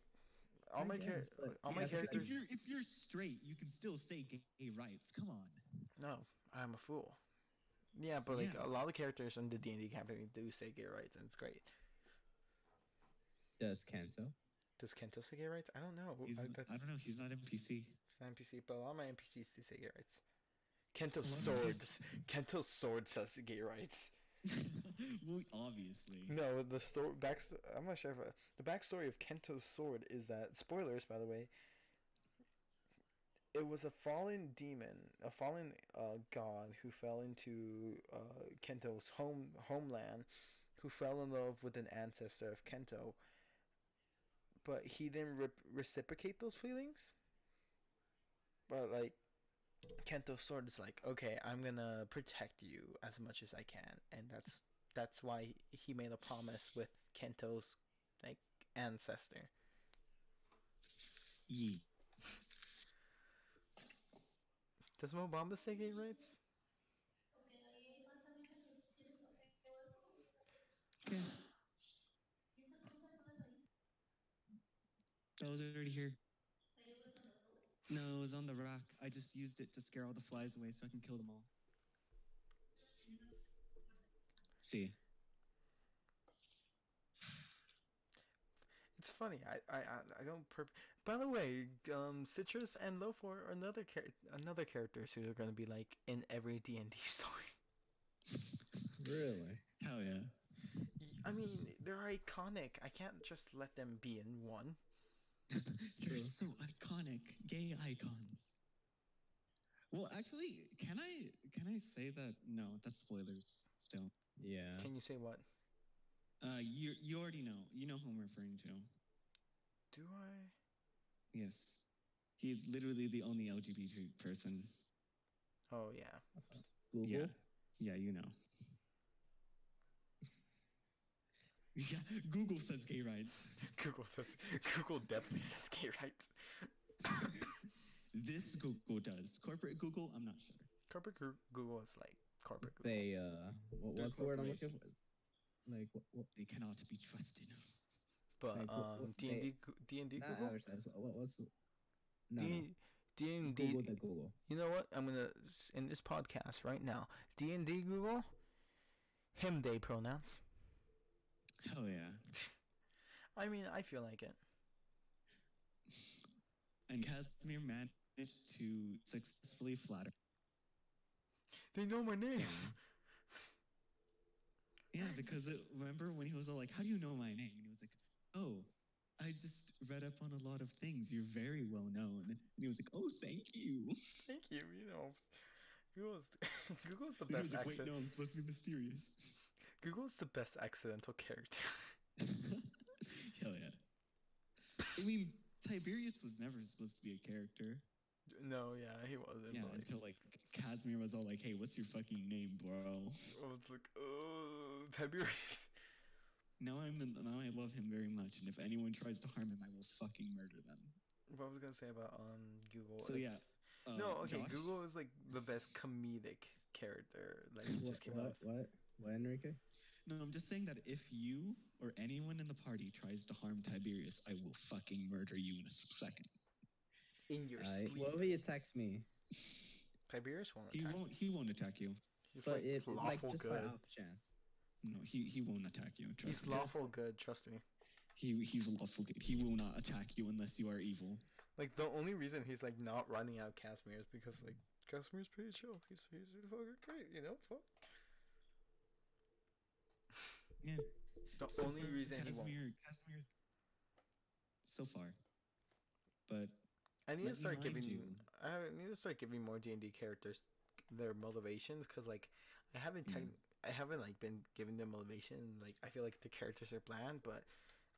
All I my guess, but all he my has to say- characters. If you're straight, you can still say gay rights. Come on. No, I'm a fool. Yeah, but like Yeah. a lot of characters in the D&D campaign do say gay rights, and it's great. Does Kanto? Does Kento say gay rights? I don't know. I don't know. He's not NPC. He's not NPC, but a lot of my NPCs do say gay rights. Kento's Well, sword. yes. Kento's sword says gay rights. Well, obviously. No, the story I'm not sure if the backstory of Kento's sword is that spoilers, by the way. it was a fallen demon, a fallen god who fell into Kento's homeland, who fell in love with an ancestor of Kento, but he didn't reciprocate those feelings. But like Kento's sword is like, okay, I'm gonna protect you as much as I can, and that's why he made a promise with Kento's like ancestor. Ye. Does Mobamba say gay rights? Okay. That was already here. No, it was on the rack. I just used it to scare all the flies away so I can kill them all. See. It's funny. I don't. By the way, Citrus and Loaf are another characters who are gonna be like in every D&D story. Really? Hell yeah. I mean, they're iconic. I can't just let them be in one. They're True. so iconic. Gay icons. Well, actually, can I say that? No, that's spoilers still. Yeah. Can you say what? You already know. You know who I'm referring to. Do I? Yes. He's literally the only LGBT person. Oh yeah. Google. Yeah. Yeah, you know. Yeah, Google says gay rights. Google definitely says gay rights. This Google does. Corporate Google, I'm not sure. Corporate Google is like corporate Google. They They're what's the word I'm looking for? Like what They cannot be trusted. But like, what D&D D&D not Google. advertise. What's no, D&D. Google the Google. You know what? I'm gonna in this podcast right now. D&D Google. Him they pronouns. Hell yeah. I mean, I feel like it. And Casimir managed to successfully flatter. They know my name. Yeah, because remember when he was all like, "How do you know my name?" And he was like, "Oh, I just read up on a lot of things. You're very well known." And he was like, "Oh, thank you." Thank you. You know, Google's Google's the And he was best like, "Wait, accident. no, I'm supposed to be mysterious." Google's the best accidental character. Hell yeah. I mean, Tiberius was never supposed to be a character. No, yeah, he wasn't. Yeah, but like, until like Casimir was all like, "Hey, what's your fucking name, bro?" oh, it's like, oh, Tiberius. Now I love him very much, and if anyone tries to harm him, I will fucking murder them. What I was gonna say about Google. So yeah, no, okay. Josh? Google is like the best comedic character. Like he just came out. What Enrique? No, I'm just saying that if you or anyone in the party tries to harm Tiberius, I will fucking murder you in a second. In your sleep. What if he attacks me? Tiberius won't He attack. won't attack you. He's But like if like lawful just by good. off chance. No, he won't attack you. He's Trust me. lawful good. Trust me. He's lawful good. He will not attack you unless you are evil. Like the only reason he's like not running out Casimir is because like Casimir's pretty chill. He's fucking great. You know. Fuck. Yeah. The So only far, reason he won't. Casimir. So far, but I need to let me start mind giving. you- I need to start giving more D&D characters their motivations because like I haven't I haven't like been giving them motivation. Like I feel like the characters are bland, but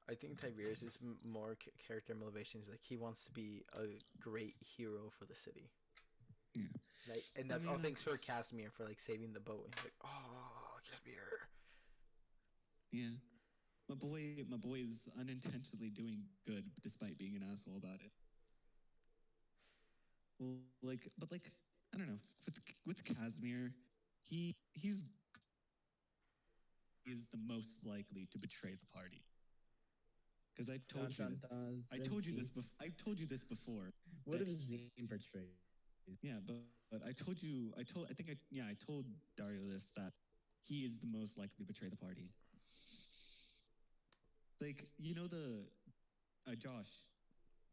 I think Tiberius is more character motivations. Like he wants to be a great hero for the city. Yeah. Like, and I that's mean, all like- thanks for Casimir for like saving the boat. And he's like, oh, Casimir. yeah. My boy is unintentionally doing good despite being an asshole about it. Well, but I don't know. With Casimir, he's is the most likely to betray the party. Because I told you Dun, this. dun, I dun, told you Zeke. this. I told you this before. What that if Zine portrayed? Yeah, but I told you. I told Dario this that he is the most likely to betray the party. Like Josh.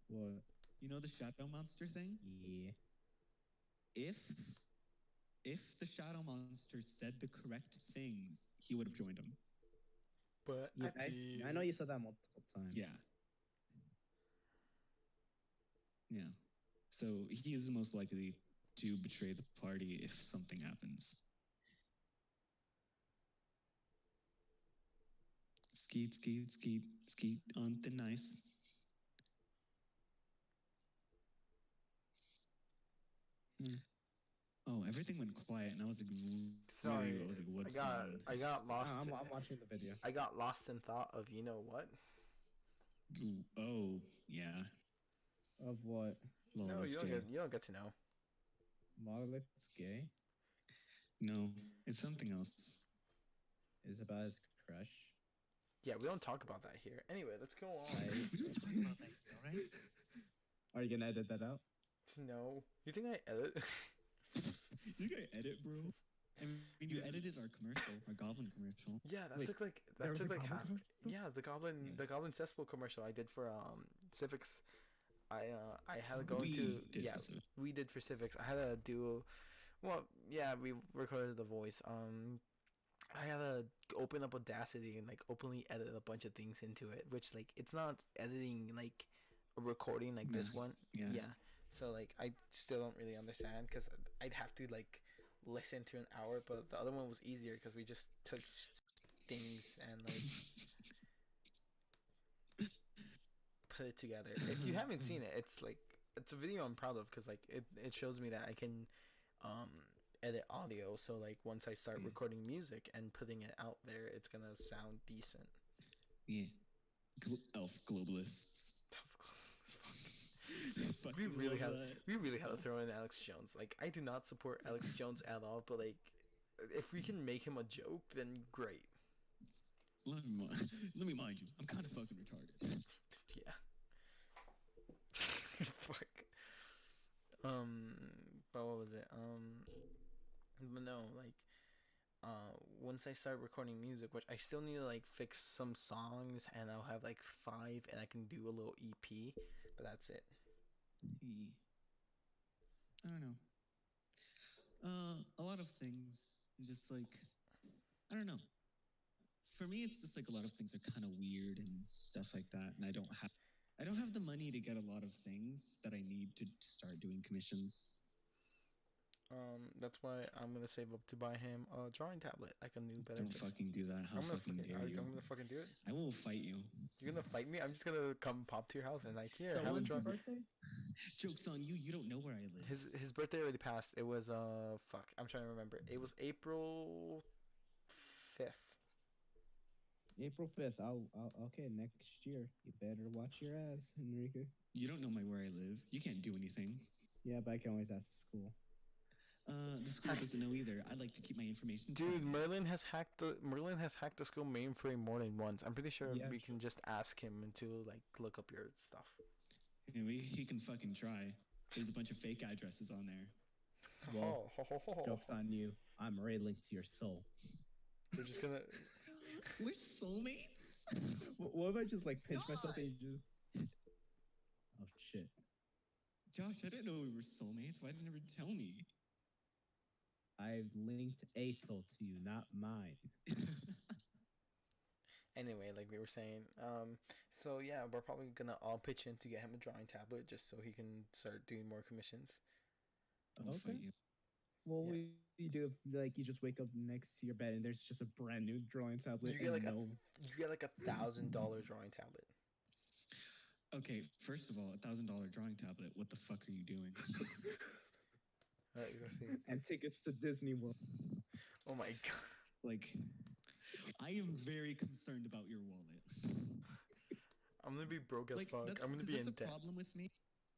What? You know the shadow monster thing? Yeah. If the shadow monster said the correct things, he would have joined him. But Yeah, I know you said that multiple times. Yeah. Yeah. So he is most likely to betray the party if something happens. Skeet, skeet, skeet, skeet on the nice. Hmm. Oh, everything went quiet, and I was like, Sorry, I was like, I what's going got on? I got lost. I'm watching the video. I got lost in thought of you know what? Ooh, oh, yeah. Of what? Lol, No, that's gay. you don't get to know. Monolith's gay? No, it's something else. Is about his crush? Yeah, we don't talk about that here. Anyway, let's go on. We don't talk about that, all right? Are you gonna edit that out? No, you think I edit? You gotta edit, bro. I mean, you edited our commercial, our Goblin commercial. Yeah, that Wait, took like there was a half. Goblin commercial? Yeah, the Yes. Goblin cesspool commercial I did for civics. I had to go We into did yeah for Civic. we did for civics. I had to do well yeah we recorded the voice. I had to open up Audacity and like openly edit a bunch of things into it, which like it's not editing like a recording like this Mass. one. Yeah. Yeah. So like I still don't really understand because I'd have to like listen to an hour, but the other one was easier because we just took things and like put it together. If you haven't seen it, it's a video I'm proud of because like it shows me that I can um edit audio. So like once I start recording music and putting it out there, it's gonna sound decent. Yeah. Elf globalists. we Fucking really love had that. we really had to throw in Alex Jones. Like I do not support Alex Jones at all, but like if we can make him a joke, then great. Let me mind you, I'm kind of fucking retarded. Yeah. Fuck. But what was it? But no, like, once I start recording music, which I still need to like fix some songs, and I'll have like 5, and I can do a little EP, but that's it. I don't know. A lot of things, just like, I don't know. For me, it's just like a lot of things are kind of weird and stuff like that, and I don't have the money to get a lot of things that I need to start doing commissions. That's why I'm gonna save up to buy him a drawing tablet, like a new better. Don't fucking do that. How fucking dare you? I'm gonna fucking do it. I will fight you. You're gonna fight me? I'm just gonna come pop to your house and like here, So have a when's your drawing. birthday? Joke's on you. You don't know where I live. His birthday already passed. It was fuck. I'm trying to remember. It was April 5th. April 5th. I'll okay, next year. You better watch your ass, Enrique. You don't know where I live. You can't do anything. Yeah, but I can always ask the school. The school doesn't know either. I'd like to keep my information. Dude, private. Merlin has hacked the school mainframe more than once. I'm pretty sure Yeah, we true. can just ask him to like look up your stuff. Anyway, he can fucking try. There's a bunch of fake addresses on there. Well, Oh. joke's on you. I'm already linked to your soul. We're just gonna. We're soulmates. What if I just like pinch myself and you just? Oh shit! Josh, I didn't know we were soulmates. Why didn't you ever tell me? I've linked a soul to you, not mine. Anyway, like we were saying, so yeah, we're probably gonna all pitch in to get him a drawing tablet just so he can start doing more commissions. I'll Okay. fight you. What Yeah. would you do if like you just wake up next to your bed and there's just a brand new drawing tablet? You get like no... you get like $1,000 drawing tablet. Okay, first of all, $1,000 drawing tablet. What the fuck are you doing? Alright, let's see. and tickets to Disney World. Oh my god. Like, I am very concerned about your wallet. I'm gonna be broke as Like, fuck. I'm gonna be in that's a debt. problem with me.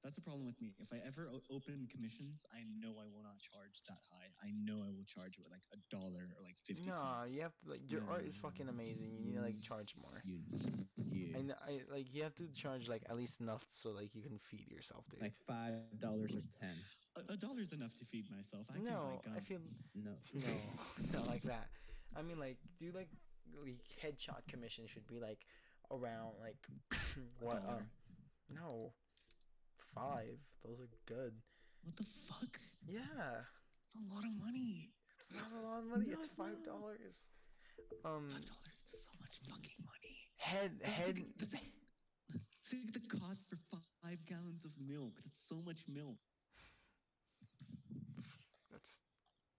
That's a problem with me. If I ever open commissions, I know I will not charge that high. I know I will charge with like $1 or like 50 Nah, cents. you have to like your art is fucking amazing. You need to like charge more. Yeah. And I like you have to charge like at least enough so like you can feed yourself, dude. Like $5 or 10. $1 is enough to feed myself. I can No, buy gum. I feel No. no, not like that. I mean, like, do like headshot commission should be like around like what? $1. No, 5. Those are good. What the fuck? Yeah, That's a lot of money. it's not a lot of money. No, It's it's not. $5. $5 is so much fucking money. Head. That's It's like the cost for 5 gallons of milk. That's so much milk. That's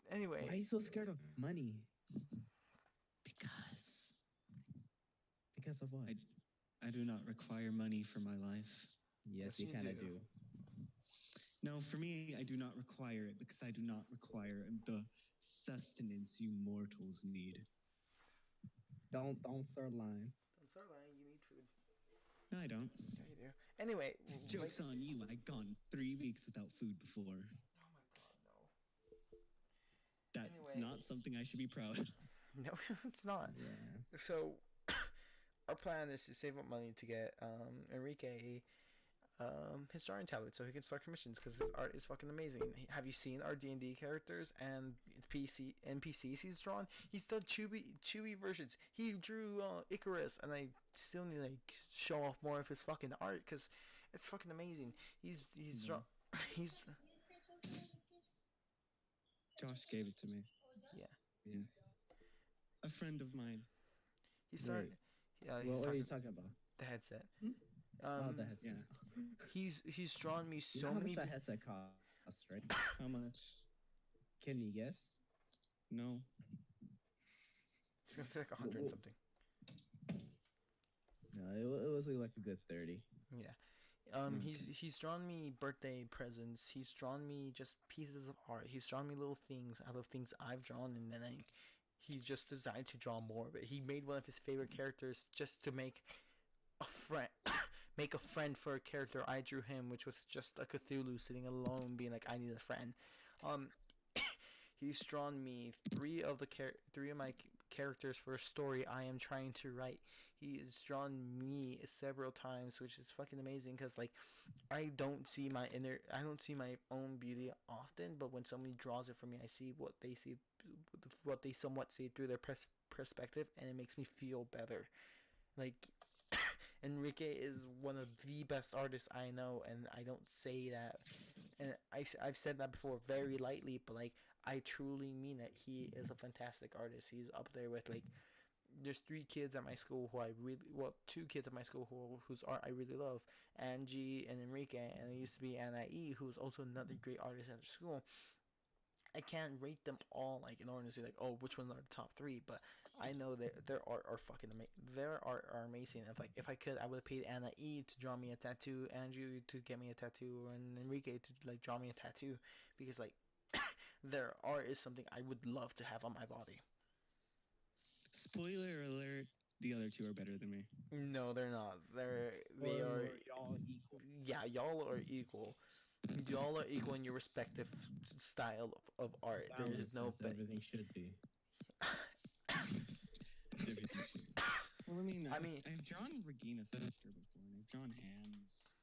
Why are anyway. you so scared of money? Because Because of what? I do not require money for my life. Yes, Yes, you you kind of do. do. No, for me, I do not require it because I do not require the sustenance you mortals need. Don't start lying. Don't start lying. You need food. No, I don't. Yeah, you do. Anyway, like. Joke's on you. I've gone 3 weeks without food before. Oh my god, no. That's Anyway, not something I should be proud of. no, it's not. Yeah. So, our plan is to save up money to get Enrique his drawing tablet so he can start commissions because his art is fucking amazing. Have you seen our D&D characters and PC NPCs he's drawn? He's done chewy versions. He drew Icarus, and I still need to like show off more of his fucking art because it's fucking amazing. He's drawn. He's Josh gave it to me. yeah. Yeah. A friend of mine. He started. Wait. Yeah, What are you talking about? the headset. Hmm? Oh, the Yeah. headset. He's drawn me You so know how many. much that headset costs, right? How much? Can you guess? No. It's gonna say like 100 and something. No, it was like a good 30. Yeah. Okay. He's drawn me birthday presents. He's drawn me just pieces of art. He's drawn me little things out of things I've drawn, and then like he just decided to draw more. But he made one of his favorite characters just to make a friend, make a friend for a character I drew him, which was just a Cthulhu sitting alone, being like, "I need a friend." Um, he's drawn me three of my characters for a story I am trying to write. He has drawn me several times, which is fucking amazing because like I don't see my own beauty often, but when somebody draws it for me, I see what they somewhat see through their perspective, and it makes me feel better. Like Enrique is one of the best artists I know, and I don't say that, and I've said that before very lightly, but like I truly mean it. He is a fantastic artist. He's up there with like there's three kids at my school who I really two kids at my school whose art I really love, Angie and Enrique, and it used to be Anna E, who's also another great artist at the school. I can't rate them all like in order to say like, oh, which ones are the top three, but I know that their art are fucking their art are amazing. If I could, I would have paid Anna E to draw me a tattoo, Andrew to get me a tattoo, and Enrique to like draw me a tattoo, because like their art is something I would love to have on my body. Spoiler alert, the other two are better than me. No, they're not. They Or are. y'all equal. Yeah, y'all are equal. Y'all are equal in your respective style of art. There is Balance, no as everything should be. That's everything. Well, I mean, I've drawn Regina's sister before, and I've drawn hands.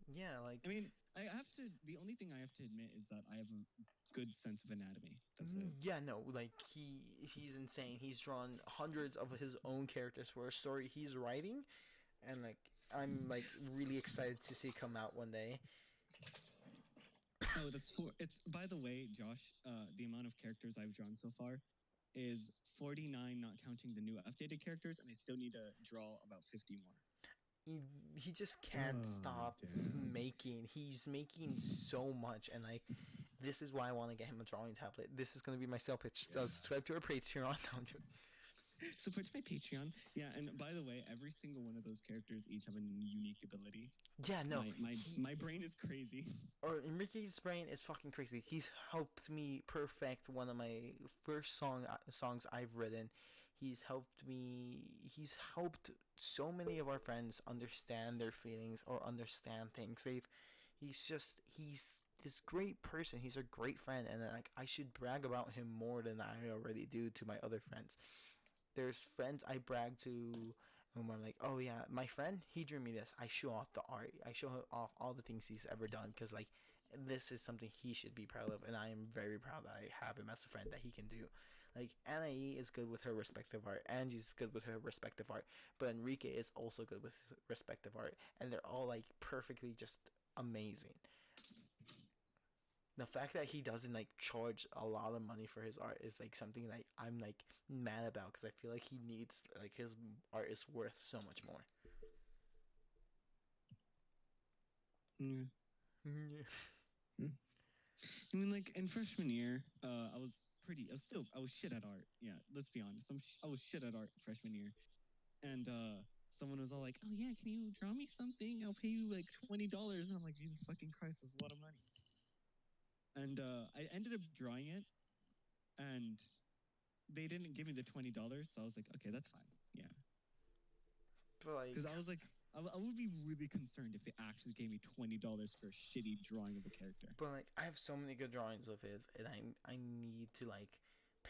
yeah, like I mean, I have to. The only thing I have to admit is that I have a good sense of anatomy. That's it. yeah, no, like he's insane. He's drawn hundreds of his own characters for a story he's writing, and like I'm like really excited to see it come out one day. Oh, that's four. It's by the way, Josh. The amount of characters I've drawn so far is 49, not counting the new updated characters, and I still need to draw about 50 more. He just can't Oh, stop damn. making. He's making so much, and like this is why I want to get him a drawing tablet. This is gonna be my sale pitch. So subscribe to our Patreon. No, I'm joking. Support my Patreon. Yeah, and by the way, every single one of those characters each have a unique ability. Yeah, no. My brain is crazy. Or Enrique's brain is fucking crazy. He's helped me perfect one of my first songs I've written. He's helped me. He's helped so many of our friends understand their feelings or understand things. He's this great person. He's a great friend, and like I should brag about him more than I already do to my other friends. There's friends I brag to, and I'm like, oh yeah, my friend, he drew me this. I show off the art. I show off all the things he's ever done because like this is something he should be proud of, and I am very proud that I have him as a friend that he can do. Like Anae is good with her respective art, Angie's good with her respective art, but Enrique is also good with respective art, and they're all like perfectly just amazing. The fact that he doesn't like charge a lot of money for his art is like something that I'm like mad about because I feel like he needs like his art is worth so much more. Yeah. Yeah. I mean, like in freshman year, I was shit at art. Yeah, let's be honest. I was shit at art freshman year, and someone was all like, "Oh yeah, can you draw me something? I'll pay you like $20." And I'm like, Jesus fucking Christ, that's a lot of money. And I ended up drawing it, and they didn't give me the $20, so I was like, okay, that's fine. Yeah, But like, because I was like, I would be really concerned if they actually gave me $20 for a shitty drawing of a character. I have so many good drawings of his, and I need to like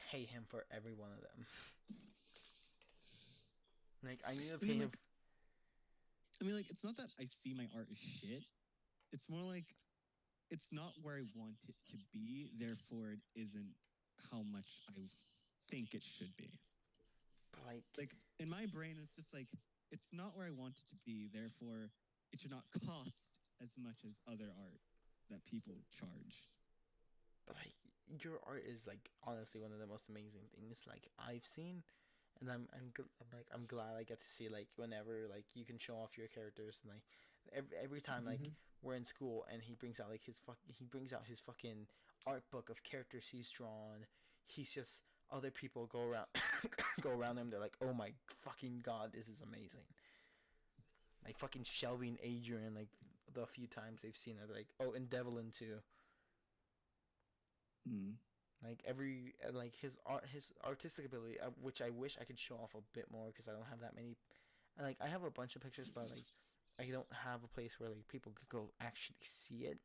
pay him for every one of them. Like I need to I pay mean, him. like, I mean, like, it's not that I see my art as shit. It's more like it's not where I want it to be. Therefore, it isn't how much I think it should be. But like, Like in my brain, it's just like it's not where I want it to be. Therefore, it should not cost as much as other art that people charge. your art is like honestly one of the most amazing things like I've seen, and I'm glad I get to see like whenever like you can show off your characters, and like every time like we're in school and he brings out his fucking art book of characters he's drawn. He's just other people go around go around him. They're like, oh my fucking god, this is amazing. Like fucking Shelby and Adrian, like the few times they've seen it, like oh, and Devlin too. Mm. Like his artistic ability, which I wish I could show off a bit more because I don't have that many. Like I have a bunch of pictures, but like I don't have a place where like people could go actually see it.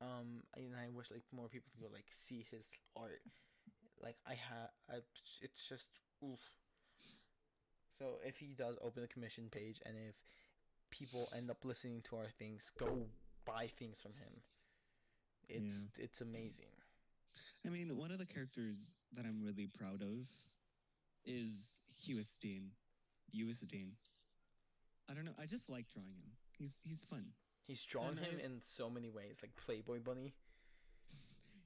And I wish like more people could go like see his art. Like it's just oof. So if he does open the commission page, and if people end up listening to our things, go buy things from him. It's amazing. I mean, one of the characters that I'm really proud of is Huisteen. Huisteen. I don't know. I just like drawing him. He's fun. He's drawn him in so many ways, like Playboy Bunny.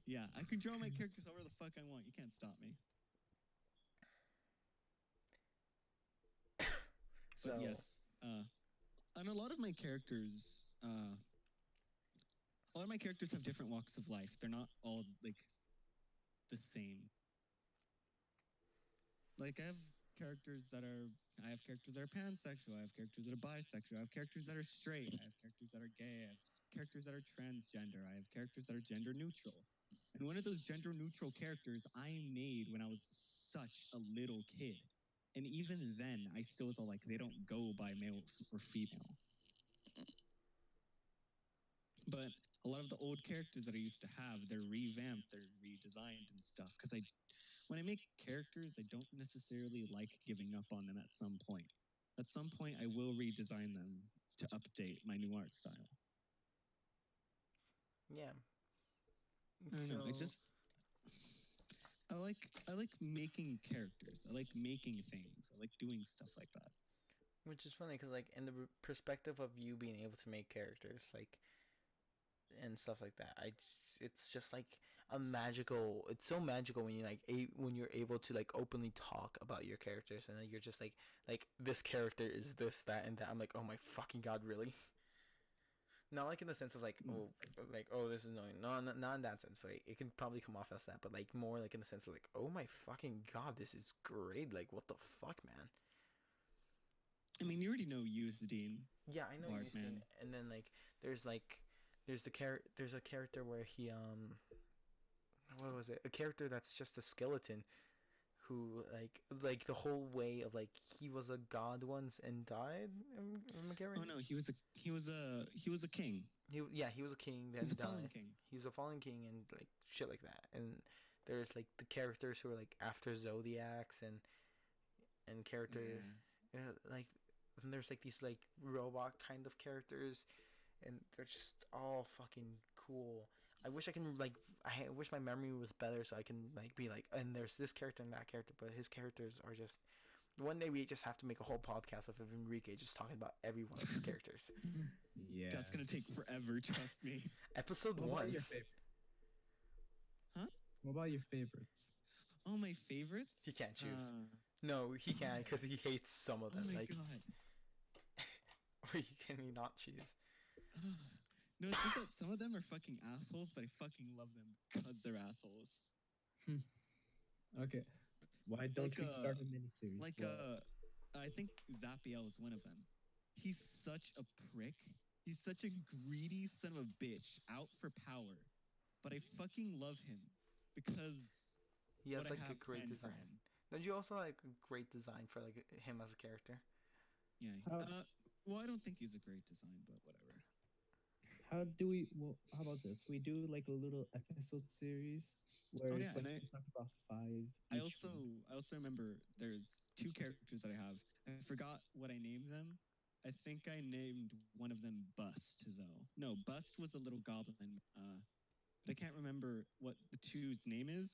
Yeah, I can draw my characters however the fuck I want. You can't stop me. So but yes, and a lot of my characters, have different walks of life. They're not all like the same. Like I have characters that are pansexual. I have characters that are bisexual. I have characters that are straight. I have characters that are gay. I have characters that are transgender. I have characters that are gender neutral. And one of those gender neutral characters I made when I was such a little kid. And even then, I still was all like, they don't go by male or female. But a lot of the old characters that I used to have, they're revamped, they're redesigned and stuff. Because when I make characters, I don't necessarily like giving up on them at some point. At some point, I will redesign them to update my new art style. Yeah. I don't know. I like making characters. I like making things. I like doing stuff like that. Which is funny because, like, in the perspective of you being able to make characters, like, and stuff like that, it's just like it's so magical when you like when you're able to like openly talk about your characters, and then you're just like this character is this, that, and that. I'm like, oh my fucking god, really? Not like in the sense of like this is annoying. No, not in that sense. Like it can probably come off as that, but like more like in the sense of like, oh my fucking god, this is great. Like what the fuck, man? I mean, you already know Dean. Yeah, I know Dean. And then like there's a character where he what was it? A character that's just a skeleton who like the whole way of like he was a god once and died. Am I getting right? Oh no, he was a king. He was a king then died. He was a fallen king and like shit like that. And there's like the characters who are like after zodiacs and character like and there's like these like robot kind of characters, and they're just all fucking cool. I wish I wish my memory was better so I can like be like, and there's this character and that character, but his characters are just. One day we just have to make a whole podcast of Enrique just talking about every one of his characters. Yeah, that's gonna take forever. Trust me. Episode 1. What about your favorite? Huh? What about your favorites? Oh, my favorites? He can't choose. No, he can't because he hates some of them. Oh my like, god. or can he not choose? No, it's just that some of them are fucking assholes, but I fucking love them because they're assholes. Okay. Why don't Like we start a miniseries? like I think Zapiel is one of them. He's such a prick. He's such a greedy son of a bitch, out for power. But I fucking love him because He what has I like a have great planned for design. him. Don't you also like a great design for like him as a character? Yeah. How, Well, I don't think he's a great design, but whatever. how do we? Well, how about this? We do like a little episode series where Oh it's yeah, like and we talk about five I each also one. I also remember there's two characters that I have. I forgot what I named them. I think I named one of them Bust though. No, Bust was a little goblin. But I can't remember what the two's name is.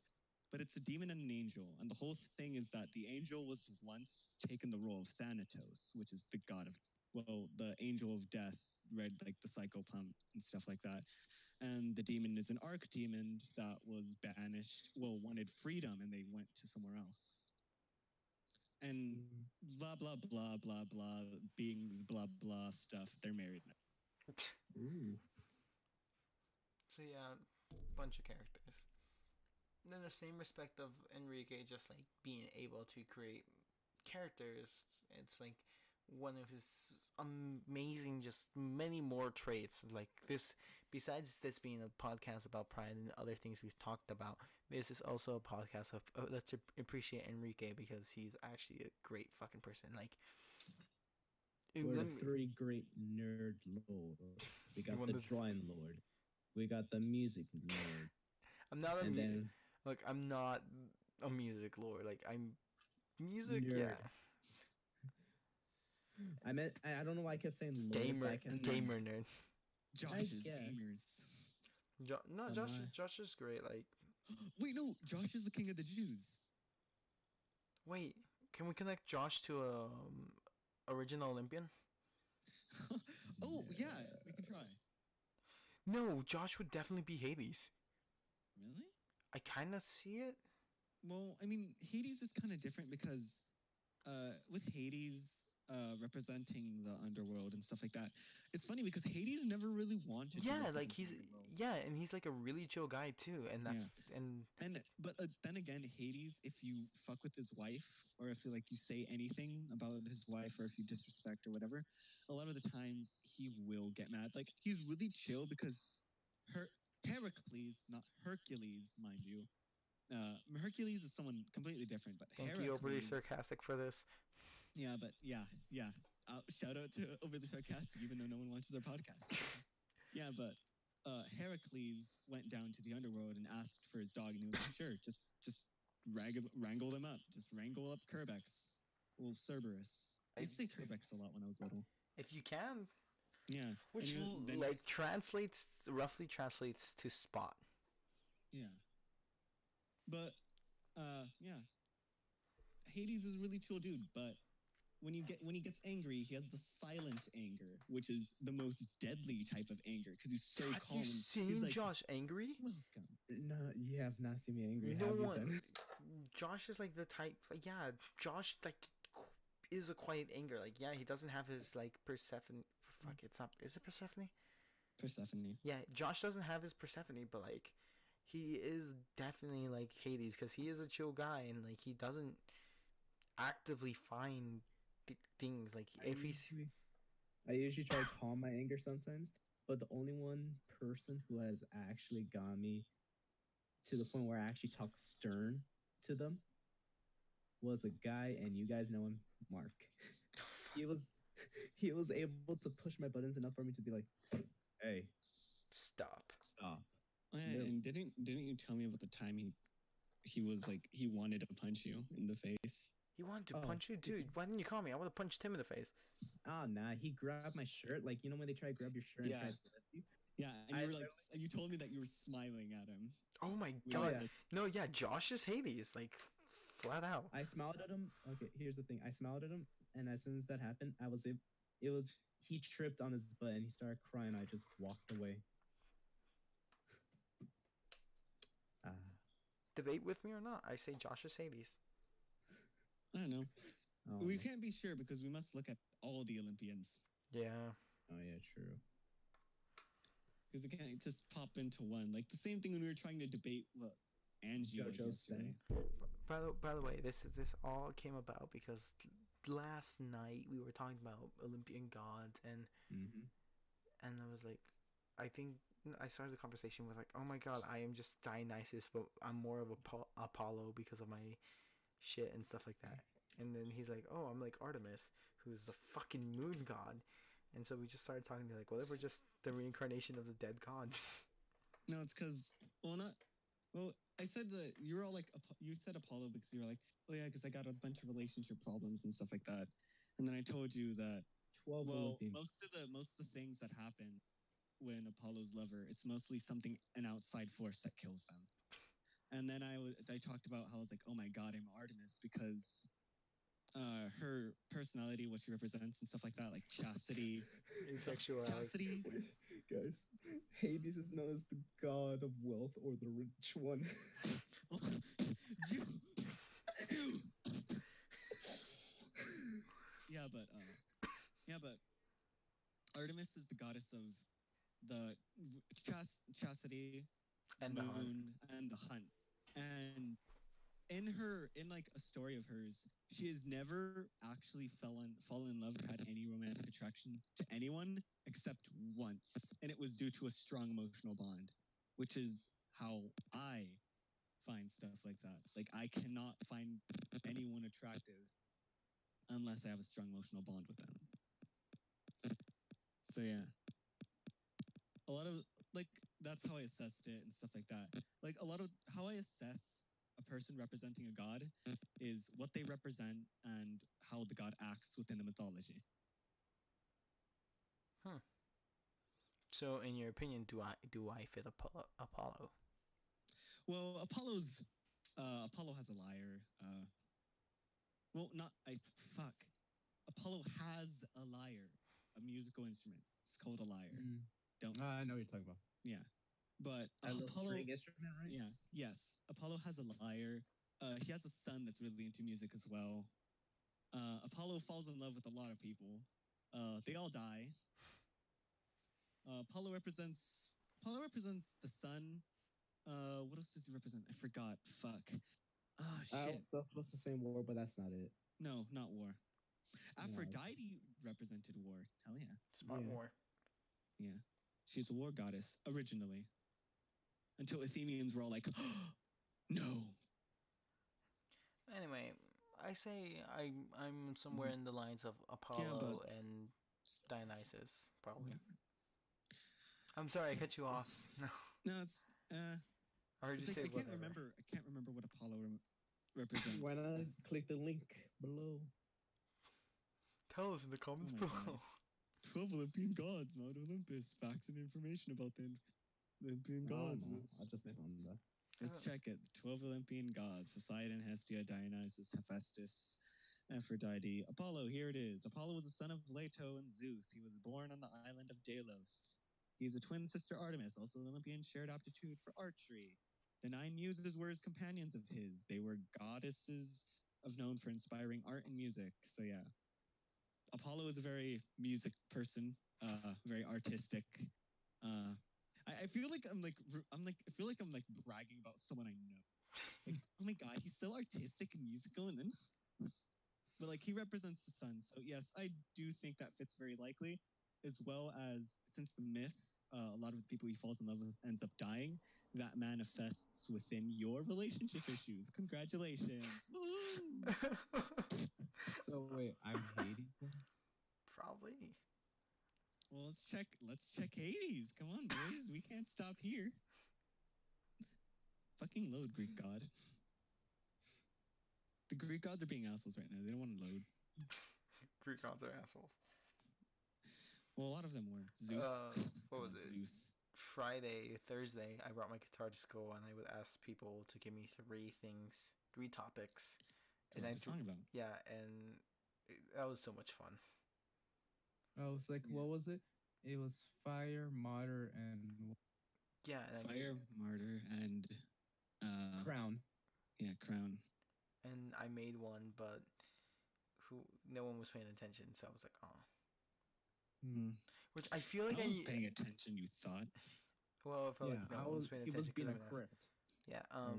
But it's a demon and an angel, and the whole thing is that the angel was once taken the role of Thanatos, which is the god of, well, the angel of death, right? Like the psychopomp and stuff like that. And the demon is an archdemon that was banished, well, wanted freedom, and they went to somewhere else. And Mm. blah blah blah blah blah, being blah blah stuff. They're married now. Ooh. So yeah, bunch of characters. And in the same respect of Enrique just like being able to create characters, it's like one of his amazing, just many more traits. Like this, besides this being a podcast about pride and other things we've talked about, this is also a podcast of let's appreciate Enrique because he's actually a great fucking person. Like, We're the three great nerd lords. We got the drawing lord. We got the music lord. I'm not a And then like I'm not a music lord. Like I'm music, nerd. yeah. I meant I don't know why I kept saying lord. Gamer, I kept gamer nerd. Josh's guess. gamers. No, Am Josh. I? Josh is great. Like, Wait, no, Josh is the king of the Jews. wait, can we connect Josh to original Olympian? Oh yeah, we can try. No, Josh would definitely be Hades. Really? I kind of see it. Well, I mean, Hades is kind of different because with Hades representing the underworld and stuff like that, it's funny because Hades never really wanted to Yeah, represent like the he's underworld. and he's like a really chill guy too, and that's But then again, Hades, if you fuck with his wife, or if like you say anything about his wife, or if you disrespect or whatever, a lot of the times he will get mad. Like he's really chill because her Heracles, not Hercules, mind you. Hercules is someone completely different, but thank you, overly Heracles. sarcastic for this. Yeah, but yeah. Shout out to Overly Sarcastic, even though no one watches our podcast. Yeah, but Heracles went down to the underworld and asked for his dog, and he was like, "Sure, just wrangle them up. Just wrangle up Kerbex, well, Cerberus." I used to say Kerbex a lot when I was little. If you can, Yeah, which then like roughly translates to spot. Yeah, but yeah, Hades is a really chill dude, but when he gets angry, he has the silent anger, which is the most deadly type of anger because he's so Have calm. you seen like, Josh angry? Welcome. No, you have not seen me angry. You know have what? You then? Josh is like the type. Like, yeah, Josh like is a quiet anger. Like, yeah, he doesn't have his like Persephone. Fuck, it's not. Is it Persephone? Persephone. Yeah, Josh doesn't have his Persephone, but like, he is definitely like Hades because he is a chill guy and like he doesn't actively find things like if he's. I usually try to calm my anger sometimes, but the only one person who has actually got me to the point where I actually talk stern to them was a guy, and you guys know him, Mark. he was he was able to push my buttons enough for me to be like, "Hey, Stop. Oh, yeah, and didn't you tell me about the time he was like he wanted to punch you in the face? He wanted to punch you, dude. Why didn't you call me? I would have punched him in the face. Oh, nah. He grabbed my shirt. Like, you know when they try to grab your shirt and try to lift you? Yeah, and you were like, you told me that you were smiling at him. Oh my god. Yeah. No, yeah, Josh is Hades, like, flat out. I smiled at him. Okay, here's the thing. I smiled at him, and as soon as that happened, he tripped on his butt, and he started crying. I just walked away. Debate with me or not? I say Josh is Hades. I don't know. We can't be sure because we must look at all the Olympians. Yeah. Oh yeah, true. because it can't just pop into one. Like the same thing when we were trying to debate what Angie was JoJo's yesterday. By the way, this all came about because last night we were talking about Olympian gods, Mm-hmm. and I was like, I think I started the conversation with like, oh my god, I am just Dionysus, but I'm more of a Apollo because of my shit and stuff like that. And then he's like, oh, I'm like Artemis, who's the fucking moon god. And so we just started talking to like, what if we're just the reincarnation of the dead gods? No, it's because well, not well. I said that you were all like you said Apollo because you were like, oh yeah, because I got a bunch of relationship problems and stuff like that. And then I told you that 12 well, Olympian. most of the things that happen when Apollo's lover, it's mostly something an outside force that kills them. And then I talked about how I was like, oh my god, I'm Artemis because her personality, what she represents, and stuff like that, like chastity, Asexuality. chastity. Wait, guys, Hades is known as the god of wealth or the rich one. Jew. yeah, but Artemis is the goddess of the chastity, And the hunt. moon, and the hunt. And in like a story of hers, she has never actually fallen in love or had any romantic attraction to anyone except once, and it was due to a strong emotional bond, which is how I find stuff like that. Like I cannot find anyone attractive unless I have a strong emotional bond with them. So yeah, a lot of like that's how I assessed it and stuff like that. Like a lot of how I assess a person representing a god is what they represent and how the god acts within the mythology. So, in your opinion, do I fit Apollo? Well, Apollo has a lyre. Well, not I fuck. Apollo has a lyre, a musical instrument. It's called a lyre. Don't I know what you're talking about. yeah, but That little Apollo. string instrument, right? Yeah. Yes. Apollo has a lyre. He has a son that's really into music as well. Apollo falls in love with a lot of people. They all die. Apollo represents the sun. What else does he represent? I forgot. Fuck. Ah, I shit. was supposed to say war, but that's not it. No, not war. No. Aphrodite represented war. Hell yeah. Smart Yeah. war. Yeah. She's a war goddess originally. Until Athenians were all like, no. Anyway, I say I'm somewhere in the lines of Apollo but- and Dionysus, probably. I'm sorry, I cut you off. No, No, it's I heard you it's say like, I whatever. can't remember what Apollo represents. Why not click the link below? Tell us in the comments Oh my below. 12 Olympian gods, Mount Olympus. Facts and information about the Olympian gods. No, I just found that. Let's check it. 12 Olympian gods: Poseidon, Hestia, Dionysus, Hephaestus, Aphrodite, Apollo. Here it is. Apollo was the son of Leto and Zeus. He was born on the island of Delos. He's a twin sister Artemis, also an Olympian, shared aptitude for archery. The 9 muses were his companions of his. They were goddesses of known for inspiring art and music. So yeah, Apollo is a very music person, very artistic. I feel like I feel like I'm like bragging about someone I know. Like, oh my god, he's so artistic and musical, and then, but like he represents the sun. So yes, I do think that fits very likely, as well as since the myths, a lot of the people he falls in love with ends up dying. That manifests within your relationship issues. Congratulations. Woo! So wait, I'm Hades. Probably. Well, let's check Hades. Come on, boys. We can't stop here. Fucking load, Greek god. The Greek gods are being assholes right now. They don't want to load. Greek gods are assholes. Well, a lot of them were. Zeus. What was God, it? Zeus. Friday, Thursday, I brought my guitar to school and I would ask people to give me 3 topics. What was the song about? Yeah, and that was so much fun. I was like, Yeah. what was it? It was fire, martyr, and Yeah, and Fire, martyr, and crown. Yeah, crown. and I made one, but no one was paying attention, so I was like, oh. Hmm. Which I feel like I was paying attention. You thought. Well, I felt Yeah, like no one was paying he was attention being because a everyone else. crypt. Yeah. Or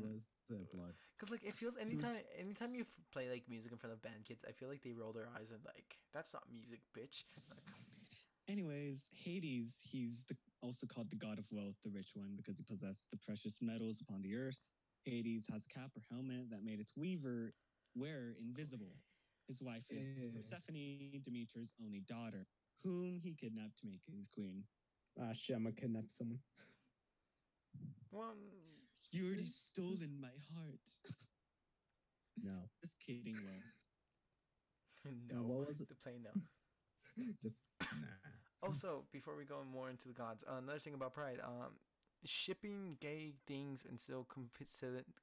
was it blood? Cause like it feels He was anytime you play like music in front of band kids, I feel like they roll their eyes and like that's not music, bitch. Like, Anyways, Hades, also called the god of wealth, the rich one, because he possessed the precious metals upon the earth. Hades has a cap or helmet that made its wearer invisible. His wife is Eh. Persephone, Demeter's only daughter, whom he kidnapped to make his queen. Ah, shit, I'm gonna kidnap someone. well, You already stolen my heart. No. Just kidding, lol. no. What was it? The plain no. Just nah. Also, before we go more into the gods, another thing about Pride, shipping gay things and still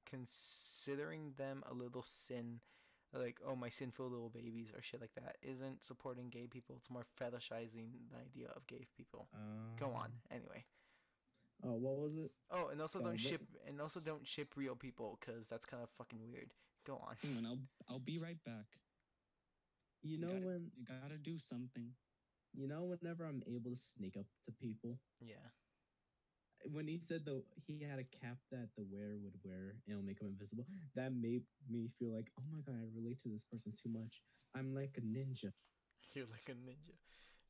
considering them a little sin, like oh my sinful little babies or shit like that, isn't supporting gay people. It's more fetishizing the idea of gay people. Go on, anyway. Oh, what was it? Oh, and also What? don't ship real people because that's kind of fucking weird. Go on. Hang on, I'll be right back. You know when? You gotta do something. You know whenever I'm able to sneak up to people. Yeah. When he said he had a cap that the wearer would wear and it'll make him invisible, that made me feel like, oh my god, I relate to this person too much. I'm like a ninja. You're like a ninja.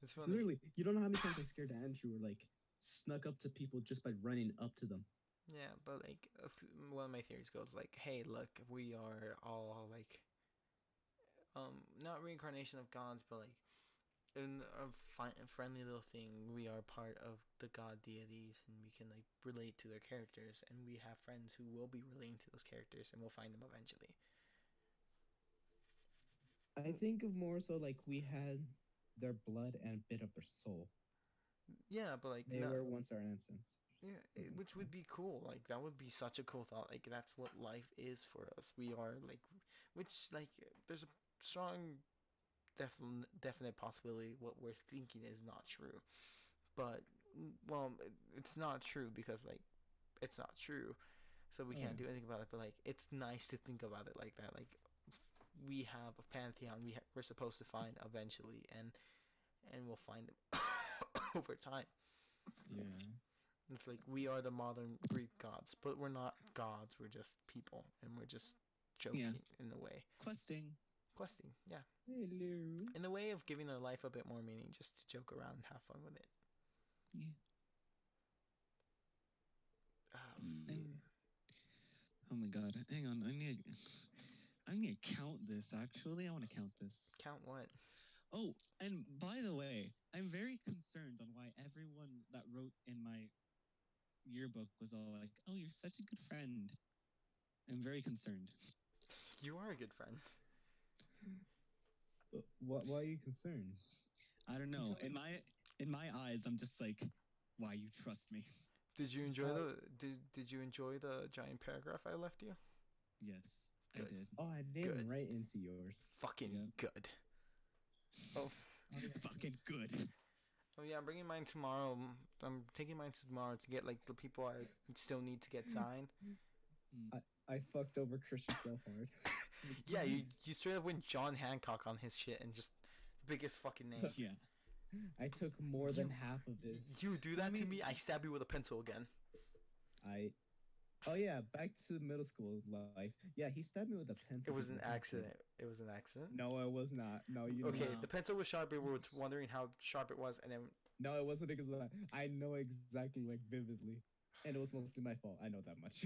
It's funny. Literally, you don't know how many times I scared Andrew or like snuck up to people just by running up to them. Yeah, but like one of my theories goes like, hey, look, we are all like, not reincarnation of gods, but like in a friendly little thing. We are part of the god deities, and we can like relate to their characters, and we have friends who will be relating to those characters, and we'll find them eventually. I think of more so like we had their blood and a bit of their soul. Yeah, but like They no, were once our innocence. yeah, which would be cool. Like that would be such a cool thought. Like that's what life is for us. We are like, which like there's a strong, definite possibility what we're thinking is not true. But well, it's not true because like it's not true, so we can't do anything about it. But like it's nice to think about it like that. Like we have a pantheon we're supposed to find eventually, and we'll find them over time. Yeah. It's like we are the modern Greek gods, but we're not gods. We're just people, and we're just joking in a way. Questing, Yeah. Hello. In a way of giving our life a bit more meaning, just to joke around and have fun with it. Yeah. Oh my god! Hang on, I need to count this. Actually, I want to count this. Count what? Oh, and by the way, I'm very concerned on why everyone that wrote in my yearbook was all like, "Oh, you're such a good friend." I'm very concerned. You are a good friend. Why are you concerned? I don't know. In my eyes, I'm just like, "Why you trust me?" Did you enjoy did you enjoy the giant paragraph I left you? Yes, Good. I did. Oh, I didn't Good. write into yours. Fucking good. Oh. Fucking good. Oh yeah, I'm bringing mine tomorrow. I'm taking mine tomorrow to get like the people I still need to get signed. I fucked over Christian so hard. Yeah, you straight up went John Hancock on his shit and just biggest fucking name. Yeah. I took more than half of his. You do that to me, I stab you with a pencil again. Oh yeah, back to middle school life. Yeah, he stabbed me with a pencil. It was an accident. It was an accident. No, it was not. No, you. Okay, Know. the pencil was sharp. We were wondering how sharp it was, and then. No, it wasn't because of that. I know exactly, like vividly, and it was mostly my fault. I know that much.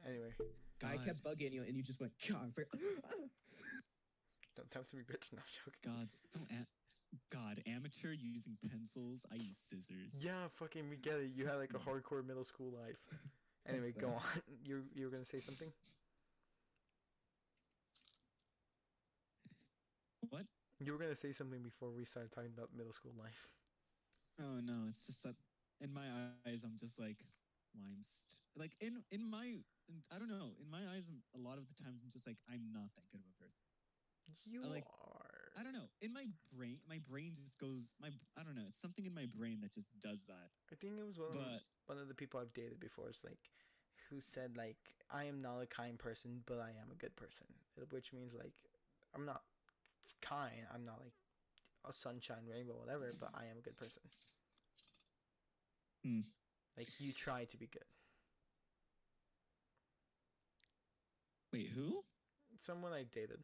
Anyway, God. I kept bugging you, and you just went. God, it's like, don't tempt me, bitch. No, I'm joking. God, amateur using pencils. I use scissors. Yeah, fucking, we get it. You had like a hardcore middle school life. Anyway, go on. You were gonna say something? What? You were gonna say something before we started talking about middle school life. Oh no, it's just that in my eyes, I'm just like, like I don't know. In my eyes, a lot of the times, I'm just like, I'm not that good of a person. You like, are. I don't know. In my brain just goes. I don't know. It's something in my brain that just does that. I think it was one of the people I've dated before. Is like, who said like, I am not a kind person, but I am a good person. Which means like, I'm not kind. I'm not like a sunshine rainbow, whatever. But I am a good person. Like you try to be good. Wait, who? Someone I dated.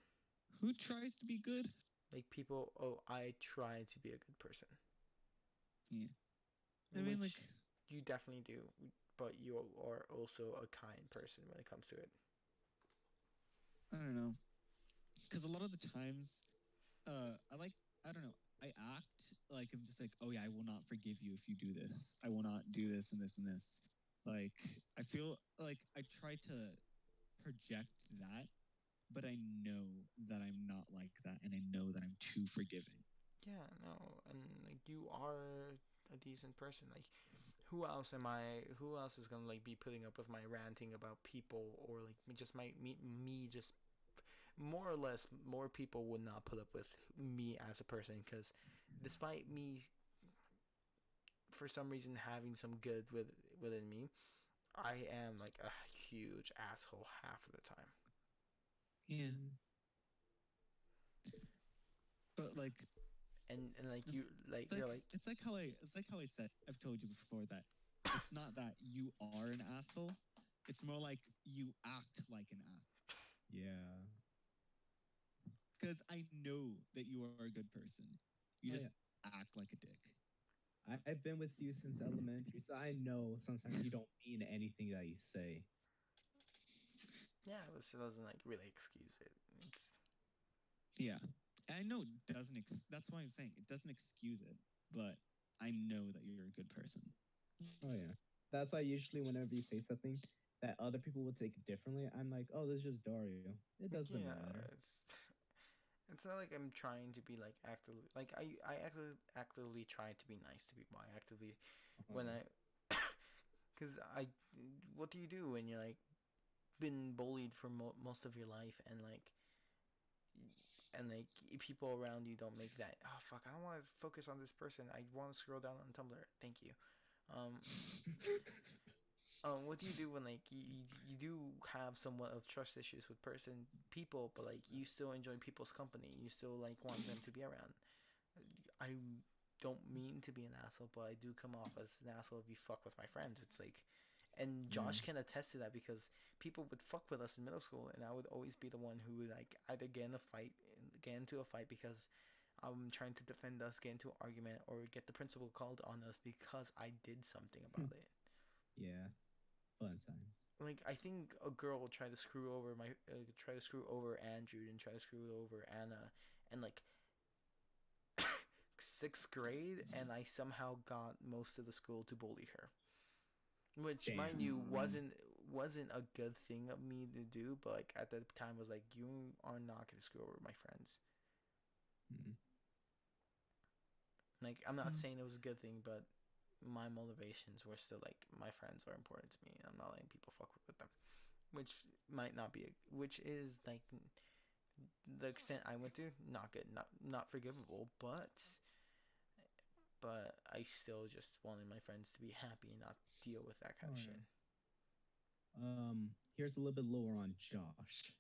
Who tries to be good? Like people, oh, I try to be a good person. Yeah. I mean, like, Which you definitely do, but you are also a kind person when it comes to it. I don't know. Because a lot of the times, I don't know, I act like I'm just like, oh yeah, I will not forgive you if you do this. I will not do this and this and this. Like, I feel like I try to project that, but I know that I'm not like that, and I know that I'm too forgiving. Yeah, no, and like you are a decent person. Like, who else am I? Who else is gonna like be putting up with my ranting about people or like just me just more or less more people would not put up with me as a person because despite me for some reason having some good within me, I am like a huge asshole half of the time. Yeah, Mm. but like, And like it's, you like it's like you're like it's like how I said. I've told you before that it's not that you are an asshole. It's more like you act like an asshole. Yeah. Because I know that you are a good person. You Oh just yeah. act like a dick. I've been with you since elementary, so I know sometimes you don't mean anything that you say. yeah, but it doesn't like really excuse it. It's Yeah. And I know it doesn't. That's why I'm saying it doesn't excuse it, but I know that you're a good person. Oh yeah. That's why usually whenever you say something that other people would take it differently, I'm like, oh, this is just Dario. It doesn't yeah, matter. it's not like I'm trying to be like actively like I actively try to be nice to people. I actively when Oh, I because I what do you do when you're like been bullied for most of your life and like people around you don't make that oh fuck I don't want to focus on this person I want to scroll down on Tumblr thank you um what do you do when like you do have somewhat of trust issues with people but like you still enjoy people's company you still like want them to be around I don't mean to be an asshole but I do come off as an asshole if you fuck with my friends it's like and yeah. Josh can attest to that because people would fuck with us in middle school and I would always be the one who would like either get into a fight because I'm trying to defend us get into an argument or get the principal called on us because I did something about it Yeah. Fun times. like I think a girl will try to screw over try to screw over Andrew and try to screw over Anna and like sixth grade and I somehow got most of the school to bully her which mind Damn. you wasn't a good thing of me to do but like at the time was like you are not going to screw over my friends Mm. like I'm not saying it was a good thing but my motivations were still like my friends are important to me and I'm not letting people fuck with them which might not be which is like the extent I went to not good not forgivable but I still just wanted my friends to be happy and not deal with that kind Oh of shit. yeah. Here's a little bit lower on Josh.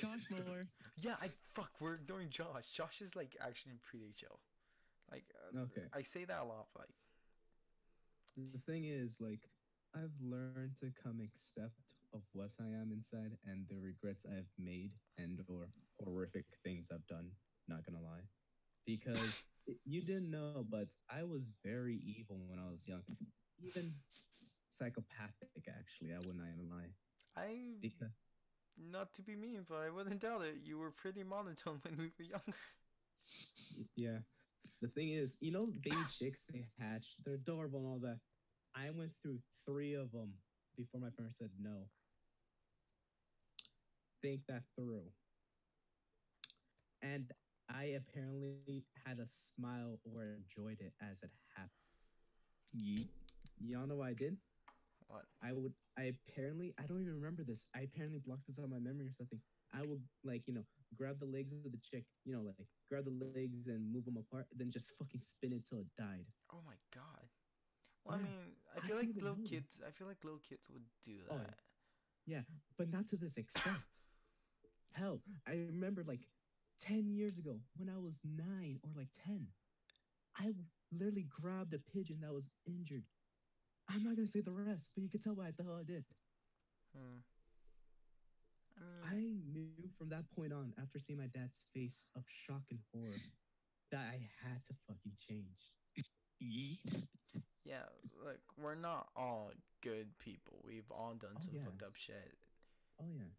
Josh Lower. Yeah, I fuck. We're ignoring Josh. Josh is like actually pretty chill. Like Okay. I say that a lot. But, like The thing is, like, I've learned to come accept of what I am inside and the regrets I've made and or horrific things I've done. Not gonna lie, because you didn't know, but I was very evil when I was young, even psychopathic. Actually, I would not even lie. I Because not to be mean, but I wouldn't doubt it. You were pretty monotone when we were younger. yeah, the thing is, baby chicks they hatch, they're adorable and all that. I went through three of them before my parents said no. Think that through. And I apparently had a smile or enjoyed it as it happened. Yeet. Y'all know what I did? What? I don't even remember this. I apparently blocked this out of my memory or something. I would, like, grab the legs of the chick, like, grab the legs and move them apart, then just fucking spin it till it died. Oh my god. Well, I Yeah. mean, I I feel didn't like even little know this. kids. I feel like little kids would do Oh, that. yeah. But not to this extent. Hell, I remember, like, 10 years ago when I was 9 or like 10. I literally grabbed a pigeon that was injured I'm not gonna say the rest, but you can tell what the hell I did. Hmm. I mean, I knew from that point on, after seeing my dad's face of shock and horror, that I had to fucking change. Yeet. yeah, look, we're not all good people. We've all done Oh some fucked up yes. shit. Oh yeah.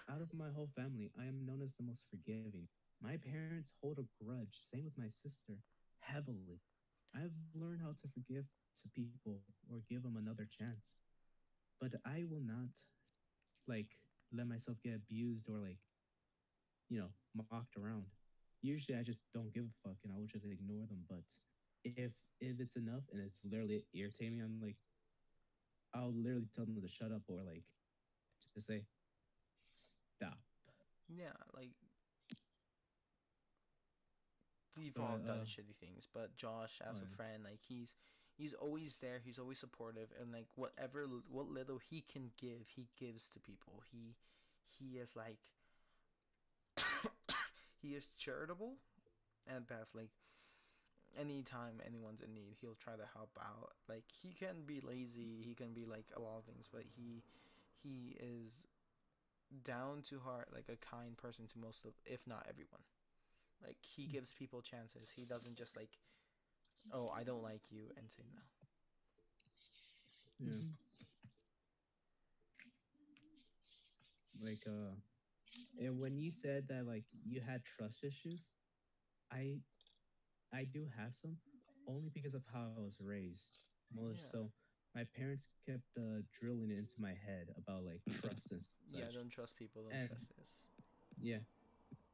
Out of my whole family, I am known as the most forgiving. My parents hold a grudge. Same with my sister, heavily. I've learned how to forgive to people or give them another chance, but I will not like let myself get abused or like mocked around. Usually, I just don't give a fuck and I will just ignore them. But if it's enough and it's literally irritating me, I'm like I'll literally tell them to shut up or like just say stop. Yeah, like we've all But done shitty things, but Josh, oh as a yeah. friend, like he's always there. He's always supportive, and like what little he can give, he gives to people. He is like he is charitable and best. Like anytime anyone's in need, he'll try to help out. Like he can be lazy, he can be like a lot of things, but he is down to heart like a kind person to most of, if not everyone. Like he gives people chances. He doesn't just like, oh, I don't like you and say no. Yeah. Like and when you said that like you had trust issues, I I do have some, only because of how I was raised. More Yeah, so, my parents kept drilling it into my head about like trust and yeah. such. Don't trust people. Don't And trust this. yeah,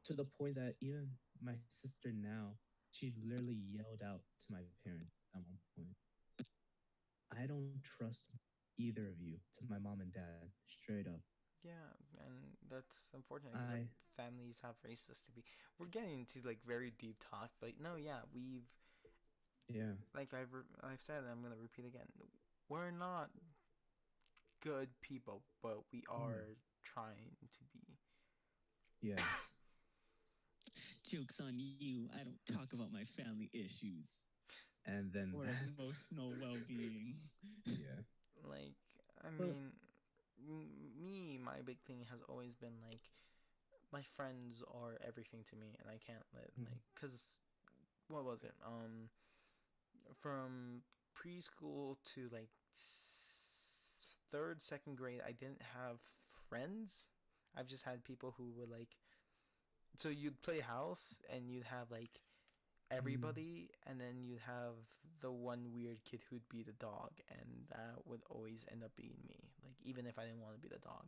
to the point that even my sister now, she literally yelled out to my parents at one point, "I don't trust either of you," to my mom and dad, straight up. Yeah, and that's unfortunate because I families have races to be. We're getting into like very deep talk, but no, yeah, we've yeah, like I've said, and I'm gonna repeat again. We're not good people, but we oh yeah, are trying to be. yes, Joke's on you. I don't talk about my family issues and then or that, emotional well being. yeah, Like, I but mean, me, my big thing has always been like my friends are everything to me, and I can't let mm, like, cause what was it? From preschool to like third, second grade, I didn't have friends. I've just had people who would like. So you'd play house, and you'd have like mm, everybody, and then you'd have the one weird kid who'd be the dog, and that would always end up being me. Like even if I didn't want to be the dog,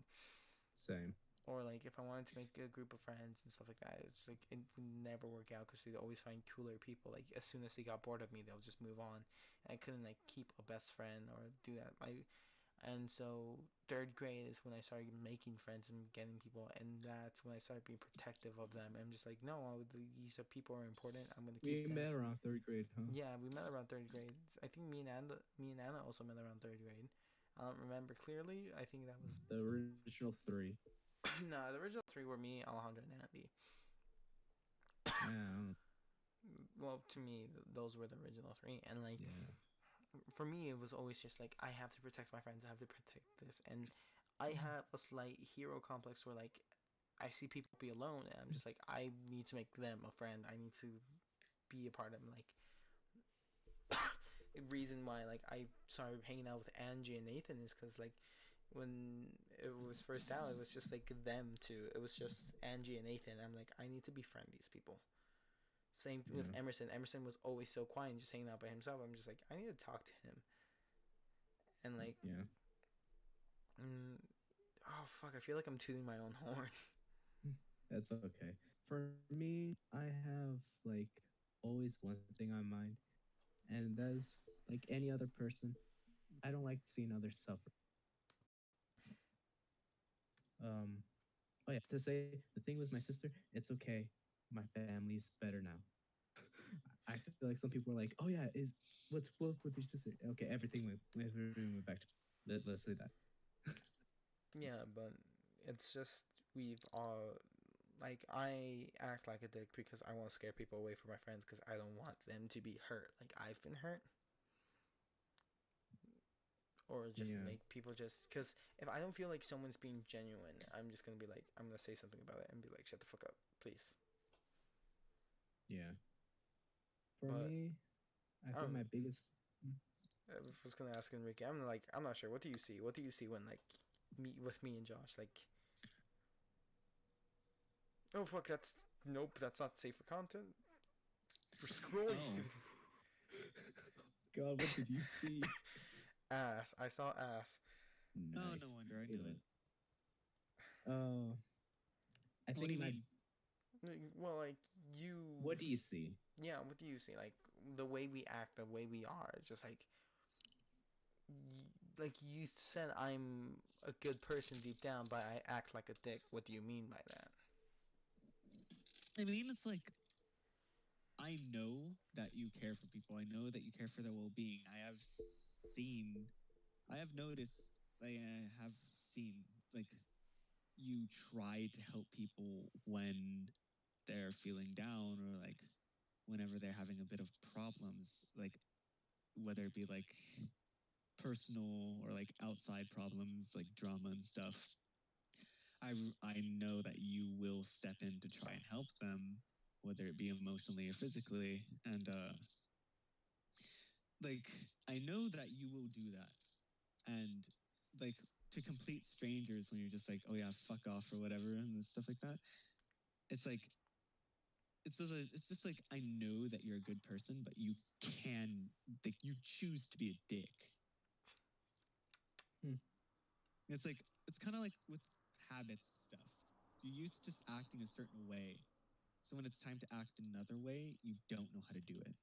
same, or like if I wanted to make a group of friends and stuff like that, it's like it would never work out because they'd always find cooler people. Like as soon as they got bored of me, they'll just move on. And I couldn't like keep a best friend or do that. And so third grade is when I started making friends and getting people, and that's when I started being protective of them. I'm just like, no, these are people are important. I'm gonna we keep met them. around third grade, huh? Yeah, we met around third grade. I think me and Anna also met around third grade. I don't remember clearly. I think that was The original three. no. The original three were me, Alejandro, and Andy. Yeah, Well, to me, those were the original three, and like yeah. for me, it was always just like I have to protect my friends. I have to protect this, and I have a slight hero complex where like I see people be alone, and I'm just like I need to make them a friend. I need to be a part of them. Like the reason why like I started hanging out with Angie and Nathan is because like when it was first out, it was just like them two. It was just Angie and Nathan. I'm like I need to befriend these people. Same with Yeah. Emerson. Emerson was always so quiet and just hanging out by himself. I'm just like I need to talk to him. And like, Yeah. mm, oh fuck, I feel like I'm tooting my own horn. That's okay. For me, I have like always one thing on mind, and that is like any other person, I don't like seeing others suffer. Um, oh yeah, to say the thing with my sister, it's okay. My family's better now. I feel like some people are like, "Oh yeah, is what's up with your sister?" Okay, everything went back to let's say that. Yeah, but it's just we've all like I act like a dick because I want to scare people away from my friends because I don't want them to be hurt. Like I've been hurt. or just Yeah. make people just because if I don't feel like someone's being genuine, I'm just gonna be like, I'm gonna say something about it and be like, shut the fuck up, please. Yeah. For But me, I I think don't. my biggest. I was gonna ask Enrique. I'm like, I'm not sure. What do you see? What do you see when like meet with me and Josh? Like, oh fuck, that's nope. That's not safe for content. We're scrolling, Oh. stupid. God, what did you see? Ass. I saw ass. Oh, Nice. no wonder. I knew it. Oh, I What do think you my. mean? Well, like you. What do you see? Yeah. What do you see? Like the way we act, the way we are. It's just like. Like you said, I'm a good person deep down, but I act like a dick. What do you mean by that? I mean, it's like I know that you care for people. I know that you care for their well-being. Seen, I have noticed, I have seen, like you try to help people when they're feeling down or like whenever they're having a bit of problems, like whether it be like personal or like outside problems, like drama and stuff. I know that you will step in to try and help them, whether it be emotionally or physically, and like I know that you will do that, and like to complete strangers when you're just like, oh yeah, fuck off or whatever and stuff like that. It's like it's just like I know that you're a good person, but you can like you choose to be a dick. Hmm. It's like it's kind of like with habits and stuff. You're used to just acting a certain way, so when it's time to act another way, you don't know how to do it.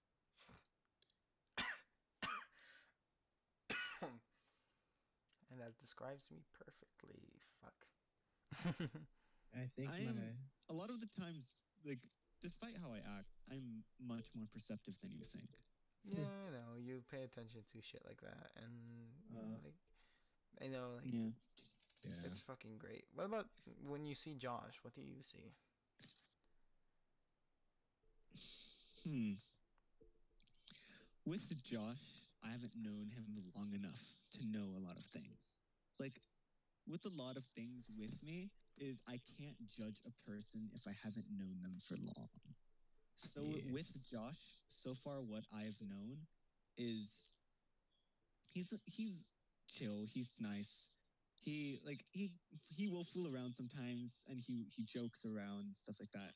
And that describes me perfectly. Fuck. I think I'm my. a lot of the times like despite how I act, I'm much more perceptive than you think. Yeah, I know. You pay attention to shit like that, and Uh, like, I know, like, Yeah. yeah. it's fucking great. What about when you see Josh? What do you see? Hmm. With Josh, I haven't known him long enough to know a lot of things. Like with a lot of things with me is I can't judge a person if I haven't known them for long. So Yeah. with Josh, so far what I've known is he's chill, he's nice. He will fool around sometimes and he jokes around and stuff like that.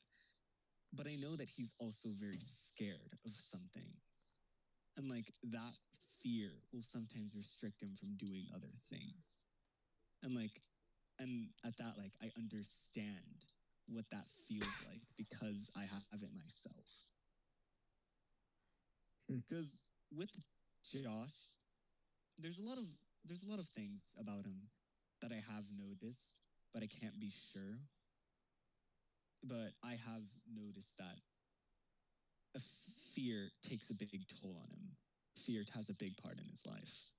But I know that he's also very scared of some things. And like that fear will sometimes restrict him from doing other things. And like and at that like I understand what that feels like because I have it myself. Hmm. Because with Josh, there's a lot of there's a lot of things about him that I have noticed, but I can't be sure. But I have noticed that a fear takes a big toll on him. Fear has a big part in his life,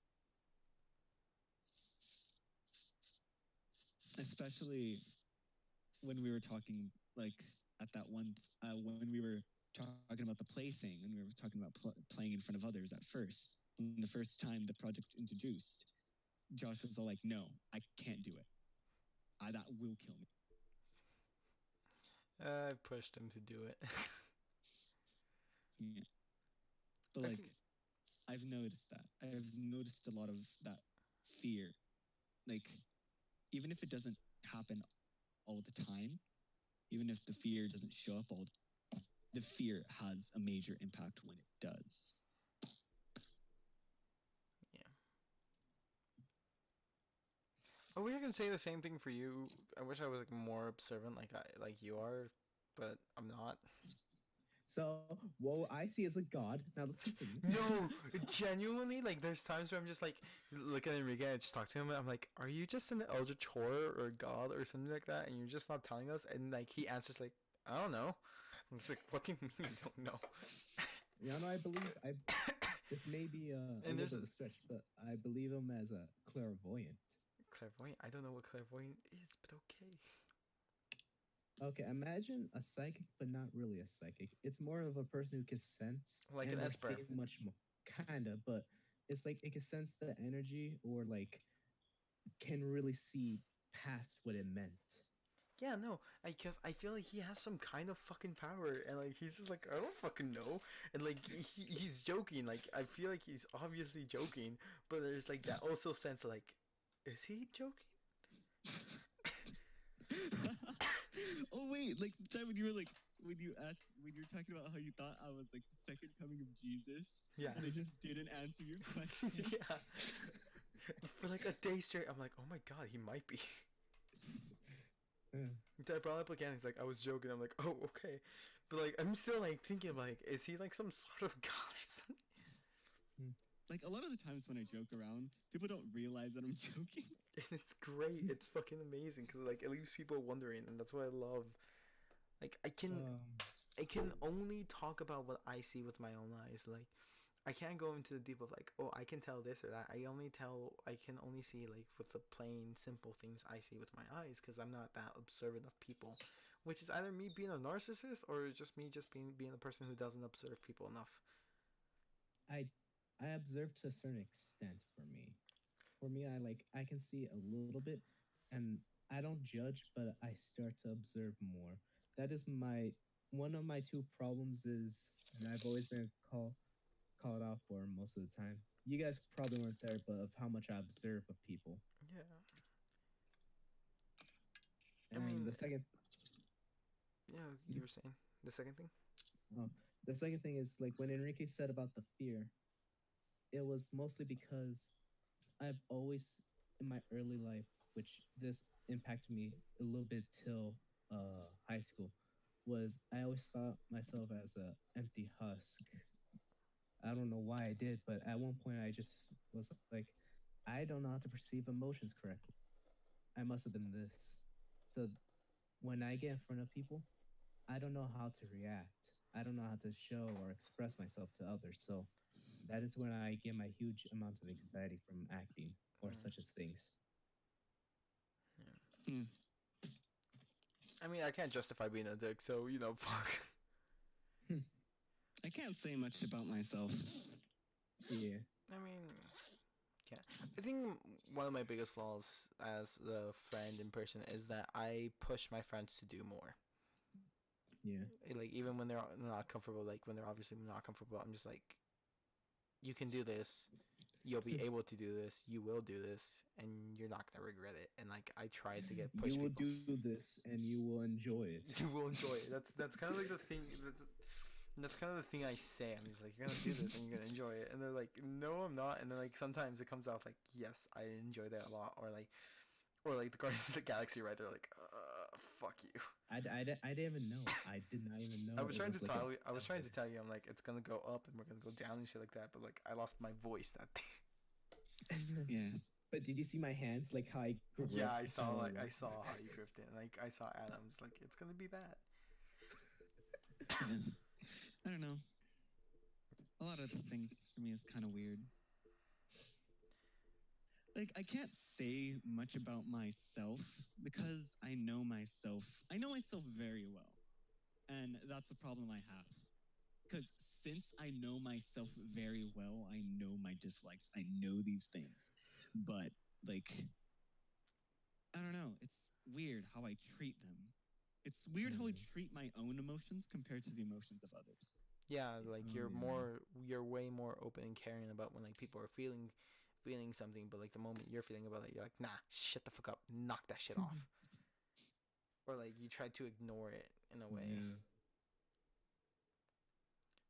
especially when we were talking like at that one when we were talking about the play thing and we were talking about playing in front of others at first. When the first time the project introduced, Josh was all like, "No, I can't do it. That will kill me." I pushed him to do it. Yeah. But I like can. I've noticed that. I've noticed a lot of that fear. Like even if it doesn't happen all the time, even if the fear doesn't show up all the fear has a major impact when it does. Yeah. I wish I could say the same thing for you. I wish I was like more observant, like you are, but I'm not. So, what I see as a god. Now let's continue. No, genuinely, like there's times where I'm just like look at Enrique and I just talk to him and I'm like, are you just an eldritch horror or a god or something like that? And you're just not telling us. And like he answers like, I don't know. I'm just like, what do you mean you don't know? Yeah, no, I believe I. This may be a And little there's bit of a stretch, but I believe him as a clairvoyant. clairvoyant. I don't know what clairvoyant is, but okay. Okay, imagine a psychic, but not really a psychic. It's more of a person who can sense Like an and or esper. see much more, kinda. But it's like it can sense the energy or like can really see past what it meant. Yeah, no, because I feel like he has some kind of fucking power, and like he's just like I don't fucking know, and like he's joking. Like I feel like he's obviously joking, but there's like that also sense of, like, is he joking? Oh wait, like the time when you were like when you were talking about how you thought I was like the second coming of Jesus, Yeah. and I just didn't answer your question. Yeah. For like a day straight, I'm like, oh my god, he might be. Yeah. Until I brought it up again, he's like, I was joking. I'm like, oh okay, but like I'm still like thinking like, is he like some sort of god or something? Like a lot of the times when I joke around, people don't realize that I'm joking. And it's great. It's fucking amazing because like it leaves people wondering, and that's what I love. Like I can only talk about what I see with my own eyes. Like I can't go into the deep of like, oh, I can tell this or that. I can only see like with the plain simple things I see with my eyes because I'm not that observant of people, which is either me being a narcissist or just me just being a person who doesn't observe people enough. I I observe to a certain extent for me. For me, I can see a little bit, and I don't judge, but I start to observe more. That is my one of my two problems is, and I've always been called out for most of the time. You guys probably weren't there, but of how much I observe of people. Yeah, I And mean, the second, yeah, you were saying the second thing. oh, the second thing is like when Enrique said about the fear, it was mostly because I've always in my early life, which this impacted me a little bit till high school, was I always thought myself as a empty husk. I don't know why I did, but at one point I just was like, I don't know how to perceive emotions correctly. I must have been this. So when I get in front of people, I don't know how to react. I don't know how to show or express myself to others. So that is when I get my huge amount of anxiety from acting or Mm, such as things. yeah. Hmm. I mean, I can't justify being a dick, so fuck. I can't say much about myself. Yeah. I mean, yeah. I think one of my biggest flaws as a friend in person is that I push my friends to do more. Yeah. Like even when they're not comfortable, like when they're obviously not comfortable, I'm just like, you can do this. You'll be able to do this. You will do this, and you're not gonna regret it. And like I try to get push You will people. do this and you will enjoy it. You will enjoy it. That's kind of like the thing. That's kind of the thing I say. I'm just like, you're gonna do this and you're gonna enjoy it. And they're like, no, I'm not. And then like sometimes it comes out like, yes, I enjoyed it a lot. Or like the Guardians of the Galaxy, right? They're like, fuck you. I didn't even know. I did not even know I was it trying was to like tell you. I a was trying to tell you. I'm like, it's gonna go up and we're gonna go down and shit like that. But like, I lost my voice that day. Yeah. But did you see my hands? Like how I Yeah, I gripped saw how like I saw how you gripped it. Like I saw Adams. Like it's gonna be bad. Yeah. I don't know. A lot of the things for me is kind of weird. Like I can't say much about myself because I know myself. I know myself very well. And that's a problem I have. Because since I know myself very well, I know my dislikes. I know these things. But like I don't know, it's weird how I treat them. It's weird how I Mm. treat my own emotions compared to the emotions of others. Yeah, like Oh yeah. you're way more open and caring about when like people are feeling something, but like the moment you're feeling about it, you're like, nah, shut the fuck up, knock that shit off, or like you try to ignore it in a way. Yeah.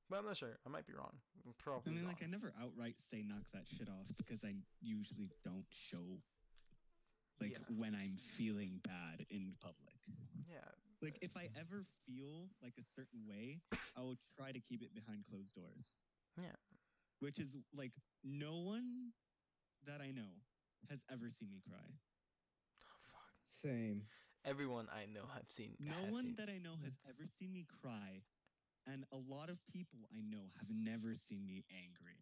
But I'm not sure. I might be wrong. I'm I probably mean, like, wrong. I never outright say knock that shit off because I usually don't show, like, Yeah, when I'm feeling bad in public. yeah, Like, if I ever feel like a certain way, I will try to keep it behind closed doors, yeah. which is like no one that I know has ever seen me cry. Oh fuck. Same. Everyone I know No has one seen. that I know has ever seen me cry, and a lot of people I know have never seen me angry.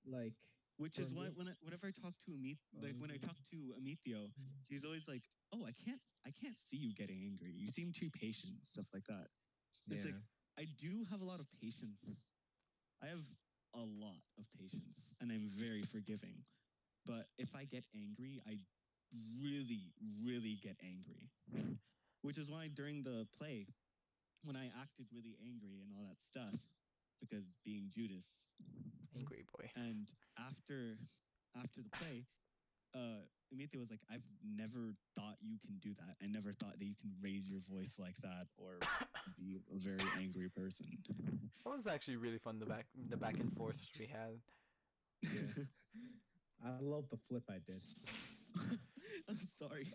Like Which for is why me. whenever I talk to like when I talk to Amithio, he's always like, "Oh, I can't see you getting angry. You seem too patient, stuff like that." It's Yeah. like I do have a lot of patience. I have a lot of patience and I'm very forgiving. But if I get angry, I really, really get angry. Which is why during the play, when I acted really angry and all that stuff, because being Judas, Angry boy. and after the play, Umite was like, I've never thought you can do that. I never thought that you can raise your voice like that or be a very angry person. That was actually really fun. The back and forths we had. Yeah. I love the flip I did. I'm sorry.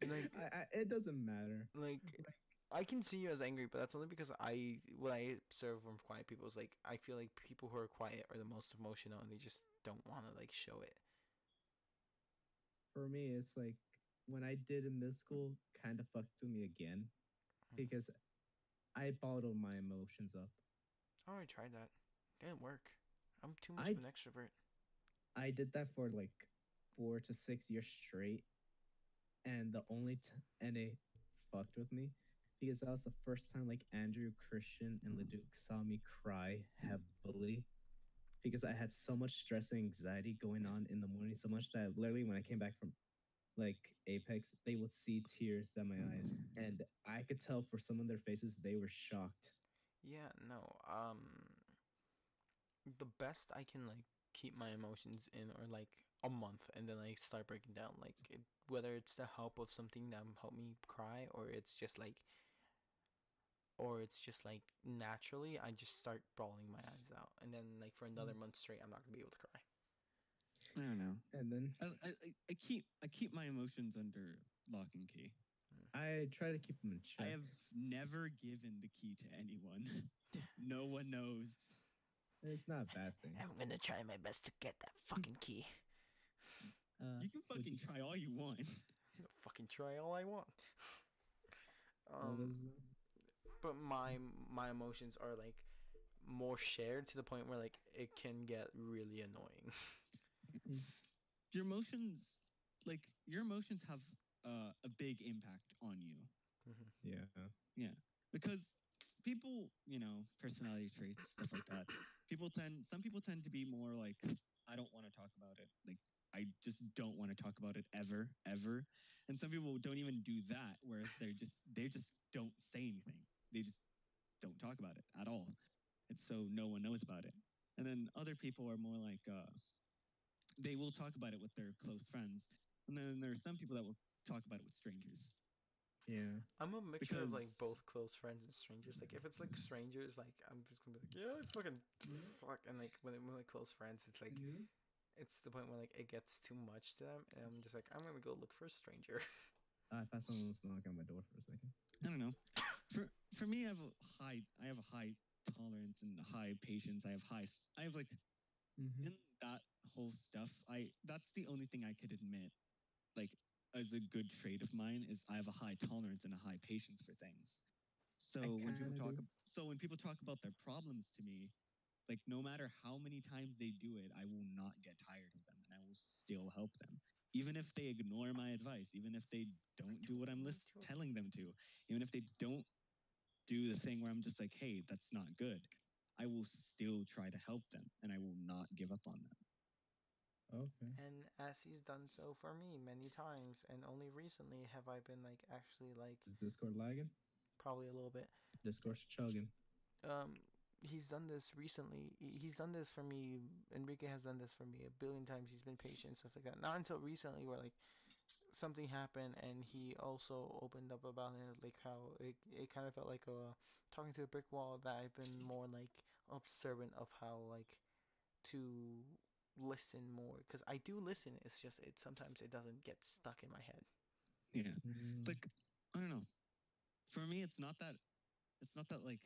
Like It doesn't matter. like I can see you as angry, but that's only because what I observe from quiet people is like I feel like people who are quiet are the most emotional and they just don't want to like show it. For me, it's like when I did in middle school, kind of fucked with me again because I bottled my emotions up. Oh, I tried that. Didn't work. I'm too much I of an extrovert. I did that for like 4 to 6 years straight, and and it fucked with me because that was the first time like Andrew, Christian, and Leduc saw me cry heavily because I had so much stress and anxiety going on in the morning, so much that literally when I came back from like Apex, they would see tears down my eyes, and I could tell for some of their faces they were shocked. Yeah, no. The best I can like keep my emotions in or like a month and then I start breaking down whether it's the help of something that helped me cry or it's just like naturally I just start bawling my eyes out and then like for another month straight I'm not gonna be able to cry. I don't know. And then I keep my emotions under lock and key. I try to keep them in I check. have never given the key to anyone. No one knows. It's not a bad thing. I'm gonna try my best to get that fucking key. You can would fucking try all you want. I'll fucking try all I want. what was But my emotions are like more shared to the point where like it can get really annoying. Your emotions, your emotions have a big impact on you. yeah. Yeah, because people, personality traits, stuff like that. Some people tend to be more like, I don't want to talk about it. Like, I just don't want to talk about it ever, ever. And some people don't even do that, whereas they just don't say anything. They just don't talk about it at all. And so no one knows about it. And then other people are more like, they will talk about it with their close friends. And then there are some people that will talk about it with strangers. Yeah. I'm a mixture of like Because both close friends and strangers. Like if it's like strangers, like I'm just gonna be like, yeah, I fucking fuck, and like when I'm like close friends, it's like it's the point where like it gets too much to them, and I'm just like I'm gonna go look for a stranger. I thought someone was knocking on my door for a second. I don't know. For me, I have a high tolerance and high patience. I have like in that whole stuff. That's the only thing I could admit, like as a good trait of mine is I have a high tolerance and a high patience for things. I So when kind people of talk, do. so when people talk about their problems to me, like no matter how many times they do it, I will not get tired of them, and I will still help them, even if they ignore my advice, even if they don't do what I'm telling them to, even if they don't do the thing where I'm just like, hey, that's not good. I will still try to help them, and I will not give up on them. Okay. And as he's done so for me many times, and only recently have I been like actually like Is Discord lagging? probably a little bit. Discord's chugging. Um, he's done this recently. He's done this for me. Enrique has done this for me a billion times. He's been patient, stuff like that. Not until recently, where like something happened, and he also opened up about it, like how it kind of felt like a talking to a brick wall. That I've been more like observant of how like to listen more because I do listen. It's just it sometimes it doesn't get stuck in my head. Yeah, Mm. like I don't know. For me, it's not that. It's not that like.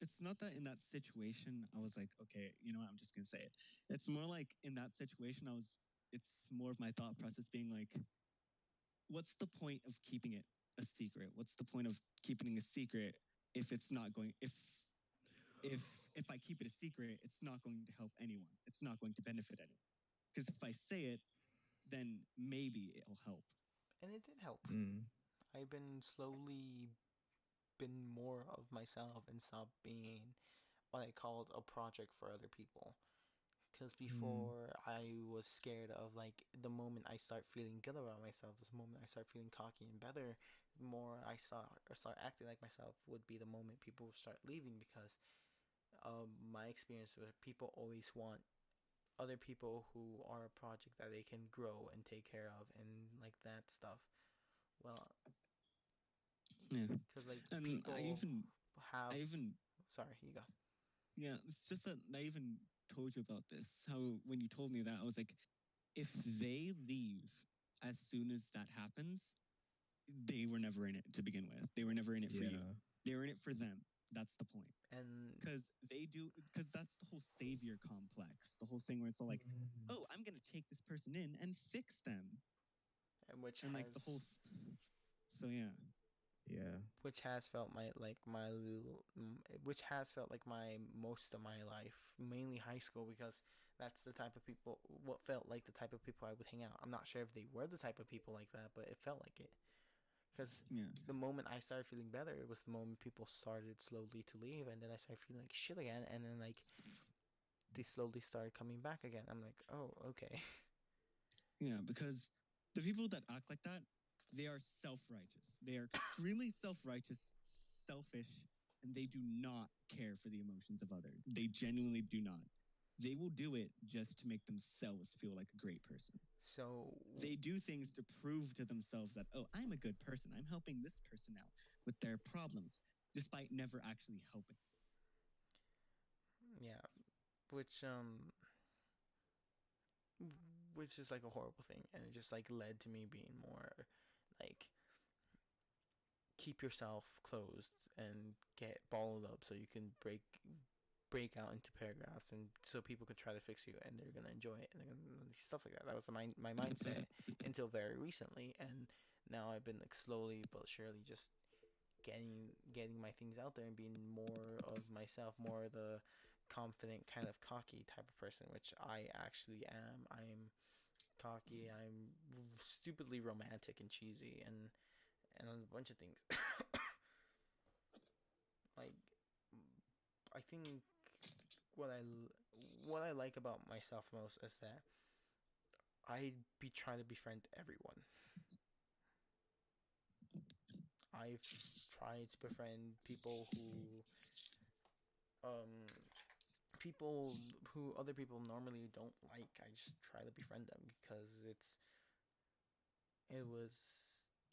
It's not that in that situation I was like, okay, you know what? I'm just gonna say it. It's more like in that situation I was. It's more of my thought process being like, what's the point of keeping it a secret? What's the point of keeping a secret if it's not going if I keep it a secret, it's not going to help anyone. It's not going to benefit anyone. Because if I say it, then maybe it'll help. And it did help. Mm. I've been slowly been more of myself and stop being what I called a project for other people. Because Mm, before I was scared of like the moment I start feeling good about myself, this moment I start feeling cocky and better, more I start acting like myself would be the moment people start leaving because my experience with people always want other people who are a project that they can grow and take care of and like that stuff. Well, Yeah. because like And people I have. even, Sorry, you go. yeah, it's just that I even told you about this. How when you told me that, I was like, if they leave as soon as that happens, they were never in it to begin with. They were never in it for you. yeah. They were in it for them. That's the point. And Because that's the whole savior complex. The whole thing where it's all like, Mm, oh, I'm gonna take this person in and fix them, which and like the whole. has So yeah, yeah. which has felt my like my which has felt like my most of my life, mainly high school, because that's the type of people what felt like the type of people I would hang out. I'm not sure if they were the type of people like that, but it felt like it. Because yeah, the moment I started feeling better, it was the moment people started slowly to leave, and then I started feeling like shit again, and then like they slowly started coming back again. I'm like, oh, okay. yeah. Because the people that act like that, they are self-righteous. They are extremely self-righteous, selfish, and they do not care for the emotions of others. They genuinely do not. They will do it just to make themselves feel like a great person. So They do things to prove to themselves that, oh, I'm a good person. I'm helping this person out with their problems, despite never actually helping. yeah, which um, which is like a horrible thing, and it just like led to me being more like keep yourself closed and get balled up so you can break out into paragraphs and so people can try to fix you and they're gonna enjoy it and they're gonna stuff like that. That was my mindset until very recently, and now I've been like slowly but surely just getting my things out there and being more of myself, more the confident kind of cocky type of person, which I actually am. I'm cocky. I'm stupidly romantic and cheesy and a bunch of things. Like I think what I what I like about myself most is that I be trying to befriend everyone. I've tried to befriend um people who other people normally don't like. I just try to befriend them because it was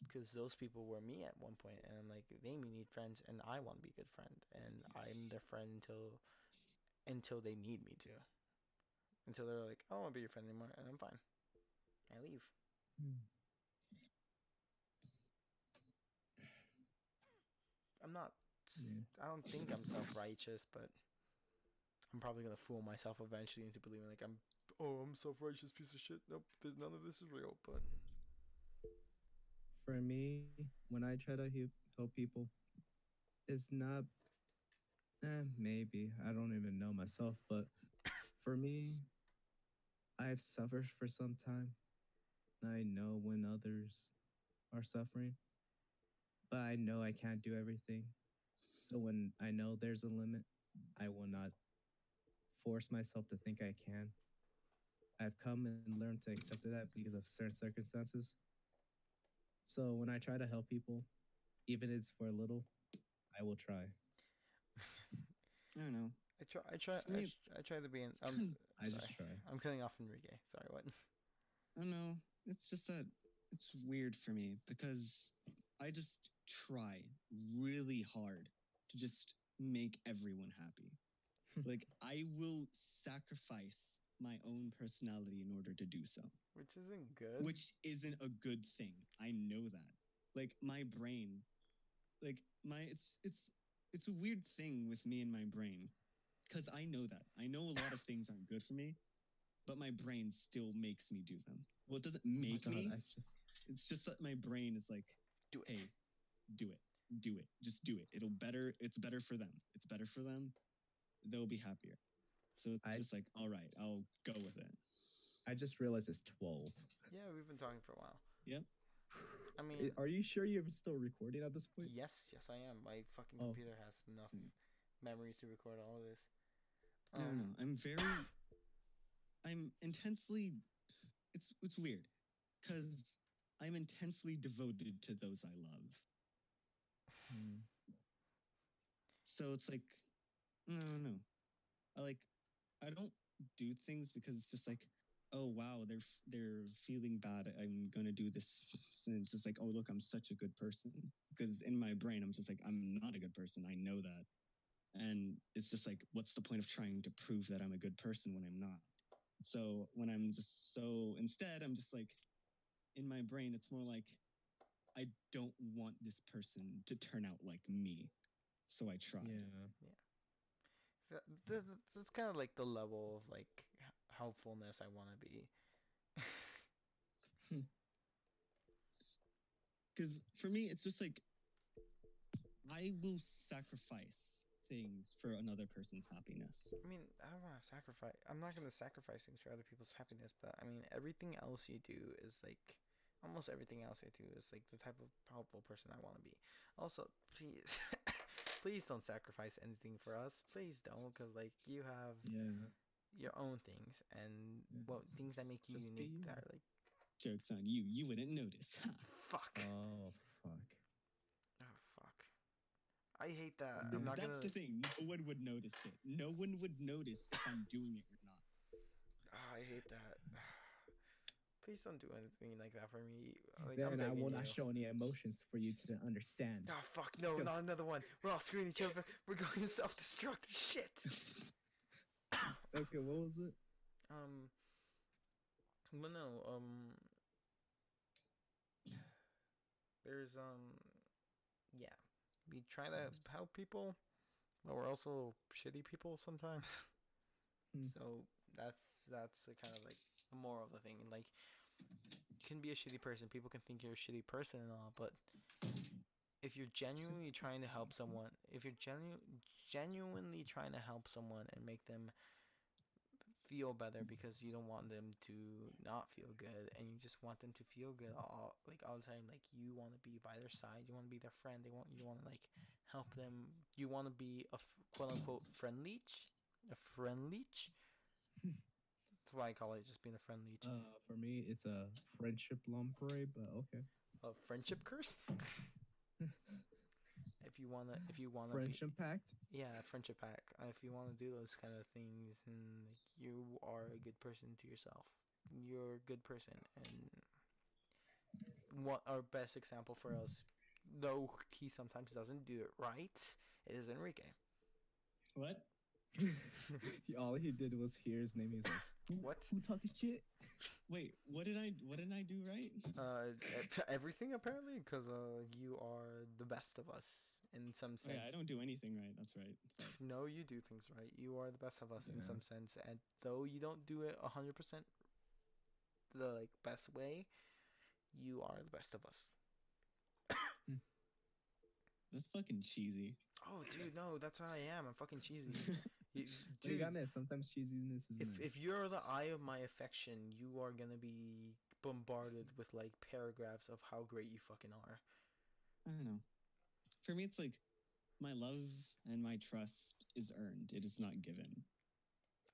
because those people were me at one point, and I'm like, they need friends, and I want to be a good friend, and I'm their friend until they need me to, until they're like, I don't want to be your friend anymore, and I'm fine. I leave. Mm, I'm not. yeah. I don't think I'm self righteous, but I'm probably gonna fool myself eventually into believing like I'm. Oh, I'm self righteous piece of shit. Nope, none of this is real. But For me, when I try to help people, it's not, maybe. I don't even know myself, but for me, I've suffered for some time. I know when others are suffering, but I know I can't do everything. So when I know there's a limit, I will not force myself to think I can. I've come and learned to accept that because of certain circumstances. So when I try to help people, even if it's for a little, I will try. I don't know. For me, I try to be in. it's kind of, I just Sorry, try. I'm cutting off Enrique. Sorry, what? I don't know. It's just that it's weird for me because I just try really hard to just make everyone happy. Like, I will sacrifice my own personality in order to do so, Which isn't good. which isn't a good thing. I know that. Like, my brain, like, it's a weird thing with me and my brain because I know that. I know a lot of things aren't good for me, but my brain still makes me do them. Well, it doesn't Oh my make god, me. that's just It's just that my brain is like, Do it. hey, do it, do it, just do it. It'll better. It's better for them. It's better for them. They'll be happier. So it's I just like, all right, I'll go with it. I just realized it's 12. Yeah, we've been talking for a while. Yep. I mean, Are you sure you're still recording at this point? yes, yes, I am. My fucking Oh, computer has enough Sweet. memories to record all of this. I don't know. I'm intensely. It's weird, because I'm intensely devoted to those I love. Hmm. So it's like, I don't know. I don't do things because it's just like, oh wow, they're feeling bad. I'm gonna do this. And it's just like, oh look, I'm such a good person. Because in my brain, I'm just like, I'm not a good person. I know that. And it's just like, what's the point of trying to prove that I'm a good person when I'm not? So when I'm just instead, I'm just like, in my brain, it's more like, I don't want this person to turn out like me. So I try. Yeah. That's kind of like the level of like helpfulness I want to be. Because for me, it's just like, I will sacrifice things for another person's happiness. I mean, I don't want to sacrifice. I'm not going to sacrifice things for other people's happiness, but I mean, everything else you do is like, almost everything else I do is like the type of helpful person I want to be. Also, please, please don't sacrifice anything for us. Please don't, because like you have Yeah. your own things and Yeah. what things that make you Just be unique you. that are like, Joke's on you. You wouldn't notice. fuck. Oh fuck. Oh fuck. I hate that. I'm Yeah. not That's gonna. the thing. No one would notice it. No one would notice if I'm doing it or not. I hate that. Please don't do anything like that for me. Like I'm Then I will begging not you. show any emotions for you to understand. Oh fuck no, Just- not another one. We're all screwing each other. We're going to self-destruct. Shit. Okay, what was it? But no, there's yeah. We try to help people, but we're also shitty people sometimes. Hmm. So that's the kind of like the moral of the thing. Like, you can be a shitty person. People can think you're a shitty person and all, but if you're genuinely trying to help someone, if you're genuinely trying to help someone and make them feel better because you don't want them to not feel good and you just want them to feel good all the time, like you want to be by their side, you want to be their friend, you want to like help them, you want to be a quote unquote friend leech, a friend leech. That's why I call it, just being a friend leech. For me, it's a friendship lamprey, but okay. A friendship curse. If you wanna be, Friendship pact. yeah, friendship pack. If you want to do those kind of things, and like, you are a good person to yourself, you're a good person. And what our best example for us, though he sometimes doesn't do it right, is Enrique. What? All he did was hear his name. He's like, What? Who talking shit? Wait, what did I do right? Everything apparently, because you are the best of us in some Oh, sense. yeah, I don't do anything right. That's right. No, you do things right. You are the best of us in Yeah. some sense, and though you don't do it 100% the like best way, you are the best of us. That's fucking cheesy. Oh, dude, no, that's how I am. I'm fucking cheesy. You Dude, gotta. Sometimes cheesiness is nice. if you're the eye of my affection, you are gonna be bombarded with like paragraphs of how great you fucking are. I don't know. For me, it's like, my love and my trust is earned. It is not given.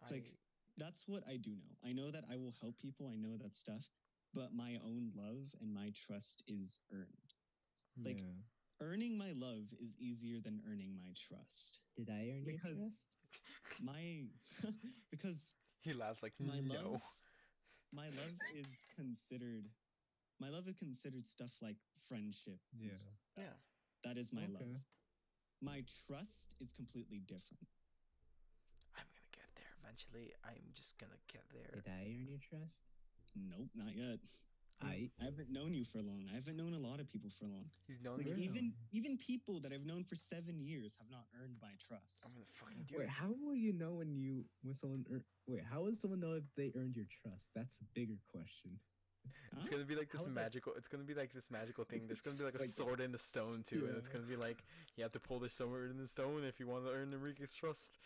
It's like, that's what I do know. I know that I will help people. I know that stuff. But my own love and my trust is earned. Like, yeah. earning my love is easier than earning my trust. Did I earn your Because trust? my because he laughs like my no. love my love is considered stuff like friendship. and Yeah. stuff like Yeah. that is my Okay. love. My trust is completely different. I'm gonna get there eventually. I'm just gonna get there. Did I earn your trust? Nope, not yet. I. I haven't known you for long. I haven't known a lot of people for long. He's known Like, me. even people that I've known for 7 years have not earned my trust. I'm gonna fucking do Wait, it. how will you know when someone wait? How would someone know if they earned your trust? That's a bigger question. It's Huh? gonna be like this How would that- magical. It's gonna be like this magical thing. There's gonna be like a Like- sword in the stone too, and it's Yeah. gonna be like you have to pull the sword in the stone if you want to earn Enrique's trust.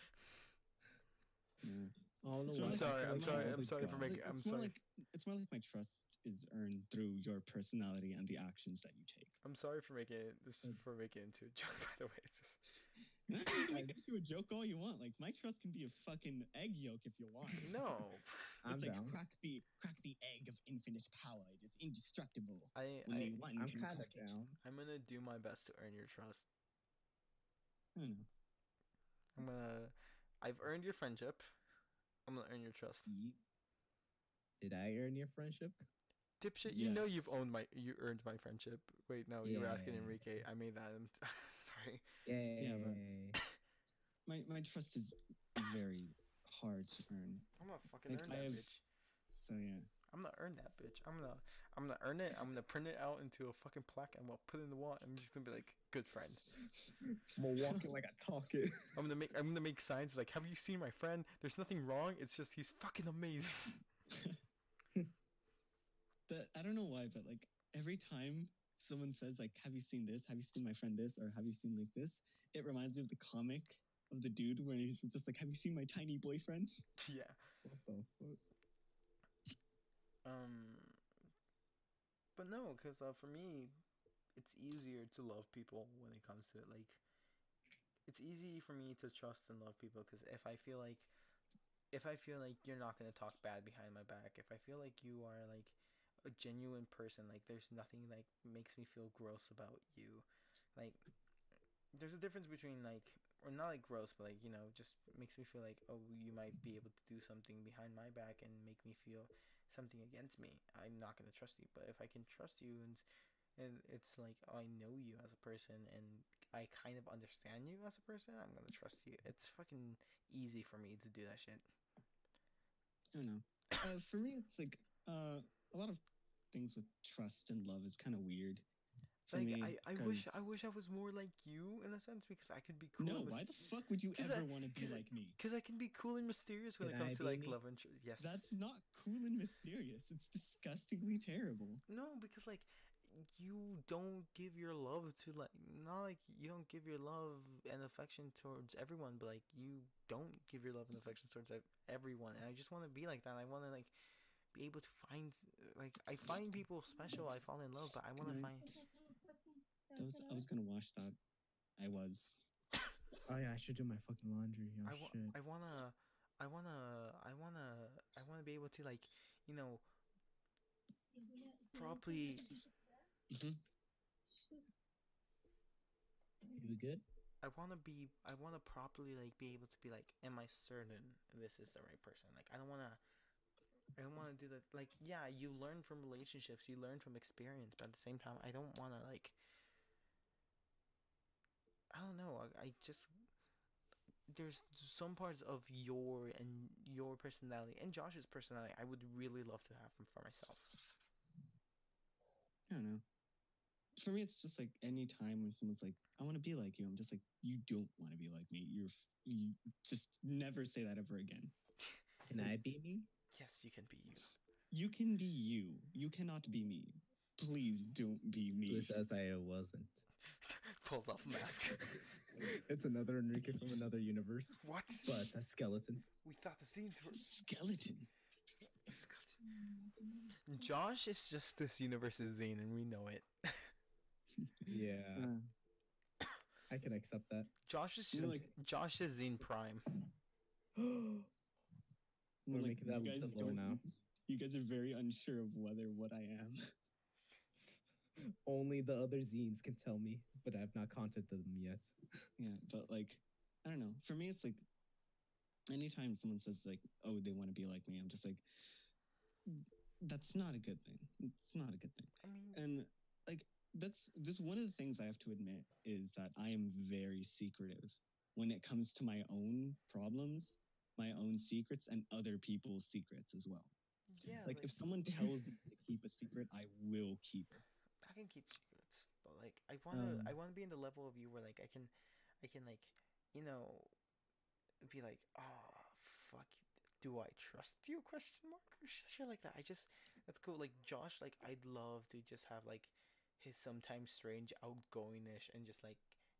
Yeah. All the I'm while, I sorry, feel I'm like sorry, all I'm the sorry for gods- making- I'm sorry. It's more like my trust is earned through your personality and the actions that you take. I'm sorry for making it Mm. into a joke. By the way, it's just You can do a joke all you want. Like my trust can be a fucking egg yolk if you want. No, I'm It's like down. crack the egg of infinite power. It is indestructible. I Only one I'm can kind of crack it. down. I'm gonna do my best to earn your trust. I don't know. I'm gonna. I've earned your friendship. I'm gonna earn your trust. Did I earn your friendship? Dipshit, you know Yes. you earned my friendship. Wait, no, you were asking Yeah. Enrique. I made that. Sorry. Yeah, but Yay. my trust is very hard to earn. I'm gonna fucking Like earn I that have. bitch. So yeah. I'm gonna earn that bitch. I'm gonna earn it. I'm gonna print it out into a fucking plaque and we'll put it in the wall. I'm just gonna be like, good friend. I'm walking like I talk it. I'm gonna make signs like, have you seen my friend? There's nothing wrong. It's just he's fucking amazing. I don't know why, but like every time someone says like, "Have you seen this? Have you seen my friend this? Or have you seen like this?" It reminds me of the comic of the dude where he's just like, "Have you seen my tiny boyfriend?" Yeah. What the fuck? Um. But no, because for me, it's easier to love people when it comes to it. Like, it's easy for me to trust and love people because if I feel like you're not gonna talk bad behind my back, if I feel like you are like a genuine person, like there's nothing like makes me feel gross about you, like there's a difference between like or not like gross, but like just makes me feel like oh you might be able to do something behind my back and make me feel something against me. I'm not gonna trust you, but if I can trust you and it's like oh, I know you as a person and I kind of understand you as a person, I'm gonna trust you. It's fucking easy for me to do that shit. I don't know. For me, it's like a lot of things with trust and love is kind of weird for Like me I because wish I was more like you in a sense because I could be cool no, and why the fuck would you because ever want to be like me? I can be cool and mysterious when Can it I comes to be like me? love and yes. That's not cool and mysterious. It's disgustingly terrible. No, because like you don't give your love to like not like you don't give your love and affection towards everyone, but like you don't give your love and affection towards everyone. And I just want to be like that. I want to like be able to find like I find people special. I fall in love, but I want Good to night. find I was gonna wash that. I was. Oh yeah, I should do my fucking laundry. Oh I want shit. I wanna I wanna I wanna I wanna be able to like you know properly Mhm. You good? I wanna properly like be able to be like am I certain this is the right person? Like I don't wanna do that like yeah, you learn from relationships, you learn from experience, but at the same time I don't wanna like I don't know, I just there's some parts of your personality and Josh's personality I would really love to have for myself. I don't know. For me, it's just like any time when someone's like, "I want to be like you," I'm just like, "You don't want to be like me. You just never say that ever again." Can I be me? Yes, you can be you. You can be you. You cannot be me. Please don't be Who me. says I wasn't? Pulls off a mask. It's another Enrique from another universe, What? but a skeleton. We thought the scenes were. Skeleton. Josh is just this universe's Zane, and we know it. Yeah, Uh, I can accept that. Josh is You know, like- Josh is Zane Prime. We're like making that you guys lore don't. now. You guys are very unsure of whether what I am. Only the other zines can tell me, but I've not contacted them yet. Yeah, but like, I don't know. For me, it's like anytime someone says like, "Oh, they want to be like me," I'm just like, that's not a good thing. It's not a good thing. I mean, And like that's just one of the things I have to admit is that I am very secretive when it comes to my own problems, my own secrets, and other people's secrets as well. yeah, Like if someone tells me to keep a secret, I will keep it. I can keep secrets, but like Um, I wanna be in the level of you where like I can like you know be like oh fuck do I trust you question mark or shit like that. I just that's cool. Like Josh, like I'd love to just have like his sometimes strange outgoingish and just like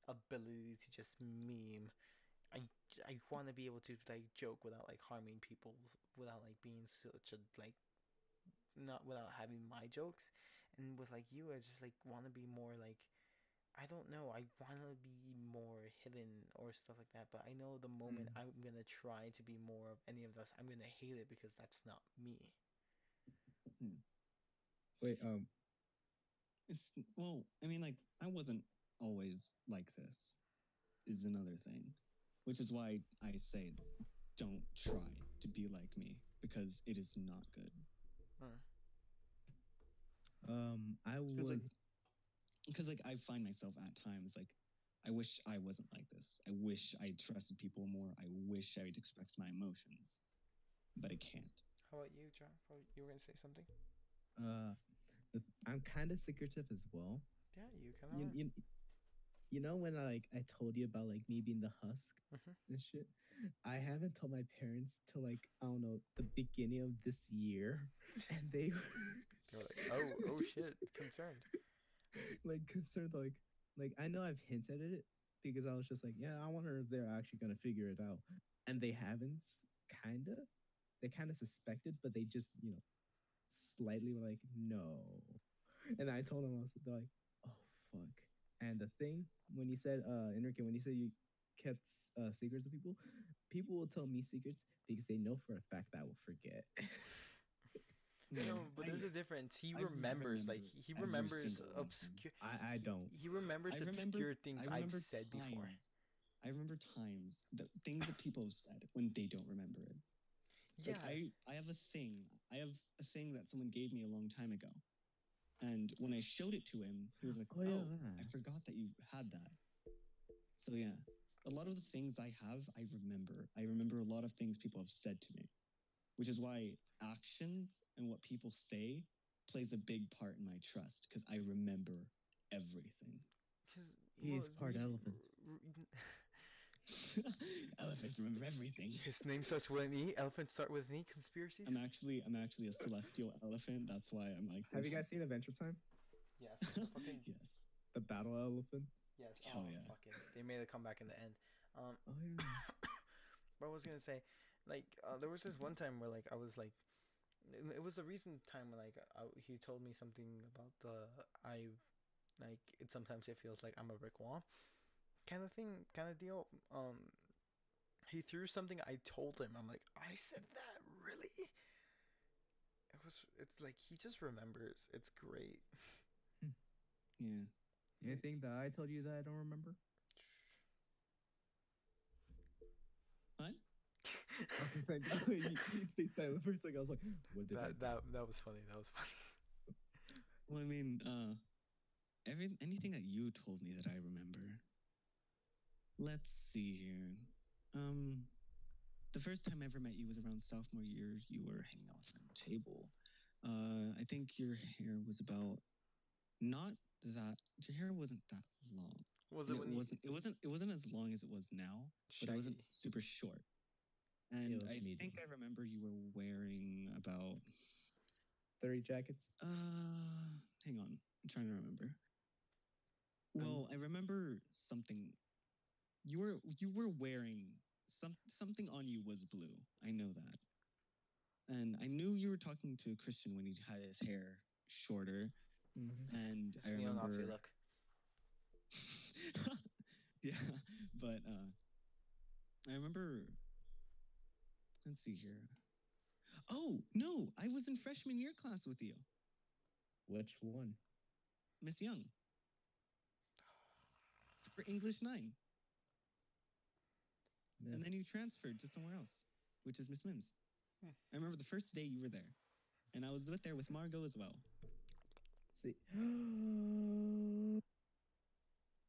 ability to just meme. I I want to be able to like joke without like harming people, without like being such a like not without having my jokes, and with like you, I just like want to be more like I I don't know. I want to be more hidden or stuff like that, but I know the moment I'm gonna try to be more of any of this, I'm gonna hate it because that's not me. Wait, It's well, I mean, like I wasn't always like this. Is another thing, which is why I say don't try to be like me because it is not good. I Because was like I find myself at times like I wish I wasn't like this. I wish I trusted people more. I wish I would express my emotions, but I can't. How about you, John? You were gonna say something? uh I'm kind of secretive as well. Yeah, you kind of You, are. you you know when I told you about like me being the husk Mhm. and shit. I haven't told my parents till like I don't know the beginning of this year, and they They were like, oh shit, concerned. like concerned like I know I've hinted at it because I was just like, yeah, I wonder if they're actually gonna figure it out, and they haven't. Kinda, they kind of suspected, but they just slightly were like, no. And I told them, I was they're like, oh fuck. And the thing when you said Enrique, when you said you kept secrets of people, people will tell me secrets because they know for a fact that I will forget. No, but there's a difference. He I remembers, like remember he every remembers single one of them. obscure. I don't. He remembers obscure things I I've remember said before. times. I remember times the things that people have said when they don't remember it. Yeah, Like I have a thing. I have a thing that someone gave me a long time ago. And when I showed it to him, he was like, Oh yeah. "Oh, I forgot that you had that." So yeah, a lot of the things I have, I remember. I remember a lot of things people have said to me, which is why actions and what people say plays a big part in my trust because I remember everything. because He's part elephant. Elephants remember everything. His name starts with an E. Elephants start with an E. Conspiracies. I'm actually a celestial elephant. That's why I'm like Have this. you guys seen Adventure Time? Yes, the fucking Yes. The battle elephant. yes. Hell Oh yeah. fucking! They made it come back in the end. Oh yeah. But I was gonna say, like, there was this one time where like I was like, it was the recent time when like he told me something about the I like it sometimes it feels like I'm a brick wall kind of thing, kind of deal. He threw something. I told him. I'm like, I said that really. It was. It's like he just remembers. It's great. Yeah. Anything that I told you that I don't remember? What? Okay, thank God. He stayed silent for a second. I was like, what did I do? That was funny. That was funny. Well, I mean, anything that you told me that I remember. Let's see here. The first time I ever met you was around sophomore year. You were hanging out on a table. I think your hair was about not that. Your hair wasn't that long. Was And it when he it wasn't as long as it was now, but it wasn't shaggy? super short. It And was I medium. think I remember you were wearing about 30 jackets. hang on. I'm trying to remember. Well, I remember something. You were wearing something on you was blue. I know that. And I knew you were talking to Christian when he had his hair shorter. Mm-hmm. And This I remember neo-Nazi look. yeah, but I remember let's see here. Oh, no, I was in freshman year class with you, Which one? Miss Young, for English 9. And then you transferred to somewhere else, which is Miss Mims. Hmm. I remember the first day you were there, and I was there with Margot as well. See.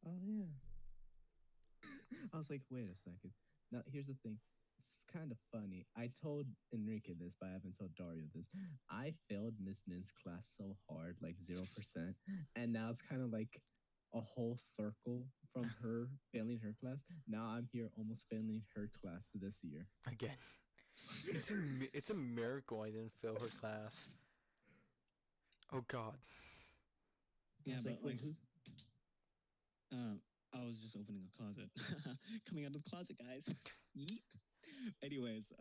Oh yeah. I was like, wait a second. Now here's the thing. It's kind of funny. I told Enrique this, but I haven't told Dario this. I failed Miss Mim's class so hard, like 0%, and now it's kind of like a whole circle from her failing her class. Now I'm here almost failing her class this year. Again. It's a miracle I didn't fail her class. Oh God. Yeah, was but like, wait, like, who's? I was just opening a closet, coming out of the closet, guys. Yeet. Anyways,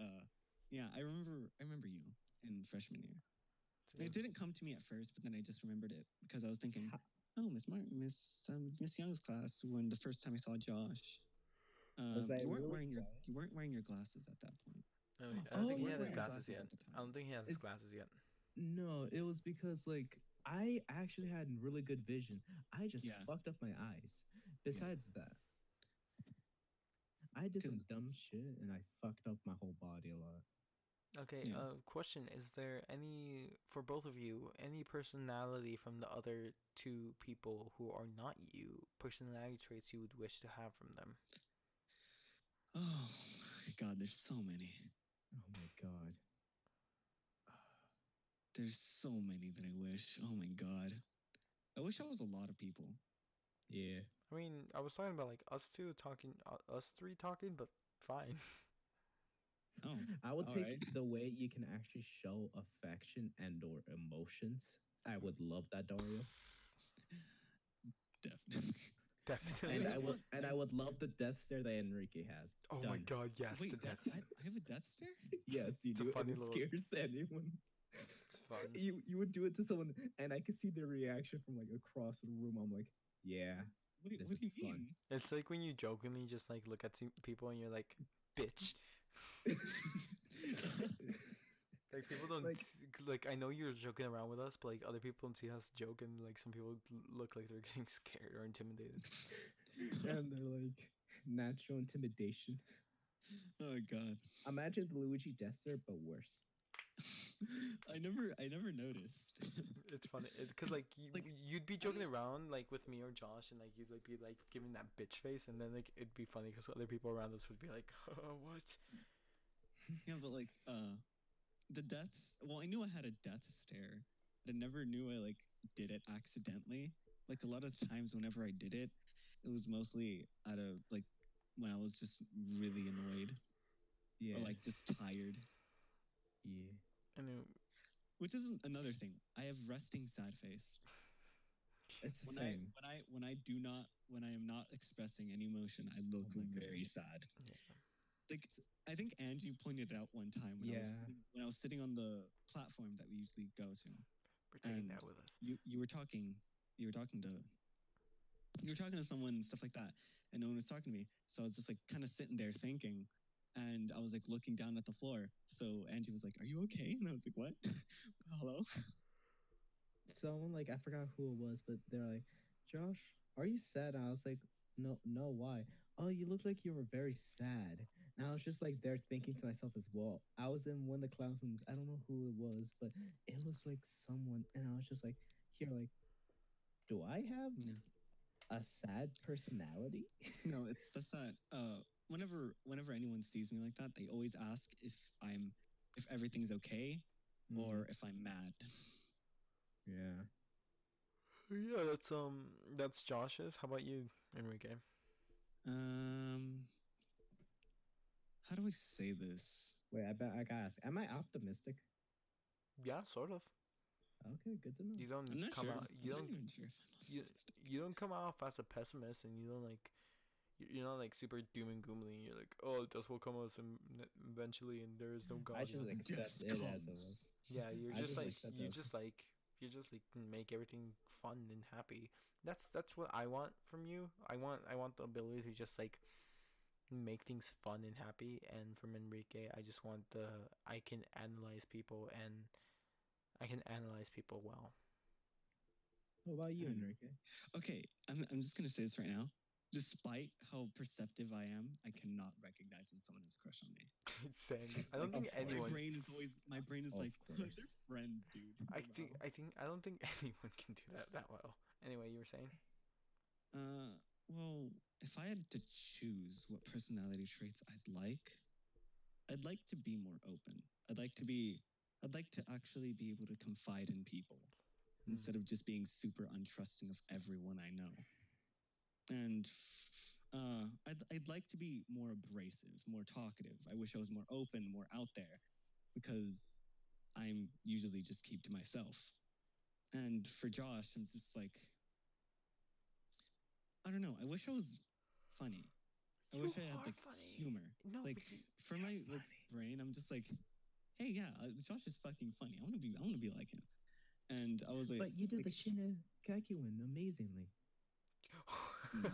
yeah, I remember you in freshman year. It didn't come to me at first, but then I just remembered it because I was thinking, oh, Miss Young's class when the first time I saw Josh. Was I You weren't really wearing your quiet? you weren't wearing your glasses at that point. No, I don't Oh think You he weren't had his wearing your yeah. glasses glasses yet. at the I time. don't think he had his It's glasses yet. no, it was because like I actually had really good vision. I just Yeah, fucked up my eyes. yeah. Besides that, I did some Because dumb shit and I fucked up my whole body a lot. Okay, yeah. question, is there any, for both of you, any personality from the other two people who are not you, personality traits you would wish to have from them? Oh my God, there's so many. Oh my god. There's so many that I wish. Oh my God. I wish I was a lot of people. Yeah. I mean, I was talking about like us two talking, us three talking, but fine. Oh, I would all take right. the way you can actually show affection and or emotions. I would love that, Dario. Definitely. Definitely. And I want. I would love the death stare that Enrique has. Oh my Done. god, yes, the Wait, deaths. I have a death stare? Yes, you It's a do, and funny it little, scares anyone. it's fun. You would do it to someone, and I could see their reaction from like across the room. I'm like, yeah, this What do is you fun. mean? It's like when you jokingly just like look at people and you're like, bitch. Like people don't Like, like. I know you're joking around with us, but like other people don't see us joke, and like some people look like they're getting scared or intimidated. and they're like natural intimidation. Oh my God. Imagine the Luigi death stare, but worse. I never noticed. It's funny because like Like you'd be I don't joking know. around like with me or Josh, and like you'd like be like giving that bitch face, and then like it'd be funny because other people around us would be like, what? Yeah, but like the death. Well, I knew I had a death stare, but I never knew I like did it accidentally. Like a lot of times, whenever I did it, it was mostly out of like when I was just really annoyed or Yeah, like just tired. yeah. And Which is another thing. I have resting sad face. It's the same. When I am not expressing any emotion, I look Oh my very god. sad. yeah, Like I think Angie pointed it out one time Yeah. when I was sitting on the platform that we usually go to, we're taking and that with us. you were talking you were talking to you were talking to someone and stuff like that, and no one was talking to me. So I was just like kind of sitting there thinking, and I was like looking down at the floor. So Angie was like, "Are you okay?" And I was like, "What? Hello?" Someone like I forgot who it was, but they're like, Josh, are you sad? And I was like, no, no, why? Oh, you look like you were very sad. And I was just like there thinking to myself as well. I was in one of the classrooms. I don't know who it was, but it was like someone, and I was just like, here, like, do I have No, a sad personality? no, it's that's not. Whenever anyone sees me like that, they always ask if everything's okay, Mm, or if I'm mad. yeah. Yeah, that's Josh's. How about you, Enrique? Um, how do I say this? Wait, I bet I gotta ask. Am I optimistic? Yeah, sort of. Okay, good to know. You don't I'm not come sure. out. I'm not even sure if I'm You optimistic. you don't come off as a pessimist, and you don't like. You're not like super doom and gloomily. You're like, oh, this will come us eventually, and there is no I God. You just know. accept Death it as it was. comes. Yeah, you're I just just like accept you it. just like you just like make everything fun and happy. That's what I want from you. I want the ability to just like make things fun and happy. And from Enrique, I just want the I can analyze people, and I can analyze people well. What about you, Um, Enrique? okay, I'm just gonna say this right now. Despite how perceptive I am, I cannot recognize when someone has a crush on me. It's saying I don't Like, of think course. anyone. My brain is Of like course. they're friends, dude. I don't think anyone can do that well. Anyway, you were saying. Uh, well, if I had to choose what personality traits I'd like to be more open. I'd like to actually be able to confide in people Hmm. instead of just being super untrusting of everyone I know. And I'd like to be more abrasive, more talkative. I wish I was more open, more out there, because I'm usually just keep to myself. And for Josh, I'm just like, I don't know. I wish I was funny. I You wish I had are like funny. humor. No, Like but you, for my like brain, I'm just like, hey, yeah, Josh is fucking funny. I want to be like him. And I was But you did the like, Shinigaki one amazingly. no.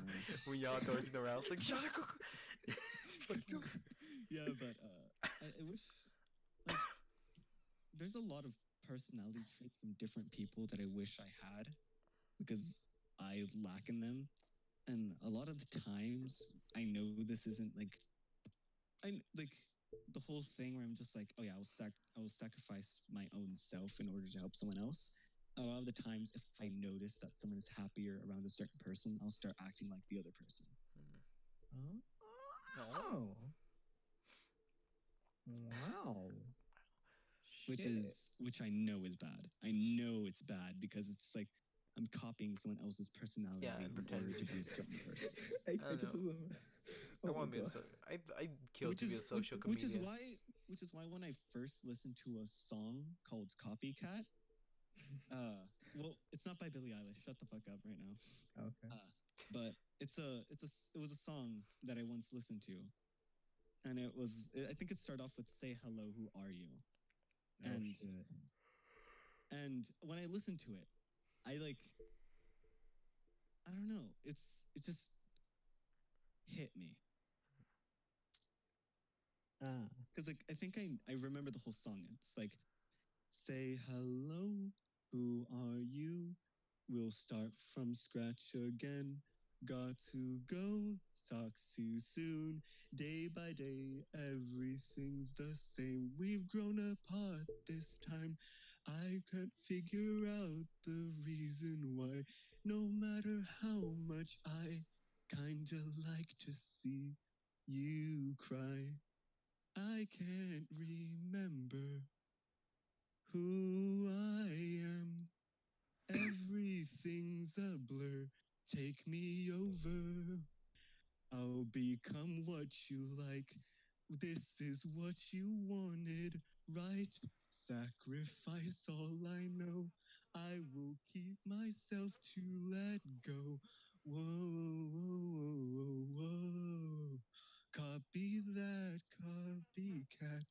We all talking around. It's like shut up. Yeah, but I wish like there's a lot of personality traits from different people that I wish I had because I lack in them. And a lot of the times I know this isn't like I like the whole thing where I'm just like, oh yeah, I will sacrifice my own self in order to help someone else. A lot of the times, if I notice that someone is happier around a certain person, I'll start acting like the other person, No. Oh. Wow. Shit. which I know is bad. I know it's bad because it's like I'm copying someone else's personality Yeah, and in order pretending to to be be a certain person. I don't know. I Oh my want to be a god. I'd kill to be a social comedian. Which is why when I first listened to a song called Copycat, well, it's not by Billie Eilish. Shut the fuck up right now. Okay. But it was a song that I once listened to, and I think it started off with "Say hello, who are you?" Oh and shit. and when I listened to it, I like I don't know, it just hit me Ah. because like I think I remember the whole song. It's like say hello, who are you? We'll start from scratch again. Got to go, talk to you soon. Day by day, everything's the same. We've grown apart this time. I can't figure out the reason why. No matter how much I kinda like to see you cry, I can't remember who I am. Everything's a blur. Take me over. I'll become what you like. This is what you wanted, right? Sacrifice all I know. I will keep myself to let go. Whoa, whoa, whoa, whoa. Copy that, copycat.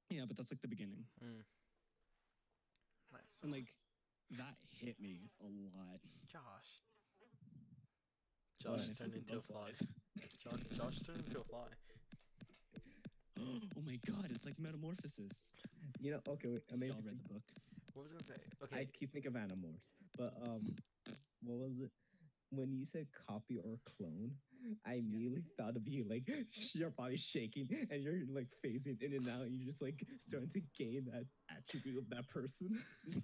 Yeah, but that's like the beginning. Mm. Nice. And like that hit me a lot. Josh. Man, Josh I turned fucking into a love fly. flies. Josh turned into a fly. Oh my god, it's like metamorphosis. You know, okay, wait. If y'all read the book. What was I gonna say? I Okay. keep thinking of Animorphs, but what was it? When you said copy or clone, I immediately thought of you like your body shaking and you're like phasing in and out. And you're just like starting to gain that attribute of that person.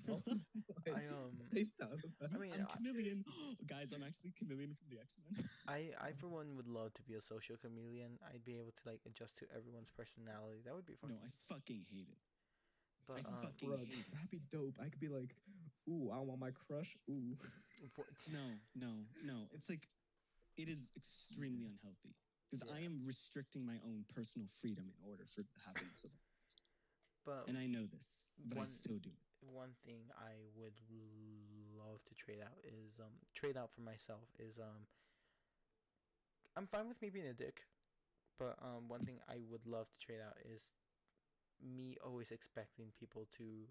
Oh my! I I thought of that. I mean, I'm Chameleon. Guys, I'm actually Chameleon from the X-Men. I for one would love to be a social chameleon. I'd be able to like adjust to everyone's personality. That would be fun. No, I fucking hate it. But I fucking Bro, hate it. that'd be dope. I could be like, ooh, I want my crush. Ooh. what? No. It's like it is extremely unhealthy because I Yeah. am restricting my own personal freedom in order for the happiness of it. But And I know this, but I one still do it. one thing I would love to trade out is trade out for myself is I'm fine with me being a dick, but one thing I would love to trade out is me always expecting people to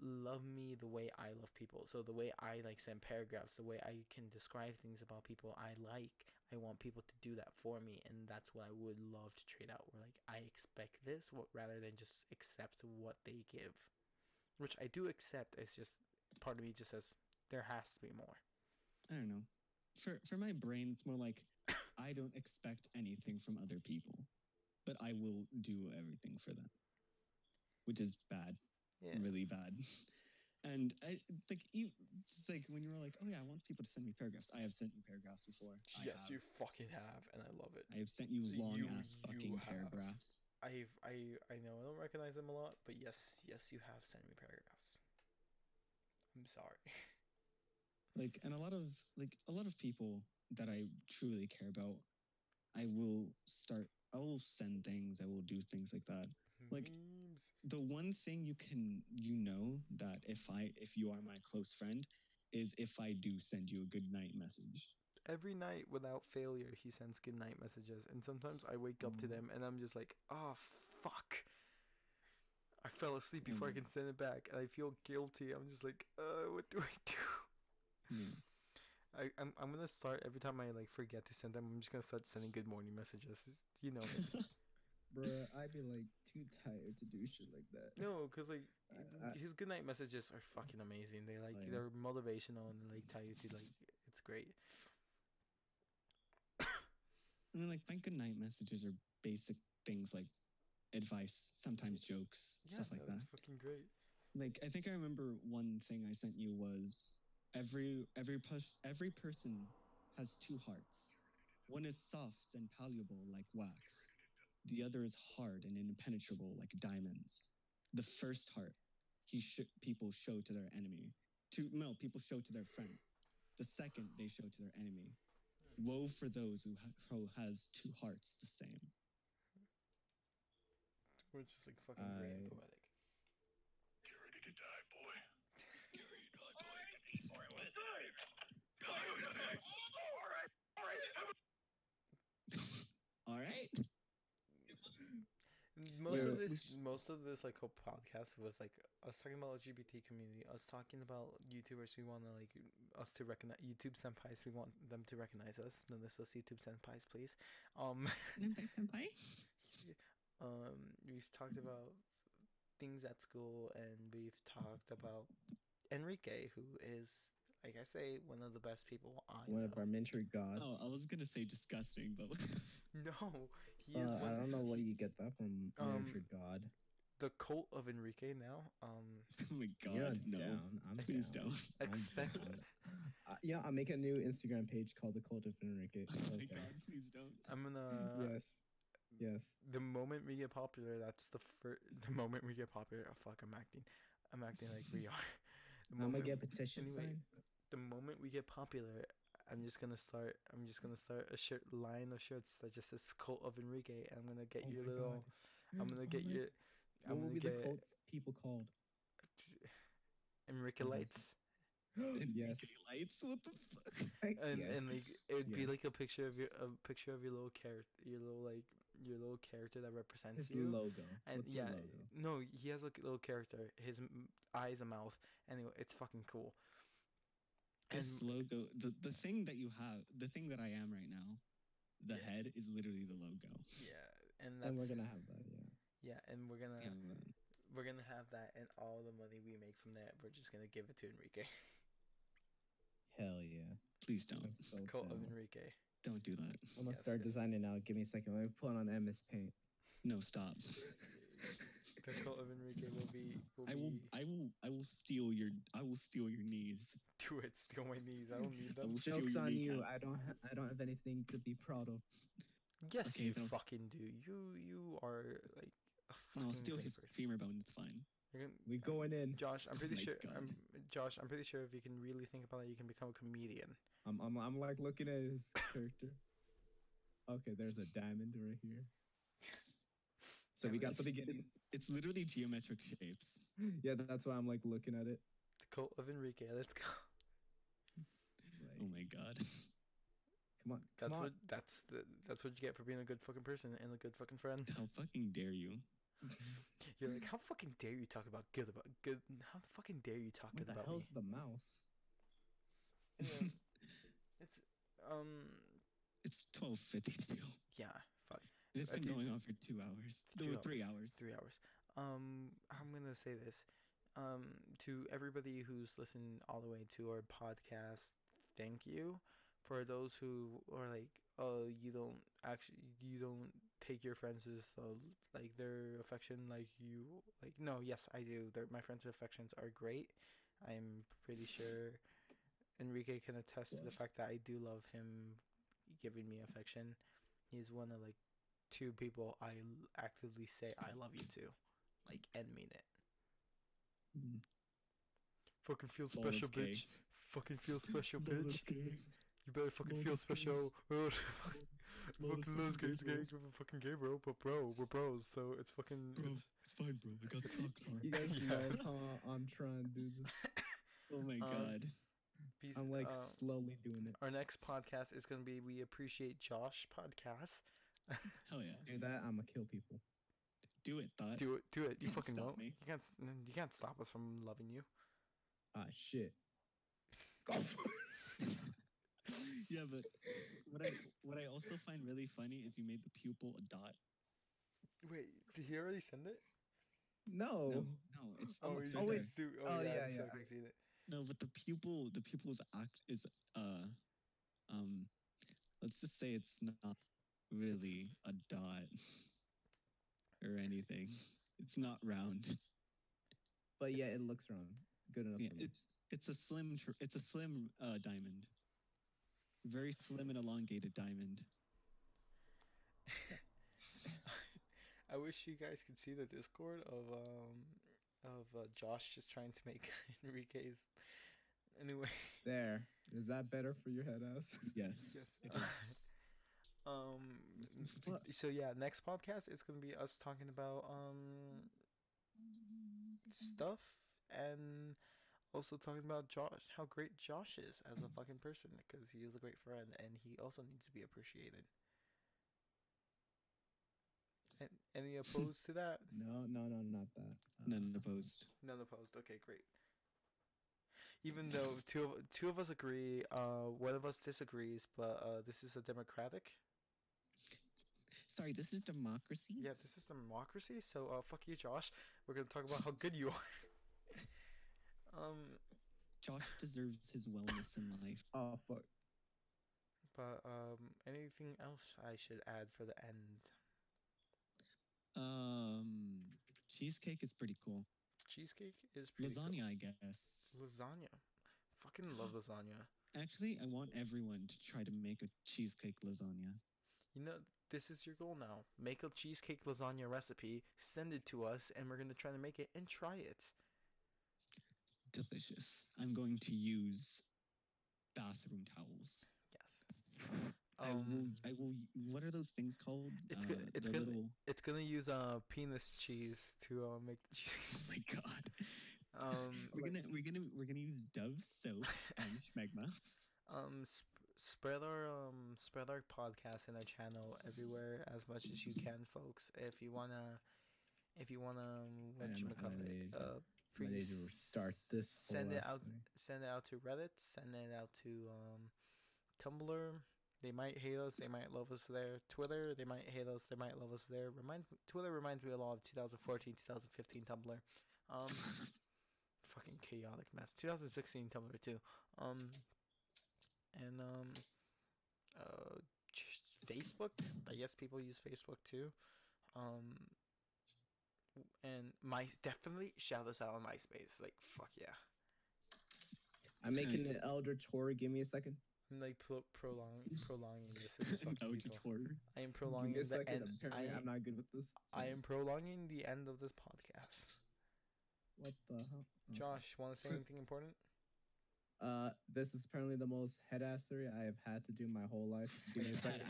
love me the way I love people. So the way I like send paragraphs, the way I can describe things about people I like, I want people to do that for me, and that's what I would love to trade out. Where like I expect this, rather than just accept what they give, which I do accept. It's just part of me just says there has to be more. I don't know. For my brain, it's more like I don't expect anything from other people, but I will do everything for them, which is bad, Yeah. really bad. And I like just like when you were like, oh yeah, I want people to send me paragraphs. I have sent you paragraphs before. Yes, you fucking have, and I love it. I have sent you long You- ass you fucking have. paragraphs. I know I don't recognize them a lot, but yes, you have sent me paragraphs. I'm sorry. Like, and a lot of people that I truly care about, I will send things, I will do things like that. Like Memes. the one thing you know that if you are my close friend is if I do send you a good night message. Every night without failure, he sends good night messages, and sometimes I wake up to them and I'm just like, oh fuck. I fell asleep before I can send it back, and I feel guilty. I'm just like, what do I do? Yeah. I'm gonna start every time I like forget to send them. I'm just gonna start sending good morning messages. You know me. Bruh, I'd be like too tired to do shit like that. No, cause like I- his goodnight messages are fucking amazing. They like Oh, yeah. they're motivational and like tell you to like it's great. I mean, like, my goodnight messages are basic things like advice, sometimes jokes, Yeah, stuff like no, that. it's fucking great. Like, I think I remember one thing I sent you was every person has two hearts. One is soft and malleable like wax. The other is hard and impenetrable like diamonds. The first heart people show to their enemy. People show to their friend. The second they show to their enemy. Woe for those who has two hearts the same. Which is like fucking great and I- poetic. Get ready to die, boy. Get ready to die, boy. All right. Most Wait, of wait, this like whole podcast was like us talking about LGBT community, us talking about YouTubers we want to like us to recognize YouTube senpais we want them to recognize us. No, this is YouTube senpais, please. Senpai. We've talked about things at school, and we've talked about Enrique, who is like I say one of the best people I one know. of our mentor gods. Oh, I was gonna say disgusting, but No, he is one. I don't know where you get that from, mentor god. The cult of Enrique now. oh my god, Yeah, no! down. I'm Please down. don't. I'm Expect down. Yeah, I'll make a new Instagram page called the Cult of Enrique. Oh my Okay. god, please don't. I'm gonna. Yes. Yes. The moment we get popular, that's the first. The moment we get popular, oh fuck, I'm acting like we are. The I'm gonna moment, get a petition anyway, signed. the moment we get popular, I'm just gonna start a shirt line of shirts that just says "Cult of Enrique." I'm gonna get Oh your my little. God. I'm gonna Oh get my- your. What I'm will gonna be the get cults people called? Enrique lights, Yes. NBK lights. What the fuck? and Yes. and like it would be Yes. like a picture of your little character, your little character that represents His you. logo. And What's yeah, your logo? no, he has like a little character. His eyes, a mouth. Anyway, it's fucking cool. This logo, the thing that you have, the thing that I am right now, the Yeah. head is literally the logo. Yeah, and that's And we're gonna have that. Yeah. yeah, and we're gonna Yeah, we're gonna have that, and all the money we make from that, we're just gonna give it to Enrique. Hell yeah. please don't. I'm so Cult of down. Enrique. Don't do that. I'm gonna Yes, start yes. designing now. Give me a second. Let me put on MS Paint. No, stop. The Cult of Enrique will be. I will steal your knees. Do it. Steal my knees. I don't need I them. will steal Jokes your on you. kneecaps. I don't have anything to be proud of. Yes, Okay, you then I'll fucking do. You are like a fucking I'll steal great his person. femur bone. It's fine. You're gonna- We going in. Josh, I'm pretty my sure. God. Josh, I'm pretty sure if you can really think about it, you can become a comedian. I'm like looking at his character. Okay, there's a diamond right here. So we got the beginning. It's literally geometric shapes. Yeah, that's why I'm like looking at it. The Cult of Enrique. Let's go. Like, Oh my god. come on, That's come on. that's what you get for being a good fucking person and a good fucking friend. How fucking dare you? You're like, how fucking dare you talk about good? How fucking dare you talk What good the about hell's me? the mouse? Anyway, it's It's 12:52. yeah, fuck. And it's I been think going on for 2 hours. Two No, 3 hours. hours. 3 hours. I'm gonna say this, to everybody who's listened all the way to our podcast. Thank you. For those who are like, oh, you don't take your friends as like their affection like you like. No, yes, I do. My friends' affections are great. I'm pretty sure Enrique can attest to the fact that I do love him giving me affection. He's one of like 2 people I actively say I love you to, like, and mean it. Mm. Fucking feel Oh, special, that's gay. bitch. Fucking feel special, No, bitch. that's gay. You better fucking No, feel that's gay. special. No, that's Fucking Liz fucking Gates gay, bro. gang, we're fucking gay, bro. But bro, we're bros, so it's fucking. Bro, it's fine, bro. I got socks on. You guys Yeah. know how I'm trying to do this. Oh my god. Peace, I'm like slowly doing it. our next podcast is gonna be We Appreciate Josh podcast. Hell yeah. Do that, I'm gonna kill people. Do it, thought. Do it. You Can't fucking stop won't. me. You can't stop us from loving you. Ah, shit. Go for it. Yeah, but what I also find really funny is you made the pupil a dot. Wait, did he already send it? No. No, it's Oh, it's he's right oh, there. wait. do. Oh, yeah, yeah, I'm so yeah. conceited. No, but the pupil's act is um let's just say it's not really a dot or anything. It's not round. But yeah, it looks wrong. Good enough Yeah, for me. it's a slim diamond. Very slim and elongated diamond. I wish you guys could see the Discord of Josh just trying to make Enrique's. Anyway, There. Is that better for your head ass? Yes, Yes. it is. um, What? so yeah, next podcast it's gonna be us talking about stuff and also talking about Josh, how great Josh is as a fucking person because he is a great friend and he also needs to be appreciated. Any opposed to that? No, not that. None opposed. None opposed. Okay, great. Even though two of us agree, one of us disagrees, but this is a democratic. Sorry, this is democracy. Yeah, this is democracy. So fuck you, Josh. We're gonna talk about how good you are. Josh deserves his wellness in life. Oh fuck. But anything else I should add for the end? Cheesecake is pretty cool. Cheesecake is pretty Lasagna, I guess. cool. Lasagna. Fucking love lasagna. Actually, I want everyone to try to make a cheesecake lasagna. You know, this is your goal now. Make a cheesecake lasagna recipe, send it to us, and we're gonna try to make it and try it. Delicious. I'm going to use bathroom towels. Yes. I will. What are those things called? It's gonna use penis cheese to make the cheese. Oh my god. Um, We're gonna use Dove soap and schmegma. spread our podcast and our channel everywhere as much as you can, folks. If you wanna I need to start this. send whole it ass out. thing. Send it out to Reddit. Send it out to Tumblr. They might hate us. They might love us there. Twitter. They might hate us. They might love us there. Twitter reminds me a lot of 2014, 2015 Tumblr. Fucking chaotic mess. 2016 Tumblr too. And Facebook. I guess people use Facebook too. And definitely shout us out on MySpace. Like fuck yeah. I'm making an Elder Tour. Give me a second. I'm like prolonging this. This is fucking beautiful. I am Give me prolonging a the second. end. Apparently, I'm not good with this. I am prolonging the end of this podcast. What the hell? Okay. Josh, want to say anything important? This is apparently the most head assery I have had to do my whole life. Give me a second.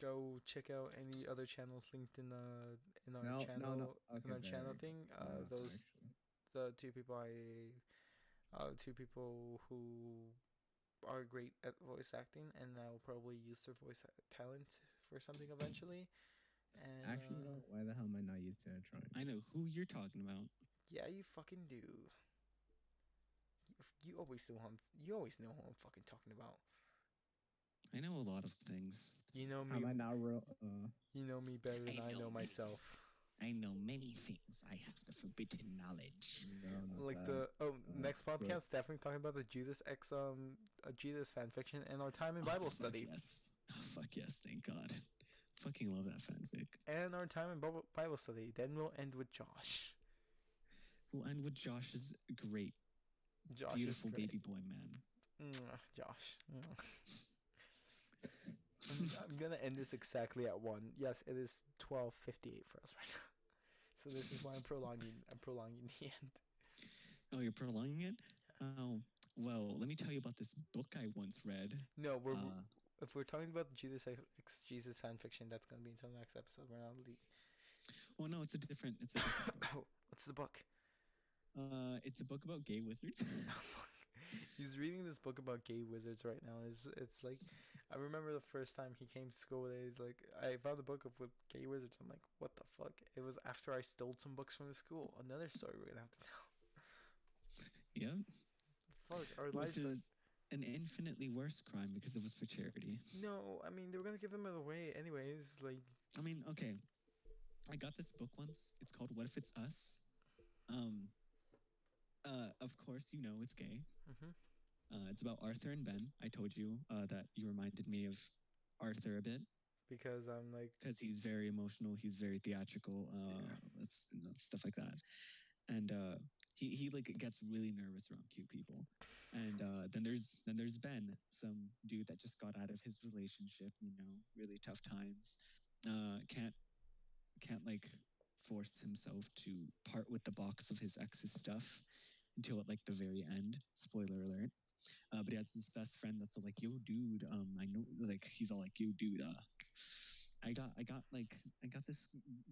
Go check out any other channels linked in our No, channel no. Okay, in our channel there. thing. No, Those actually. the two people who are great at voice acting, and I will probably use their voice talent for something eventually. And Actually, no. Why the hell am I not used to trying? I know who you're talking about. yeah, you fucking do. You always know who I'm fucking talking about. I know a lot of things. You know me. Am I not real? You know me better than I know myself. I know many things. I have the forbidden knowledge. No, not Like that. next podcast definitely talking about the Judas Judas fanfiction and our time in Bible study. Yes. Oh, fuck yes, thank God. Fucking love that fanfic. And our time in Bible study. Then we'll end with Josh. We'll end with Josh's great, Josh beautiful is great. baby boy man. Josh. I'm gonna end this exactly at 1. Yes, it is 12:58 for us right now. So this is why I'm prolonging the end. Oh, you're prolonging it? Oh, well, let me tell you about this book I once read. No, if we're talking about Jesus fanfiction, that's gonna be until the next episode. We're not Well, no, it's a different book. Oh, what's the book? It's a book about gay wizards. He's reading this book about gay wizards right now. It's like I remember the first time he came to school. He's like, I found a book of with gay wizards. I'm like, what the fuck? It was after I stole some books from the school. Another story we're gonna have to tell. Yeah, Fuck, our which lives are. is an infinitely worse crime because it was for charity. No, I mean they were gonna give them away anyways. Like, I mean, okay, I got this book once. It's called What If It's Us? Um, of course, you know it's gay. hmm It's about Arthur and Ben. I told you that you reminded me of Arthur a bit because I'm like, because he's very emotional. He's very theatrical. That's stuff like that. And he like gets really nervous around cute people. And then there's Ben, some dude that just got out of his relationship. Really tough times. Can't like force himself to part with the box of his ex's stuff until at like the very end. Spoiler alert. But he has this best friend that's all like, "Yo, dude, I know." Like he's all like, "Yo, dude, I got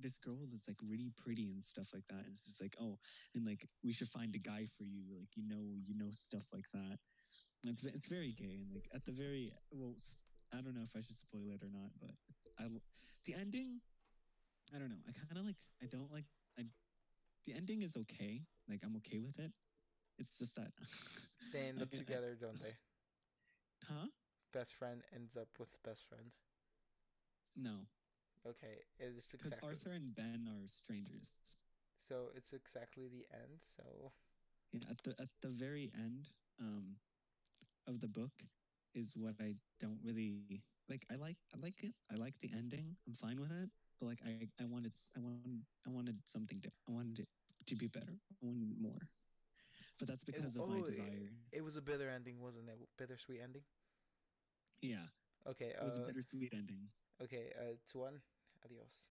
this girl that's like really pretty and stuff like that." And it's just like, "Oh, and like we should find a guy for you, like stuff like that." And it's very gay, and like at the very well, I don't know if I should spoil it or not, but I the ending, I don't know. I kind of like I don't like I the ending is okay. Like I'm okay with it. It's just that they end up I together, don't they? huh? Best friend ends up with best friend. No, Okay, it's because exactly. Arthur and Ben are strangers. So it's exactly the end. So Yeah, at the very end of the book is what I don't really like. I like it. I like the ending. I'm fine with it. But like I wanted something different. I wanted it to be better. I wanted more. But that's it, because of my oh, desire. it was a bitter ending, wasn't it? Bittersweet ending. Yeah, Okay. it was a bittersweet ending. Okay. Tuan. Adios.